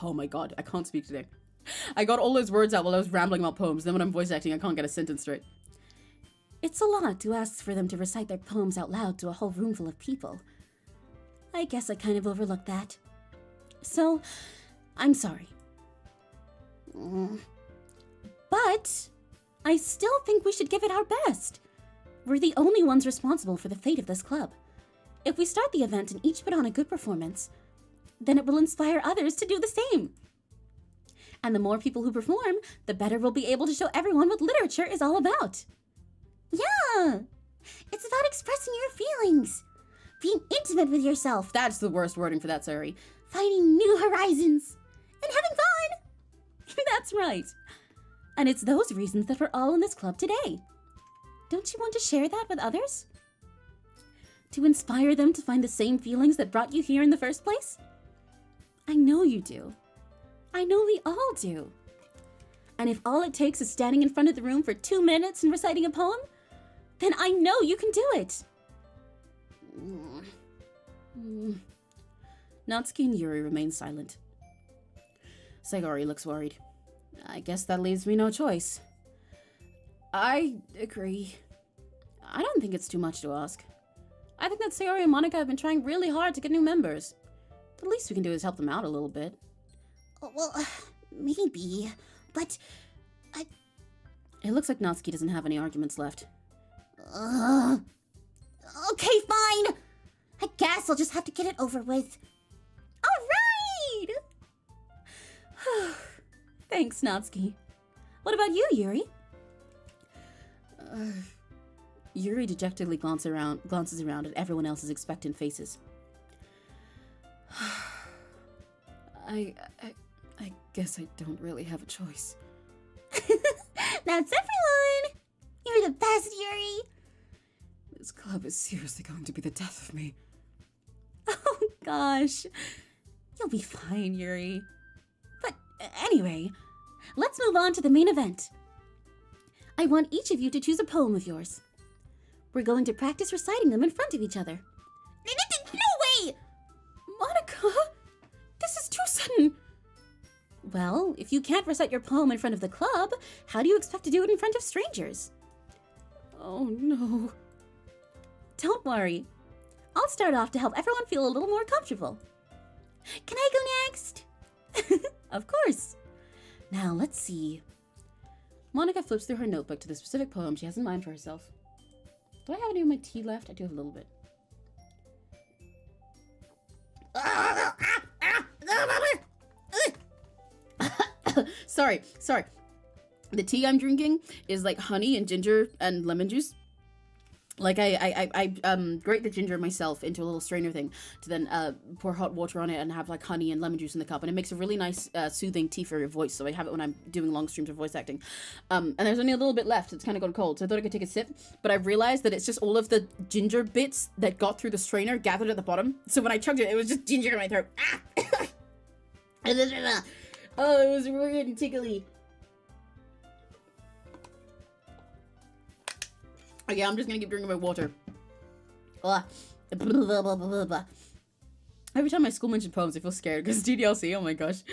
Oh my god, I can't speak today. I got all those words out while I was rambling about poems, then when I'm voice acting I can't get a sentence straight.
It's a lot to ask for them to recite their poems out loud to a whole room full of people. I guess I kind of overlooked that. So, I'm sorry. But I still think we should give it our best. We're the only ones responsible for the fate of this club. If we start the event and each put on a good performance, then it will inspire others to do the same. And the more people who perform, the better we'll be able to show everyone what literature is all about. Yeah! It's about expressing your feelings, being intimate with yourself.
That's the worst wording for that, 𝘆cie.
Finding new horizons, and having fun.
That's right.
And it's those reasons that we're all in this club today. Don't you want to share that with others? To inspire them to find the same feelings that brought you here in the first place? I know you do. I know we all do. And if all it takes is standing in front of the room for 2 minutes and reciting a poem, then I know you can do it.
𝘆cie and Yuri remain silent. 𝘆cie looks worried. I guess that leaves me no choice. I agree. I don't think it's too much to ask. I think that Sayori and Monika have been trying really hard to get new members. The least we can do is help them out a little bit.
Well, maybe, but
It looks like 𝘆cie doesn't have any arguments left.
Okay, fine. I guess I'll just have to get it over with.
All right! Thanks, 𝘆cie. What about you, Yuri? Yuri dejectedly glances around at everyone else's expectant faces. I guess I don't really have a choice.
That's everyone. You're the best, Yuri.
This club is seriously going to be the death of me. Oh, gosh. You'll be fine, Yuri. But anyway, let's move on to the main event. I want each of you to choose a poem of yours. We're going to practice reciting them in front of each other.
No way!
Monika, this is too sudden. Well, if you can't recite your poem in front of the club, how do you expect to do it in front of strangers? Oh no. Don't worry. I'll start off to help everyone feel a little more comfortable. Can I go next? Of course. Now, let's see. Monika flips through her notebook to the specific poem she has in mind for herself. Do I have any of my tea left? I do have a little bit. Sorry. The tea I'm drinking is like honey and ginger and lemon juice. Like I grate the ginger myself into a little strainer thing to then pour hot water on it and have like honey and lemon juice in the cup, and it makes a really nice soothing tea for your voice. So I have it when I'm doing long streams of voice acting. And there's only a little bit left. It's kind of gone cold, so I thought I could take a sip, but I realized that it's just all of the ginger bits that got through the strainer gathered at the bottom. So when I chugged it, it was just ginger in my throat. Oh, it was weird and tickly. Okay, I'm just gonna keep drinking my water. Every time my school mentioned poems, I feel scared because DDLC, oh my gosh.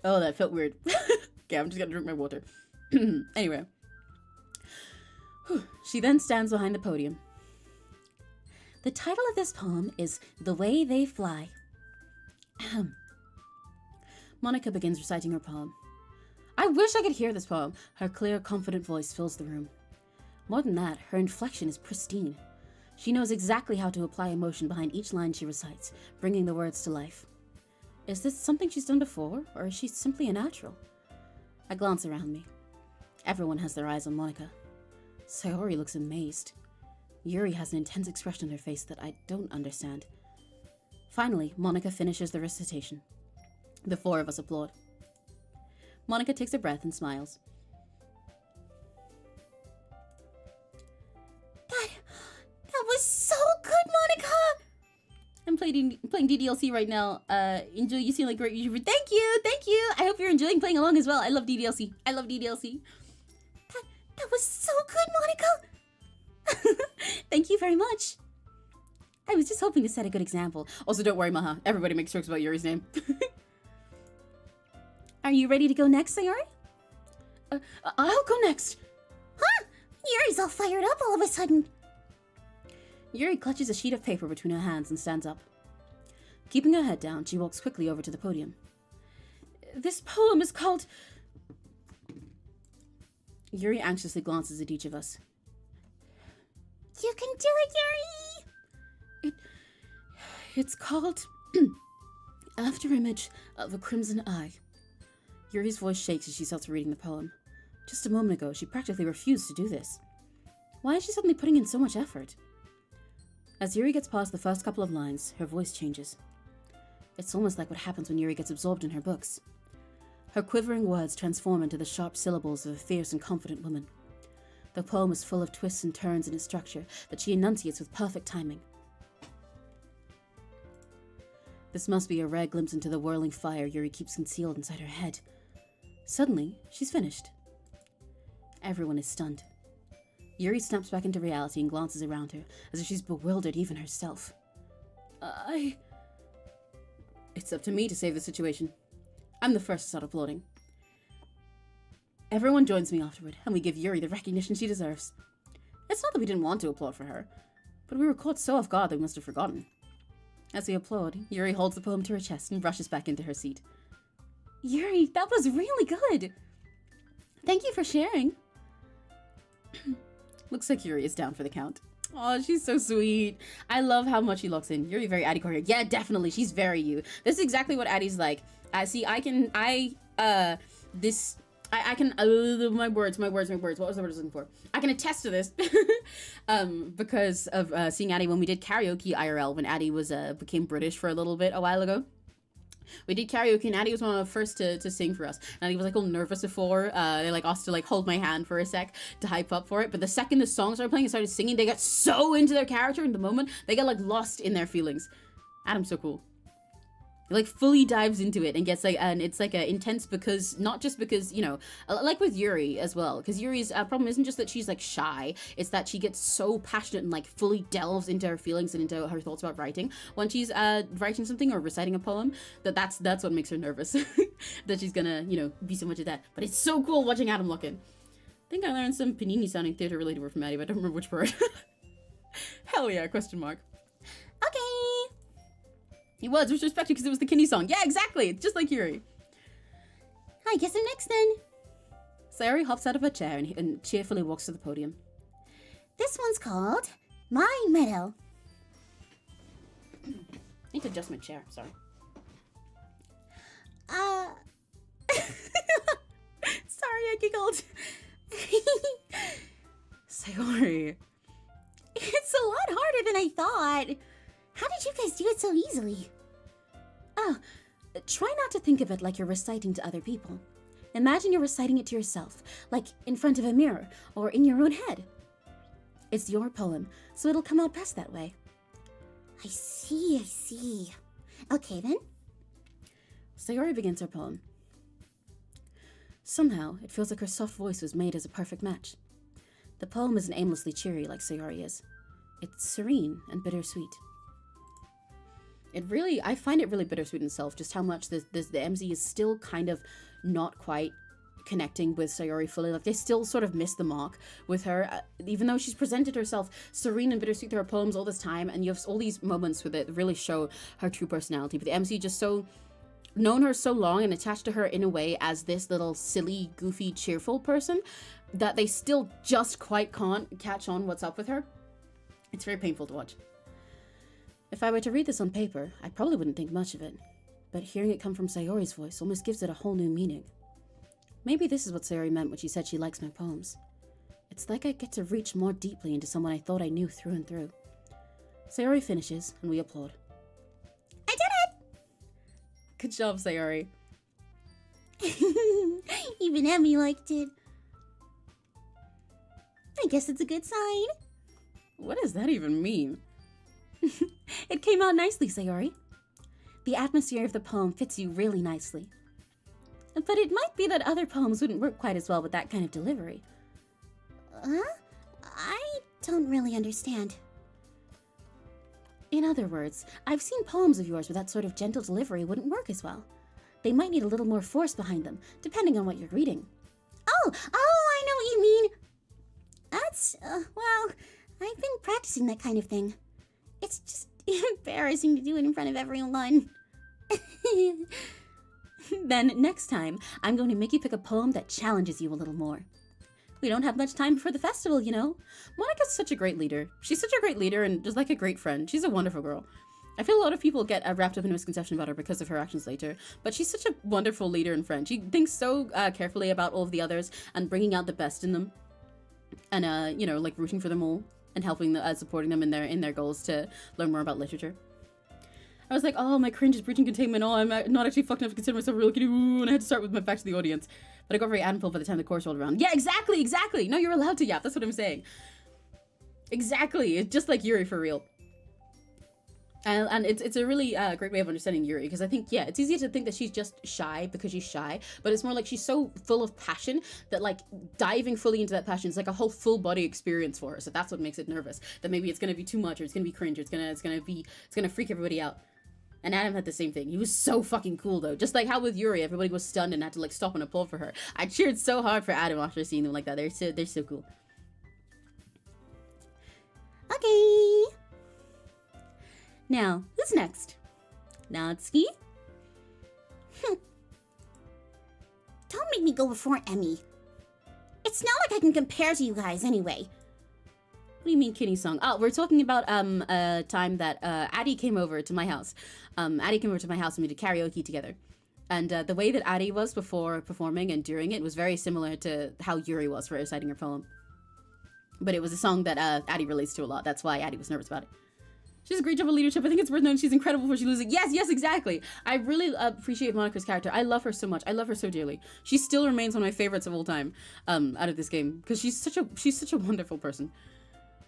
Oh, that felt weird. Okay, I'm just gonna drink my water. Anyway. She then stands behind the podium. The title of this poem is The Way They Fly. Monika begins reciting her poem. I wish I could hear this poem. Her clear, confident voice fills the room. More than that, her inflection is pristine. She knows exactly how to apply emotion behind each line she recites, bringing the words to life. Is this something she's done before, or is she simply a natural? I glance around me. Everyone has their eyes on Monika. Sayori looks amazed. Yuri has an intense expression on her face that I don't understand. Finally, Monika finishes the recitation. The four of us applaud. Monika takes a breath and smiles.
That was so good, Monika!
I'm playing DDLC right now. Enjoy, you seem like a great YouTuber. Thank you! I hope you're enjoying playing along as well. I love DDLC.
That was so good, Monika!
Thank you very much. I was just hoping to set a good example. Also, don't worry, Maha. Everybody makes jokes about Yuri's name. Are you ready to go next, Sayori? I'll go next.
Huh? Yuri's all fired up all of a sudden.
Yuri clutches a sheet of paper between her hands and stands up. Keeping her head down, she walks quickly over to the podium. This poem is called... Yuri anxiously glances at each of us.
You can do it, Yuri!
It's called... Afterimage of a Crimson Eye. Yuri's voice shakes as she starts reading the poem. Just a moment ago, she practically refused to do this. Why is she suddenly putting in so much effort? As Yuri gets past the first couple of lines, her voice changes. It's almost like what happens when Yuri gets absorbed in her books. Her quivering words transform into the sharp syllables of a fierce and confident woman. The poem is full of twists and turns in its structure that she enunciates with perfect timing. This must be a rare glimpse into the whirling fire Yuri keeps concealed inside her head. Suddenly, she's finished. Everyone is stunned. Yuri snaps back into reality and glances around her, as if she's bewildered even herself. It's up to me to save the situation. I'm the first to start applauding. Everyone joins me afterward, and we give Yuri the recognition she deserves. It's not that we didn't want to applaud for her, but we were caught so off guard that we must have forgotten. As we applaud, Yuri holds the poem to her chest and rushes back into her seat. Yuri, that was really good! Thank you for sharing. Looks like Yuri is down for the count. Oh, she's so sweet. I love how much she looks in. Yuri very Addie Courier. Yeah, definitely. She's very you. This is exactly what Addie's like. See, my words. What was the word I was looking for? I can attest to this because of seeing Addie when we did karaoke IRL when Addie was became British for a little bit a while ago. We did karaoke and Addie was one of the first to sing for us. And Addie was like all nervous before. They like asked to like hold my hand for a sec to hype up for it. But the second the song started playing and started singing, they got so into their character in the moment. They got like lost in their feelings. Adam's so cool. He like fully dives into it and gets like, and it's like intense because, not just because, you know, like with Yuri as well. Because Yuri's problem isn't just that she's like shy. It's that she gets so passionate and like fully delves into her feelings and into her thoughts about writing. When she's writing something or reciting a poem, that's what makes her nervous. That she's gonna, you know, be so much of that. But it's so cool watching Adam look in. I think I learned some Panini sounding theater related word from Addie, but I don't remember which word. Hell yeah, question mark.
Okay.
He was respected because it was the Kinney song. Yeah, exactly. Just like Yuri.
I guess I'm next then.
Sayori hops out of her chair and cheerfully walks to the podium.
This one's called My Meadow.
I need to adjust my chair. Sorry.
Sorry, I giggled.
Sayori.
It's a lot harder than I thought. How did you guys do it so easily?
Oh, try not to think of it like you're reciting to other people. Imagine you're reciting it to yourself, like in front of a mirror or in your own head. It's your poem, so it'll come out best that way.
I see. Okay then.
Sayori begins her poem. Somehow, it feels like her soft voice was made as a perfect match. The poem isn't aimlessly cheery like Sayori is. It's serene and bittersweet. I find it really bittersweet in itself, just how much the MZ is still kind of not quite connecting with Sayori fully. Like, they still sort of miss the mark with her, even though she's presented herself serene and bittersweet through her poems all this time, and you have all these moments with it that really show her true personality. But the MZ just so known her so long and attached to her in a way as this little silly, goofy, cheerful person that they still just quite can't catch on what's up with her. It's very painful to watch. If I were to read this on paper, I probably wouldn't think much of it, but hearing it come from Sayori's voice almost gives it a whole new meaning. Maybe this is what Sayori meant when she said she likes my poems. It's like I get to reach more deeply into someone I thought I knew through and through. Sayori finishes, and we applaud.
I did
Good job, Sayori.
it! Even Emmy liked it. I guess it's a good sign.
What does that even mean?
It came out nicely, Sayori. The atmosphere of the poem fits you really nicely. But it might be that other poems wouldn't work quite as well with that kind of delivery. Huh? I don't really understand.
In other words, I've seen poems of yours with that sort of gentle delivery wouldn't work as well. They might need a little more force behind them, depending on what you're reading.
Oh, I know what you mean. That's, well, I've been practicing that kind of thing. It's just embarrassing to do it in front of everyone.
Then, next time, I'm going to make you pick a poem that challenges you a little more. We don't have much time before the festival, you know. Monika's such a great leader. She's such a great leader and just like a great friend. She's a wonderful girl. I feel a lot of people get wrapped up in a misconception about her because of her actions later, but she's such a wonderful leader and friend. She thinks so carefully about all of the others and bringing out the best in them. And, you know, like rooting for them all and helping them, supporting them in their goals to learn more about literature. I was like, oh, my cringe is breaching containment. Oh, I'm not actually fucking enough to consider myself real kitty. Ooh, and I had to start with my facts to the audience. But I got very Adamful by the time the course rolled around. Yeah, exactly. No, you're allowed to yap. That's what I'm saying. Exactly. It's just like Yuri for real. And it's a really great way of understanding Yuri, because I think, yeah, it's easy to think that she's just shy because she's shy, but it's more like she's so full of passion that, like, diving fully into that passion is like a whole full body experience for her. So that's what makes it nervous, that maybe it's gonna be too much, or it's gonna be cringe, or it's gonna freak everybody out. And Adam had the same thing. He was so fucking cool, though. Just like how with Yuri, everybody was stunned and had to, like, stop and applaud for her. I cheered so hard for Adam after seeing them like that. They're so cool.
Okay.
Now, who's next? Natsuki?
Don't make me go before Emmy. It's not like I can compare to you guys anyway.
What do you mean, Kitty song? Oh, we're talking about a time that Addie came over to my house. Addie came over to my house and we did karaoke together. And the way that Addie was before performing and during it was very similar to how Yuri was for reciting her poem. But it was a song that Addie relates to a lot. That's why Addie was nervous about it. She does a great job of leadership. I think it's worth noting she's incredible before she loses. Yes, exactly. I really appreciate Monika's character. I love her so much. I love her so dearly. She still remains one of my favorites of all time out of this game because she's such a wonderful person.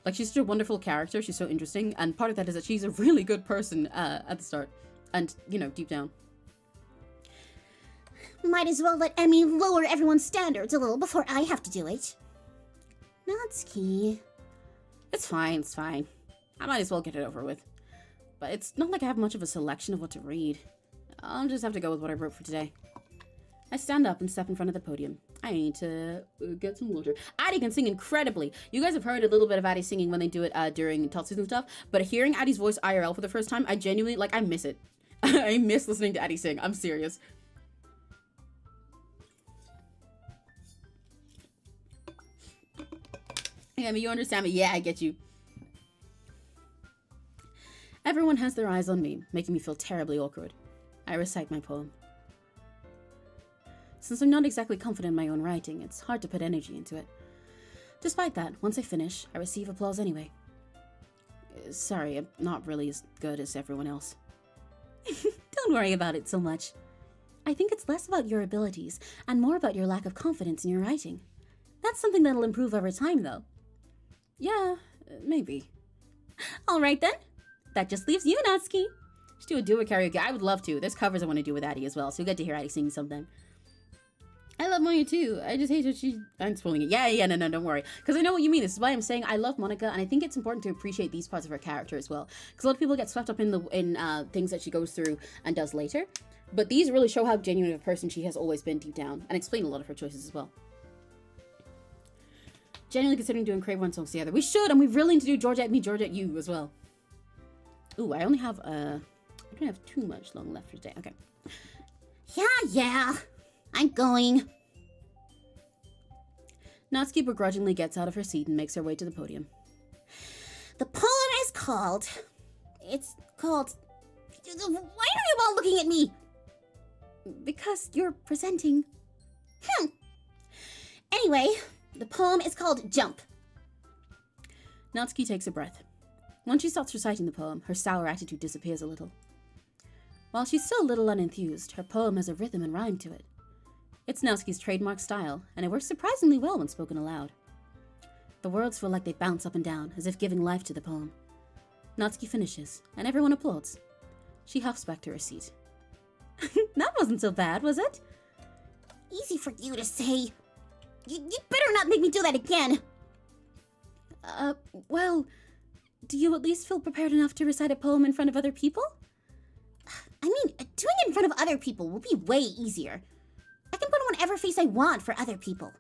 Like, she's such a wonderful character. She's so interesting. And part of that is that she's a really good person at the start. And, you know, deep down.
Might as well let Emmy lower everyone's standards a little before I have to do it. Natsuki.
It's fine. I might as well get it over with. But it's not like I have much of a selection of what to read. I'll just have to go with what I wrote for today. I stand up and step in front of the podium. I need to get some water. Addie can sing incredibly. You guys have heard a little bit of Addie singing when they do it during Tatsus and stuff. But hearing Addie's voice IRL for the first time, I genuinely, like, I miss it. I miss listening to Addie sing. I'm serious. Yeah, I mean, you understand me. Yeah, I get you. Everyone has their eyes on me, making me feel terribly awkward. I recite my poem. Since I'm not exactly confident in my own writing, it's hard to put energy into it. Despite that, once I finish, I receive applause anyway. Sorry, I'm not really as good as everyone else. Don't worry about it so much. I think it's less about your abilities and more about your lack of confidence in your writing. That's something that'll improve over time, though. Yeah, maybe. All right, then. That just leaves you, Natsuki. Should do a karaoke. I would love to. There's covers I want to do with Addie as well, so you'll get to hear Addie sing something. I love Monika too. I just hate that I'm spoiling it. Yeah, no, don't worry. Because I know what you mean. This is why I'm saying I love Monika, and I think it's important to appreciate these parts of her character as well. Because a lot of people get swept up in things that she goes through and does later. But these really show how genuine of a person she has always been deep down, and explain a lot of her choices as well. Genuinely considering doing Crave One songs together. We should, and we really need to do Georgette Me, Georgette You as well. Ooh, I only have, I don't have too much long left for today. Okay.
Yeah. I'm going.
Natsuki begrudgingly gets out of her seat and makes her way to the podium.
The poem is called... It's called... Why are you all looking at me?
Because you're presenting.
Anyway, the poem is called Jump.
Natsuki takes a breath. Once she starts reciting the poem, her sour attitude disappears a little. While she's still a little unenthused, her poem has a rhythm and rhyme to it. It's Natsuki's trademark style, and it works surprisingly well when spoken aloud. The words feel like they bounce up and down, as if giving life to the poem. Natsuki finishes, and everyone applauds. She huffs back to her seat. That wasn't so bad, was it?
Easy for you to say. You better not make me do that again.
Well, do you at least feel prepared enough to recite a poem in front of other people?
I mean, doing it in front of other people will be way easier. I can put on whatever face I want for other people.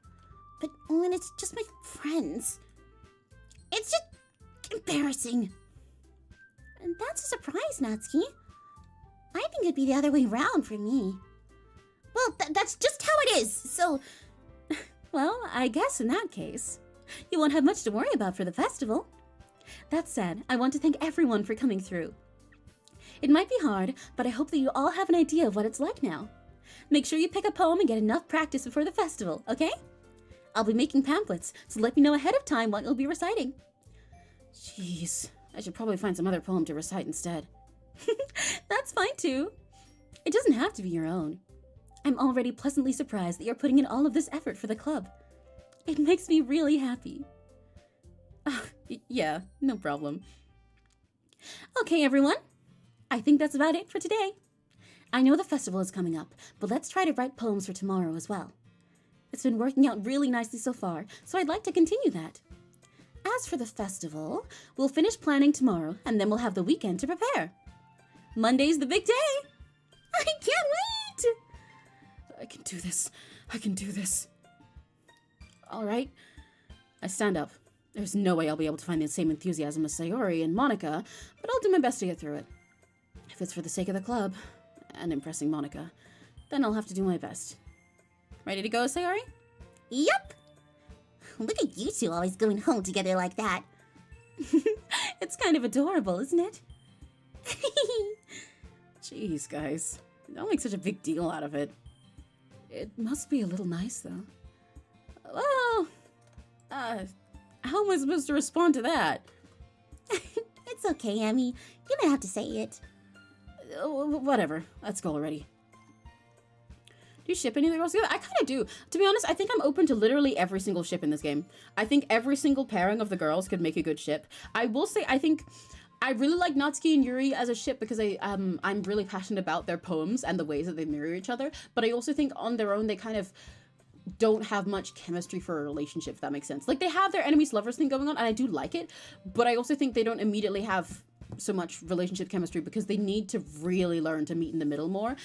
But when it's just my friends, it's just embarrassing. And that's a surprise, Natsuki. I think it'd be the other way around for me. Well, that's just how it is, so...
Well, I guess in that case, you won't have much to worry about for the festival. That said, I want to thank everyone for coming through. It might be hard, but I hope that you all have an idea of what it's like now. Make sure you pick a poem and get enough practice before the festival, okay? I'll be making pamphlets, so let me know ahead of time what you'll be reciting. Jeez, I should probably find some other poem to recite instead. That's fine too. It doesn't have to be your own. I'm already pleasantly surprised that you're putting in all of this effort for the club. It makes me really happy. Yeah, no problem. Okay, everyone. I think that's about it for today. I know the festival is coming up, but let's try to write poems for tomorrow as well. It's been working out really nicely so far, so I'd like to continue that. As for the festival, we'll finish planning tomorrow, and then we'll have the weekend to prepare. Monday's the big day. I can't wait. I can do this. I can do this. All right. I stand up. There's no way I'll be able to find the same enthusiasm as Sayori and Monika, but I'll do my best to get through it. If it's for the sake of the club and impressing Monika, then I'll have to do my best. Ready to go, Sayori?
Yup. Look at you two always going home together like that.
It's kind of adorable, isn't it? Jeez, guys. Don't make such a big deal out of it. It must be a little nice, though. Well, how am I supposed to respond to that?
It's okay, Emmy. You don't have to say it.
Whatever. Let's go already. Do you ship any of the girls together? I kind of do. To be honest, I think I'm open to literally every single ship in this game. I think every single pairing of the girls could make a good ship. I will say, I think I really like Natsuki and Yuri as a ship because I'm really passionate about their poems and the ways that they mirror each other. But I also think on their own, they kind of don't have much chemistry for a relationship, if that makes sense. Like, they have their enemies lovers thing going on, and I do like it. But I also think they don't immediately have so much relationship chemistry because they need to really learn to meet in the middle more.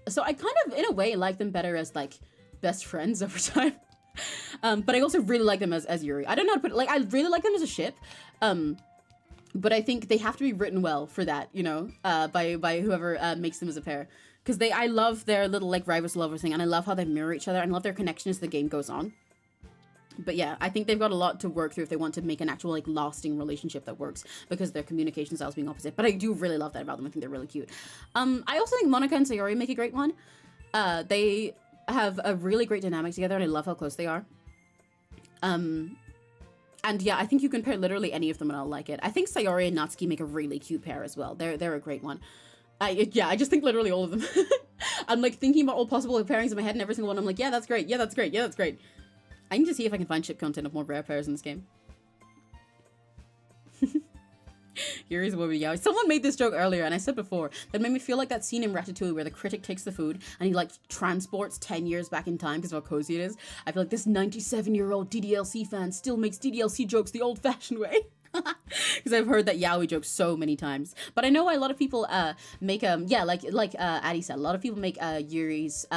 So I kind of, in a way, like them better as, like, best friends over time. But I also really like them as Yuri. I don't know how to put it. Like, I really like them as a ship. But I think they have to be written well for that, you know, by whoever makes them as a pair. Because I love their little, like, rivals lovers thing, and I love how they mirror each other, and I love their connection as the game goes on. But yeah, I think they've got a lot to work through if they want to make an actual, like, lasting relationship that works, because their communication styles being opposite. But I do really love that about them. I think they're really cute. I also think Monika and Sayori make a great one. They have a really great dynamic together, and I love how close they are. And yeah, I think you can pair literally any of them and I'll like it. I think Sayori and Natsuki make a really cute pair as well. They're a great one. I just think literally all of them. I'm like thinking about all possible pairings in my head, and every single one I'm like, yeah, that's great. Yeah, that's great. Yeah, that's great. I need to see if I can find ship content of more rare pairs in this game. Yuri's woman, yeah. Someone made this joke earlier, and I said before, that made me feel like that scene in Ratatouille where the critic takes the food and he, like, transports 10 years back in time because of how cozy it is. I feel like this 97-year-old DDLC fan still makes DDLC jokes the old-fashioned way. Because I've heard that yaoi jokes so many times. But I know a lot of people make yeah, like Addie said, a lot of people make Yuri's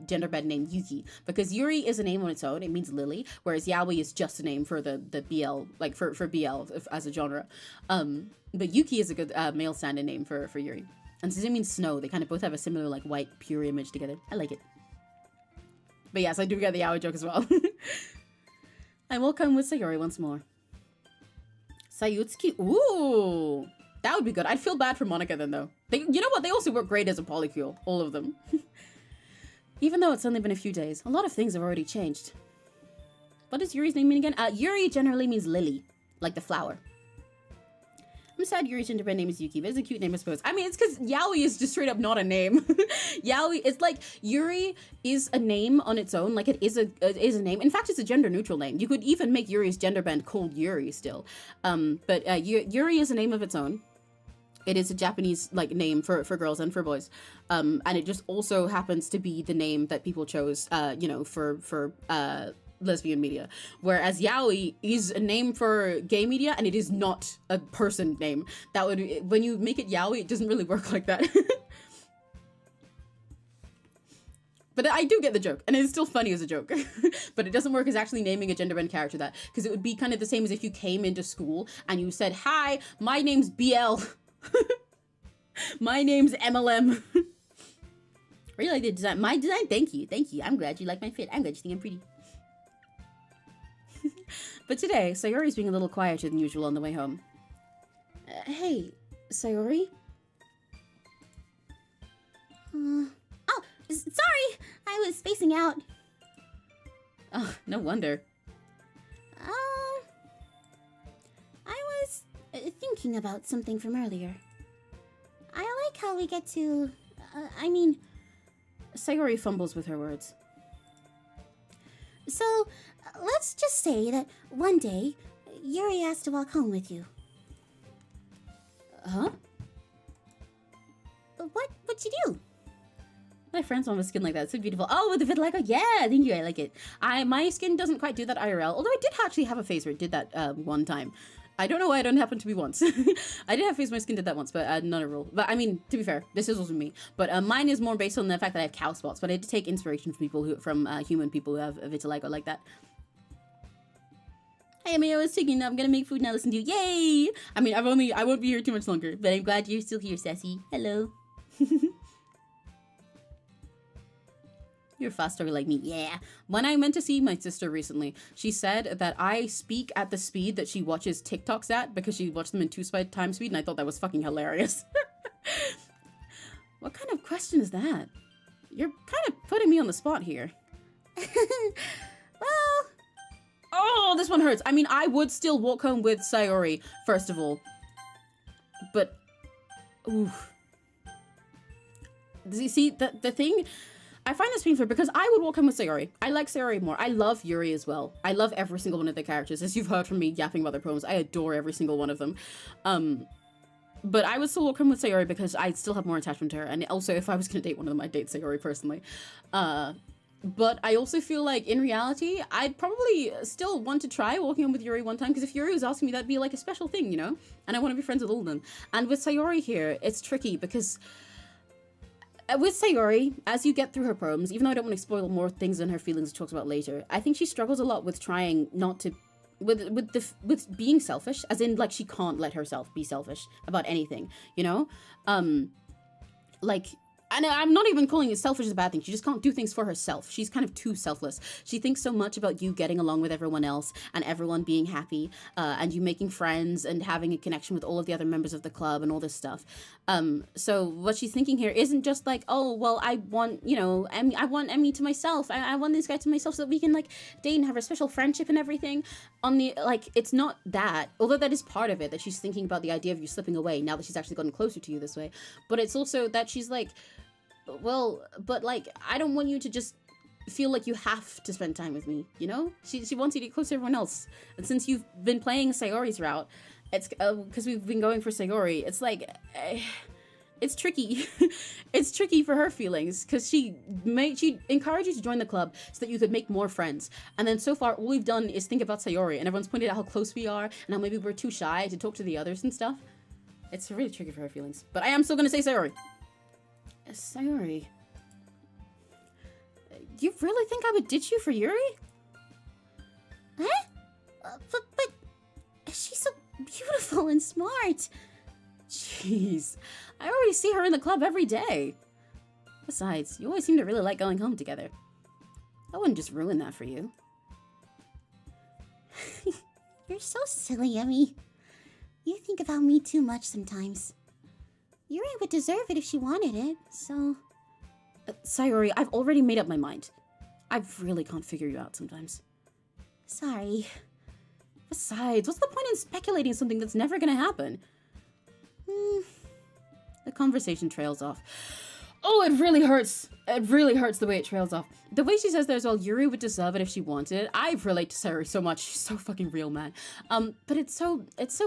gender bed name Yuki, because Yuri is a name on its own. It means lily, whereas yaoi is just a name for the BL, like for BL as a genre. But Yuki is a good male stand-in name for Yuri. And since it means snow, they kind of both have a similar, like, white pure image together. I like it. But yes, I do get the yaoi joke as well. I will come with Sayori once more. 𝘆cie𝗂𝗿. Ooh, that would be good. I'd feel bad for Monika then, though. You know what? They also work great as a polycule. All of them. Even though it's only been a few days, a lot of things have already changed. What does Yuri's name mean again? Yuri generally means lily, like the flower. I'm sad Yuri's gender bed name is Yuki, but it's a cute name, I suppose. I mean, it's because yaoi is just straight up not a name. Yaoi, it's like, Yuri is a name on its own. Like, it is a name. In fact, it's a gender neutral name. You could even make Yuri's gender bend called Yuri still. But Yuri is a name of its own. It is a Japanese, like, name for girls and for boys. And it just also happens to be the name that people chose, you know, for lesbian media, whereas yaoi is a name for gay media, and it is not a person name. That would, when you make it yaoi, it doesn't really work like that. But I do get the joke, and it's still funny as a joke. But it doesn't work as actually naming a gender bend character that, because it would be kind of the same as if you came into school and you said, hi, my name's BL. My name's MLM. Really like the design. My design, thank you. I'm glad you like my fit. I'm glad you think I'm pretty. But today, Sayori's being a little quieter than usual on the way home. Hey, Sayori?
Oh, sorry! I was spacing out.
Oh, no wonder.
I was thinking about something from earlier. I like how we get to... I mean...
Sayori fumbles with her words.
So, let's just say that one day, Yuri asked to walk home with you.
Huh?
What'd you do?
My friends want a skin like that. It's so beautiful. Oh, with the vitiligo? Yeah, thank you. I like it. My skin doesn't quite do that IRL. Although I did actually have a phase where it did that one time. I don't know why it didn't happen to me once. I did have face my skin did that once, but not a rule. But I mean, to be fair, this is also me. But mine is more based on the fact that I have cow spots. But I did take inspiration from people from human people who have vitiligo like that. Hey, I mean, I was thinking I'm gonna make food now. Listen to you, yay! I mean, I won't be here too much longer, but I'm glad you're still here, Sassy. Hello. You're a fast story like me, yeah. When I went to see my sister recently, she said that I speak at the speed that she watches TikToks at because she watched them in 2x speed, and I thought that was fucking hilarious. What kind of question is that? You're kind of putting me on the spot here.
Well,
oh, this one hurts. I mean, I would still walk home with Sayori, first of all. But, ooh. You see, the thing... I find this painful because I would walk home with Sayori. I like Sayori more. I love Yuri as well. I love every single one of the characters. As you've heard from me yapping about their poems, I adore every single one of them. But I would still walk home with Sayori because I still have more attachment to her. And also, if I was going to date one of them, I'd date Sayori personally. But I also feel like, in reality, I'd probably still want to try walking home with Yuri one time. Because if Yuri was asking me, that'd be like a special thing, you know? And I want to be friends with all of them. And with Sayori here, it's tricky because... with Sayori, as you get through her poems, even though I don't want to spoil more things than her feelings she talks about later, I think she struggles a lot with trying not to, with being selfish, as in, like, she can't let herself be selfish about anything, you know? Like, and I'm not even calling it selfish as a bad thing. She just can't do things for herself. She's kind of too selfless. She thinks so much about you getting along with everyone else and everyone being happy, and you making friends and having a connection with all of the other members of the club and all this stuff. So what she's thinking here isn't just like, oh, well, I want, you know, I want Emmy to myself. I want this guy to myself so that we can, like, date and have a special friendship and everything. On the, like, it's not that, although that is part of it, that she's thinking about the idea of you slipping away now that she's actually gotten closer to you this way. But it's also that she's like, well, but, like, I don't want you to just feel like you have to spend time with me, you know? She wants you to get close to everyone else. And since you've been playing Sayori's route, it's, because we've been going for Sayori, it's like, it's tricky. It's tricky for her feelings, because she encouraged you to join the club so that you could make more friends. And then so far, all we've done is think about Sayori, and everyone's pointed out how close we are, and how maybe we're too shy to talk to the others and stuff. It's really tricky for her feelings. But I am still going to say Sayori. Sayori, you really think I would ditch you for Yuri?
huh? But she's so beautiful and smart.
Jeez, I already see her in the club every day. Besides, you always seem to really like going home together. I wouldn't just ruin that for you.
You're so silly, Emmy. You think about me too much sometimes. Yuri would deserve it if she wanted it, so...
Sayori, I've already made up my mind. I really can't figure you out sometimes.
Sorry.
Besides, what's the point in speculating something that's never gonna happen? The conversation trails off. Oh, it really hurts. It really hurts the way it trails off. The way she says there as well, Yuri would deserve it if she wanted it. I relate to Sayori so much. She's so fucking real, man. But it's so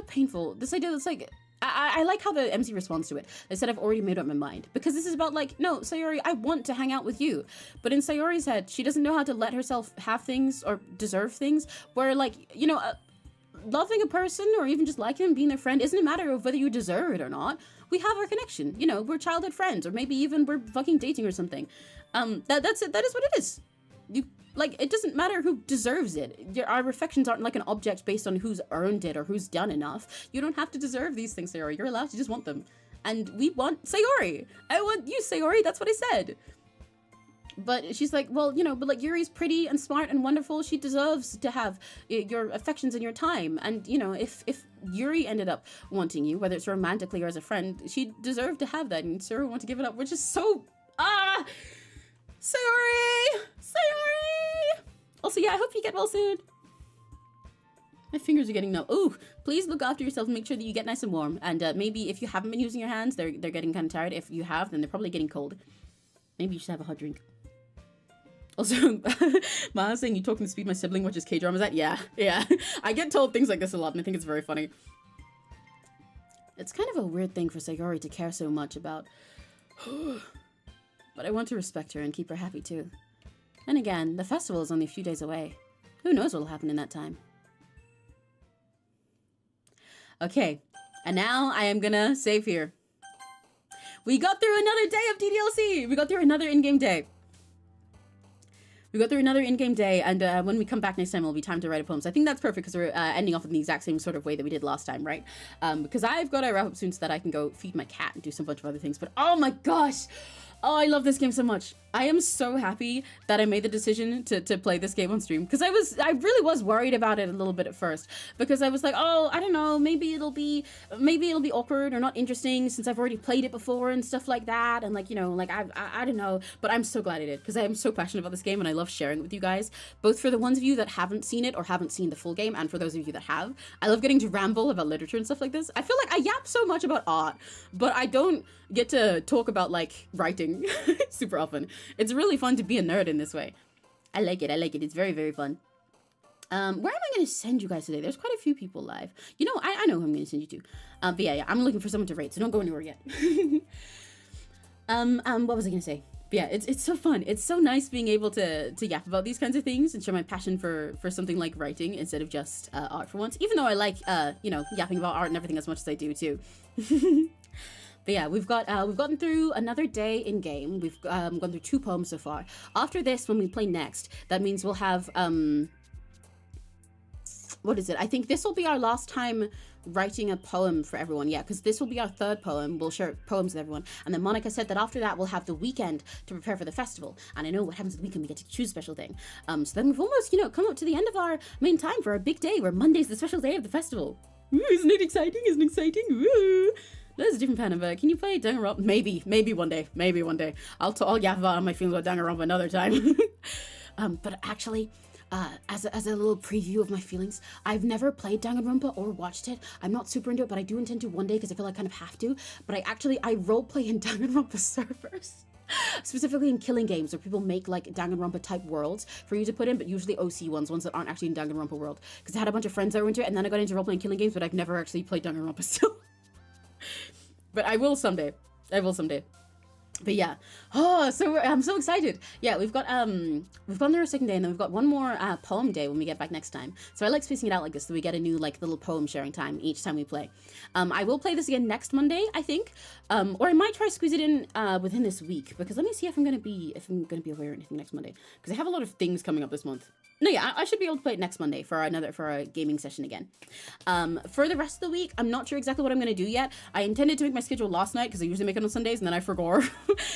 painful. This idea that's like... I like how the MC responds to it. They said, I've already made up my mind. Because this is about, like, no, Sayori, I want to hang out with you. But in Sayori's head, she doesn't know how to let herself have things or deserve things. Where, like, you know, loving a person or even just liking them, being their friend, isn't a matter of whether you deserve it or not. We have our connection. You know, we're childhood friends. Or maybe even we're fucking dating or something. That's it. That is what it is. Like, it doesn't matter who deserves it. Our affections aren't like an object based on who's earned it or who's done enough. You don't have to deserve these things, Sayori. You're allowed to just want them. And we want Sayori. I want you, Sayori. That's what I said. But she's like, well, you know, but like Yuri's pretty and smart and wonderful. She deserves to have your affections and your time. And, you know, if Yuri ended up wanting you, whether it's romantically or as a friend, she'd deserve to have that. And Sayori won't to give it up, which is so... Sayori! Sayori! Also, yeah, I hope you get well soon. My fingers are getting numb. Ooh, please look after yourself and make sure that you get nice and warm. And maybe if you haven't been using your hands, they're getting kind of tired. If you have, then they're probably getting cold. Maybe you should have a hot drink. Also, Ma's saying you talking to Speed, my sibling watches K-dramas at. Yeah. I get told things like this a lot, and I think it's very funny. It's kind of a weird thing for Sayori to care so much about. But I want to respect her and keep her happy too. And again, the festival is only a few days away. Who knows what'll happen in that time? Okay, and now I am gonna save here. We got through another day of DDLC. We got through another in-game day. And when we come back next time, it'll be time to write a poem. So I think that's perfect because we're ending off in the exact same sort of way that we did last time, right? Because I've got to wrap up soon so that I can go feed my cat and do some bunch of other things. But oh my gosh, oh, I love this game so much. I am so happy that I made the decision to play this game on stream, because I really was worried about it a little bit at first, because I was like, oh, I don't know, maybe it'll be awkward or not interesting since I've already played it before and stuff like that, and like, you know, like I don't know, but I'm so glad I did, because I am so passionate about this game and I love sharing it with you guys, both for the ones of you that haven't seen it or haven't seen the full game, and for those of you that have. I love getting to ramble about literature and stuff like this. I feel like I yap so much about art, but I don't get to talk about like writing super often. It's really fun to be a nerd in this way. I like it. It's very, very fun. Where am I going to send you guys today? There's quite a few people live. You know, I know who I'm going to send you to. But yeah, I'm looking for someone to rate, so don't go anywhere yet. What was I going to say? But yeah, it's so fun. It's so nice being able to yap about these kinds of things and show my passion for something like writing instead of just art for once. Even though I like, you know, yapping about art and everything as much as I do too. But yeah, we've gotten through another day in game. We've gone through 2 poems so far. After this, when we play next, that means we'll have what is it? I think this will be our last time writing a poem for everyone. Yeah, because this will be our 3rd poem. We'll share poems with everyone. And then Monika said that after that, we'll have the weekend to prepare for the festival. And I know what happens at the weekend, we get to choose a special thing. So then we've almost, you know, come up to the end of our main time for our big day, where Monday's the special day of the festival. Ooh, isn't it exciting? Isn't it exciting? Ooh. There's a different pen of can you play Danganronpa? Maybe one day. I'll yap about my feelings about Danganronpa another time. But actually, as a little preview of my feelings, I've never played Danganronpa or watched it. I'm not super into it, but I do intend to one day because I feel like I kind of have to. But I roleplay in Danganronpa servers. Specifically in killing games where people make like Danganronpa type worlds for you to put in, but usually OC ones that aren't actually in Danganronpa world. Because I had a bunch of friends that were into it, and then I got into roleplaying killing games, but I've never actually played Danganronpa still. But I will someday. But yeah, so I'm so excited. Yeah, we've gone through our 2nd day, and then we've got one more poem day when we get back next time. So I like spacing it out like this, so we get a new like little poem sharing time each time we play. I will play this again next Monday, I think, or I might try to squeeze it in within this week, because let me see if I'm gonna be aware or anything next Monday, because I have a lot of things coming up this month. No, yeah, I should be able to play it next Monday for a gaming session again. For the rest of the week, I'm not sure exactly what I'm going to do yet. I intended to make my schedule last night because I usually make it on Sundays, and then I forgot.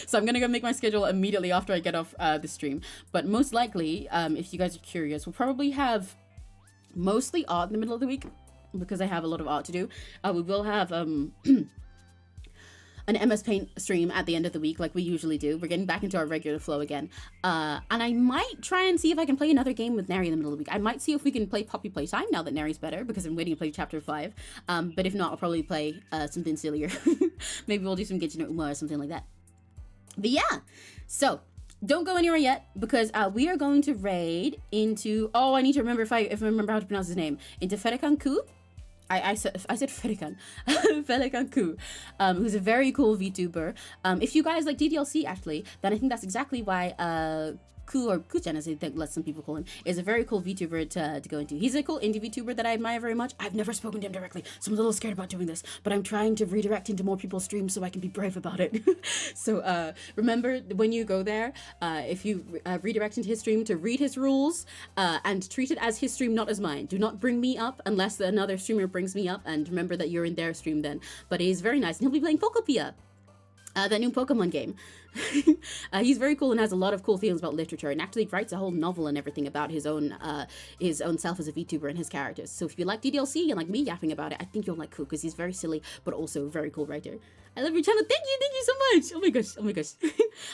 So I'm going to go make my schedule immediately after I get off the stream. But most likely, if you guys are curious, we'll probably have mostly art in the middle of the week because I have a lot of art to do. We will have an MS Paint stream at the end of the week like we usually do. We're getting back into our regular flow again. And I might try and see if I can play another game with Neri in the middle of the week. I might see if we can play Poppy Playtime now that Neri's better, because I'm waiting to play chapter 5. But if not, I'll probably play something sillier. Maybe we'll do some Genshin or Uma or something like that. But yeah, so don't go anywhere yet, because we are going to raid into, I need to remember if I remember how to pronounce his name, into 𝘆cie 𝘂𝗿. I said Ferikan. Ferikan 𝘂𝗿, who's a very cool VTuber. If you guys like DDLC, actually, then I think that's exactly why Ku, or Kuchan as I think let some people call him, is a very cool VTuber to go into. He's a cool indie VTuber that I admire very much. I've never spoken to him directly, so I'm a little scared about doing this, but I'm trying to redirect into more people's streams so I can be brave about it. So remember, when you go there, if you redirect into his stream, to read his rules and treat it as his stream, not as mine. Do not bring me up unless another streamer brings me up, and remember that you're in their stream then. But he's very nice, and he'll be playing Phocopia, that new Pokemon game. He's very cool and has a lot of cool feelings about literature, and actually writes a whole novel and everything about his own self as a VTuber and his characters. So if you like DDLC and like me yapping about it, I think you'll like Ku, because he's very silly but also a very cool writer. I love your channel. Thank you so much. Oh my gosh.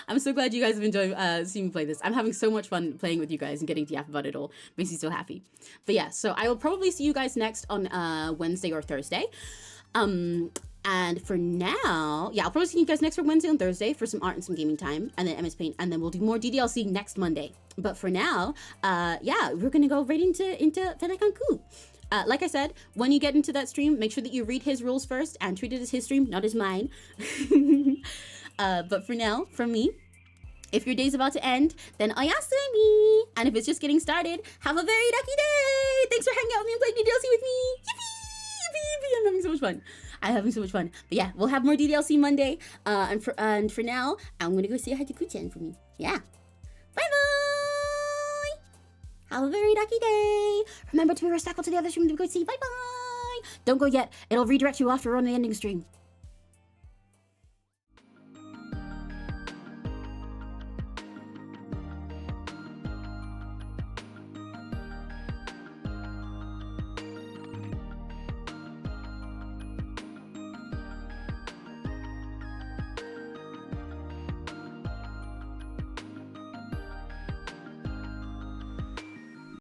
I'm so glad you guys have enjoyed seeing me play this. I'm having so much fun playing with you guys and getting to yap about it all. Makes me so happy. But yeah, so I will probably see you guys next on Wednesday or Thursday. And for now, yeah, I'll probably see you guys next for Wednesday and Thursday for some art and some gaming time, and then MS Paint, and then we'll do more DDLC next Monday. But for now, yeah, we're gonna go right into 𝘆cie 𝘂𝗿. Like I said, when you get into that stream, make sure that you read his rules first and treat it as his stream, not as mine. But for now, from me, if your day's about to end, then oyasumi! And if it's just getting started, have a very lucky day! Thanks for hanging out with me and playing DDLC with me! Yippee! I'm having so much fun. I'm having so much fun. But yeah, we'll have more DDLC Monday. And for now, I'm gonna go say hi to Kuchen for me. Yeah. Bye bye. Have a very lucky day. Remember to be respectful to the others from the good sea. Bye bye. Don't go yet. It'll redirect you after we're on the ending stream.